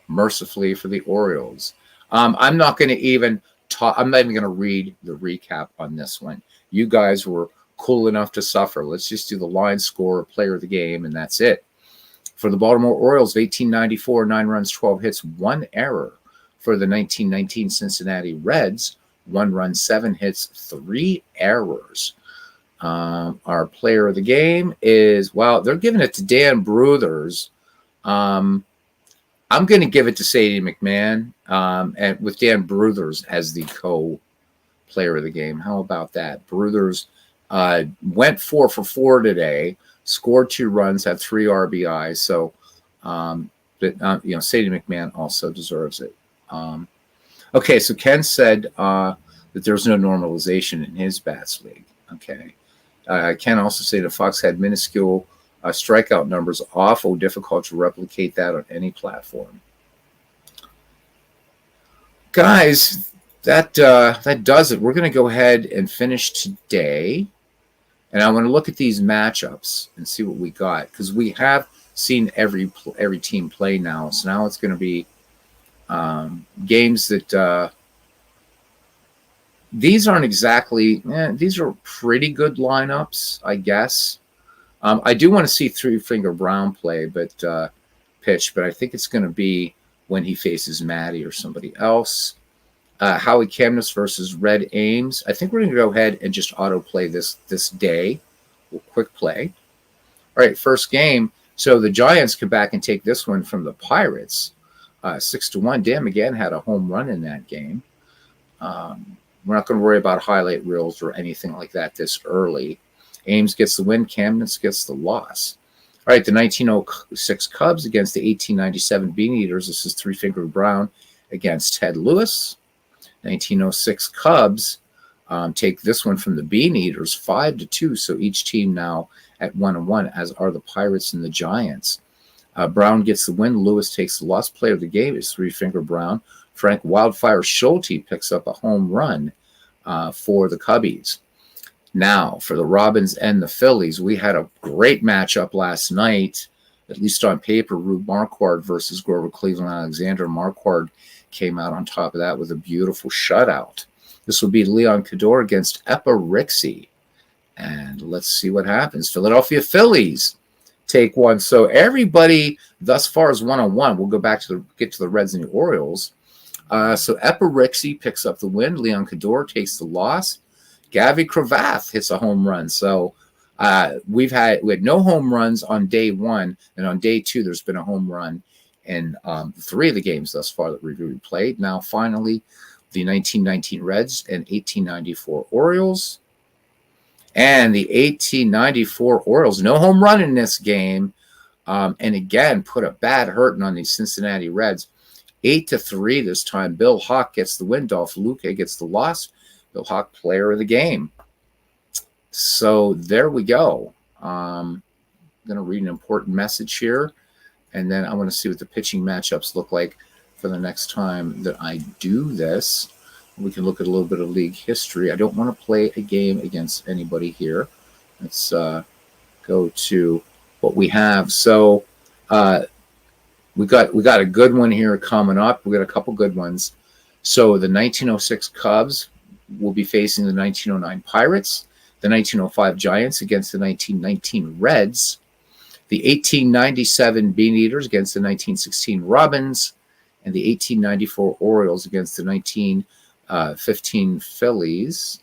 mercifully for the Orioles. I'm not going to even talk. I'm not even going to read the recap on this one. You guys were cool enough to suffer. Let's just do the line score, player of the game, and that's it. For the Baltimore Orioles, 1894, 9 runs, 12 hits, 1 error. For the 1919 Cincinnati Reds, 1 run, 7 hits, 3 errors. Our player of the game is, well, they're giving it to Dan Bruthers. I'm going to give it to Sadie McMahon, and with Dan Bruthers as the co-player of the game. How about that? Bruthers went 4 for 4 today, scored 2 runs, had 3 RBIs. So, Sadie McMahon also deserves it. Okay, so Ken said that there's no normalization in his bats league. Okay. Ken also said that Fox had minuscule strikeout numbers, awful difficult to replicate that on any platform. Guys, that does it. We're going to go ahead and finish today. And I want to look at these matchups and see what we got, because we have seen every team play now. So now it's going to be games that these aren't exactly. These are pretty good lineups, I guess. I do want to see Three Finger Brown play, pitch, but I think it's going to be when he faces Matty or somebody else. Howie Kamnas versus Red Ames. I think we're going to go ahead and just auto play this day. We'll quick play. All right, first game. So the Giants come back and take this one from the Pirates, 6-1. Dan McGann had a home run in that game. We're not going to worry about highlight reels or anything like that this early. Ames gets the win. Kamnas gets the loss. All right, the 1906 Cubs against the 1897 Bean Eaters. This is Three Finger Brown against Ted Lewis. 1906 Cubs take this one from the Bean Eaters, 5-2. So each team now at 1-1, as are the Pirates and the Giants. Brown gets the win. Lewis takes the loss. Player of the game is Three Finger Brown. Frank Wildfire Schulte picks up a home run for the Cubbies. Now, for the Robins and the Phillies, we had a great matchup last night, at least on paper. Rube Marquard versus Grover Cleveland Alexander. Marquard came out on top of that with a beautiful shutout. This will be Leon Cador against Epirixie. And let's see what happens. Philadelphia Phillies take one. So everybody thus far is 1-1. We'll go back to get to the Reds and the Orioles. So Epirixie picks up the win. Leon Cador takes the loss. Gavi Cravath hits a home run. So we had no home runs on day 1, and on day 2 there's been a home run in 3 of the games thus far that we've played. Now finally, the 1919 Reds and 1894 Orioles. And the 1894 Orioles, no home run in this game, and again put a bad hurting on the Cincinnati Reds. 8-3 this time. Bill Hawk gets the win. Dolph Luque gets the loss. Bill Hawk, player of the game. So there we go. I'm going to read an important message here, and then I want to see what the pitching matchups look like for the next time that I do this. We can look at a little bit of league history. I don't want to play a game against anybody here. Let's go to what we have. So we got a good one here coming up. We got a couple good ones. So the 1906 Cubs will be facing the 1909 Pirates, the 1905 Giants against the 1919 Reds, the 1897 Bean Eaters against the 1916 Robins, and the 1894 Orioles against the 1915 Phillies.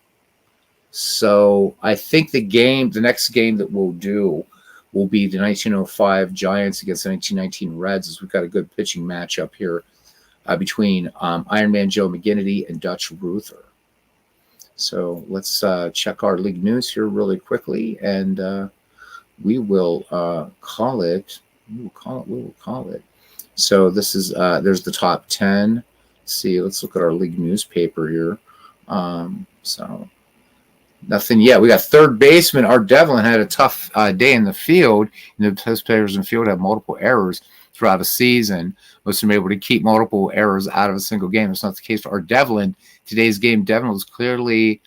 So I think the next game that we'll do will be the 1905 Giants against the 1919 Reds, as we've got a good pitching matchup here between Ironman Joe McGinnity and Dutch Ruther. So let's check our league news here really quickly, and we will call it. We will call it. So this is there's the top 10. Let's look at our league newspaper here. So nothing yet. We got third baseman Art Devlin had a tough day in the field. The best players in the field have multiple errors throughout a season. Most of them able to keep multiple errors out of a single game. It's not the case for Art Devlin. Today's game, Devlin was clearly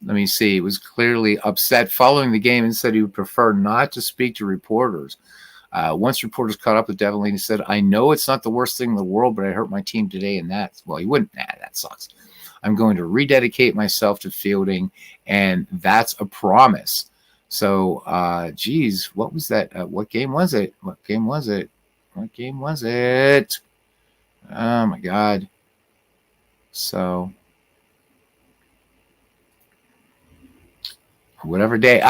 Let me see. He was clearly upset following the game and said he would prefer not to speak to reporters. Once reporters caught up with Devlin, he said, I know it's not the worst thing in the world, but I hurt my team today, and well, he wouldn't. That sucks. I'm going to rededicate myself to fielding, and that's a promise. So, geez, what was that? What game was it? What game was it? Oh, my God. So, whatever day,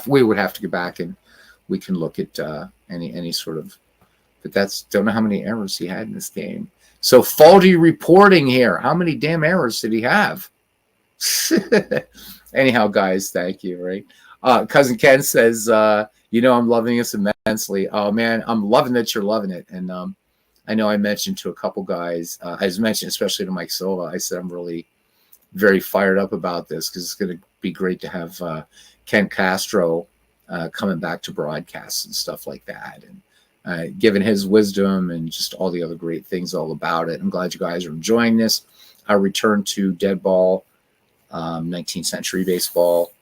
we would have to go back and we can look at any sort of, but don't know how many errors he had in this game. So faulty reporting here. How many damn errors did he have? Anyhow, guys, thank you. Right. Cousin Ken says, I'm loving this immensely. Oh man, I'm loving that you're loving it. And I know I mentioned to a couple guys, I mentioned especially to Mike Silva, I said I'm really very fired up about this because it's going to be great to have Ken Castro coming back to broadcasts and stuff like that, and given his wisdom and just all the other great things all about it. I'm glad you guys are enjoying this. I return to Dead Ball, 19th Century Baseball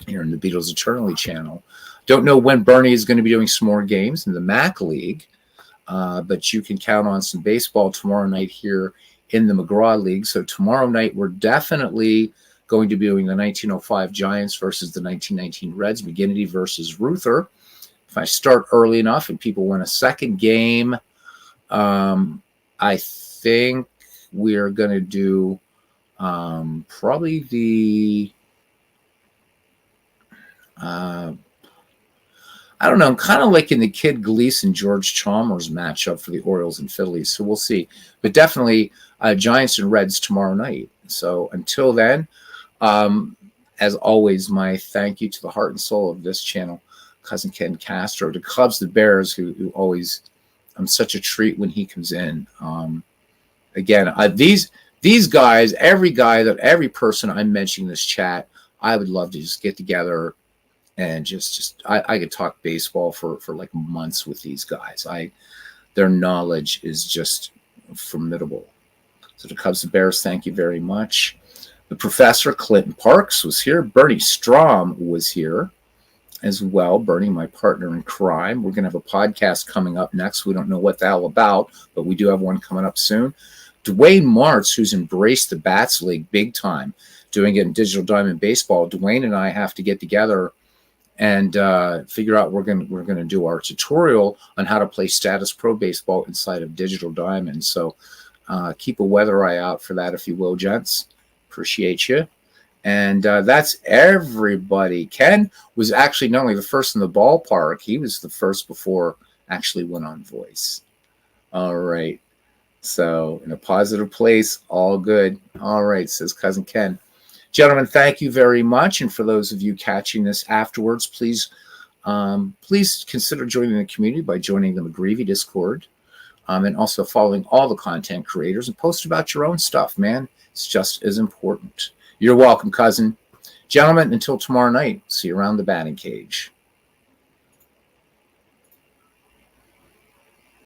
here in the Beatles Eternally channel. Don't know when Bernie is going to be doing some more games in the Mac League, but you can count on some baseball tomorrow night here in the McGraw League. So tomorrow night we're definitely going to be doing the 1905 Giants versus the 1919 Reds, McGinnity versus Ruther. If I start early enough and people win a second game, I think we are going to do probably the, I don't know, I'm kind of liking the Kid Gleason, George Chalmers matchup for the Orioles and Phillies. So we'll see. But definitely Giants and Reds tomorrow night. So until then, as always, my thank you to the heart and soul of this channel, Cousin Ken Castro, to Cubs the Bears, who always, I'm such a treat when he comes in. Again, these guys, every person I'm mentioning in this chat, I would love to just get together and just I could talk baseball for like months with these guys. Their knowledge is just formidable. So to Cubs the Bears, thank you very much. The Professor Clinton Parks was here. Bernie Strom was here as well. Bernie, my partner in crime. We're going to have a podcast coming up next. We don't know what the hell about, but we do have one coming up soon. Dwayne Martz, who's embraced the Bats League big time, doing it in Digital Diamond Baseball. Dwayne and I have to get together and figure out we're going to do our tutorial on how to play Status Pro Baseball inside of Digital Diamond. So keep a weather eye out for that, if you will, gents. Appreciate you. And that's everybody. Ken was actually not only the first in the ballpark, he was the first before actually went on voice. All right. So in a positive place, all good. All right, says Cousin Ken. Gentlemen, thank you very much. And for those of you catching this afterwards, please consider joining the community by joining the McGreevy Discord, and also following all the content creators and post about your own stuff, man. It's just as important. You're welcome, cousin. Gentlemen, until tomorrow night, see you around the batting cage.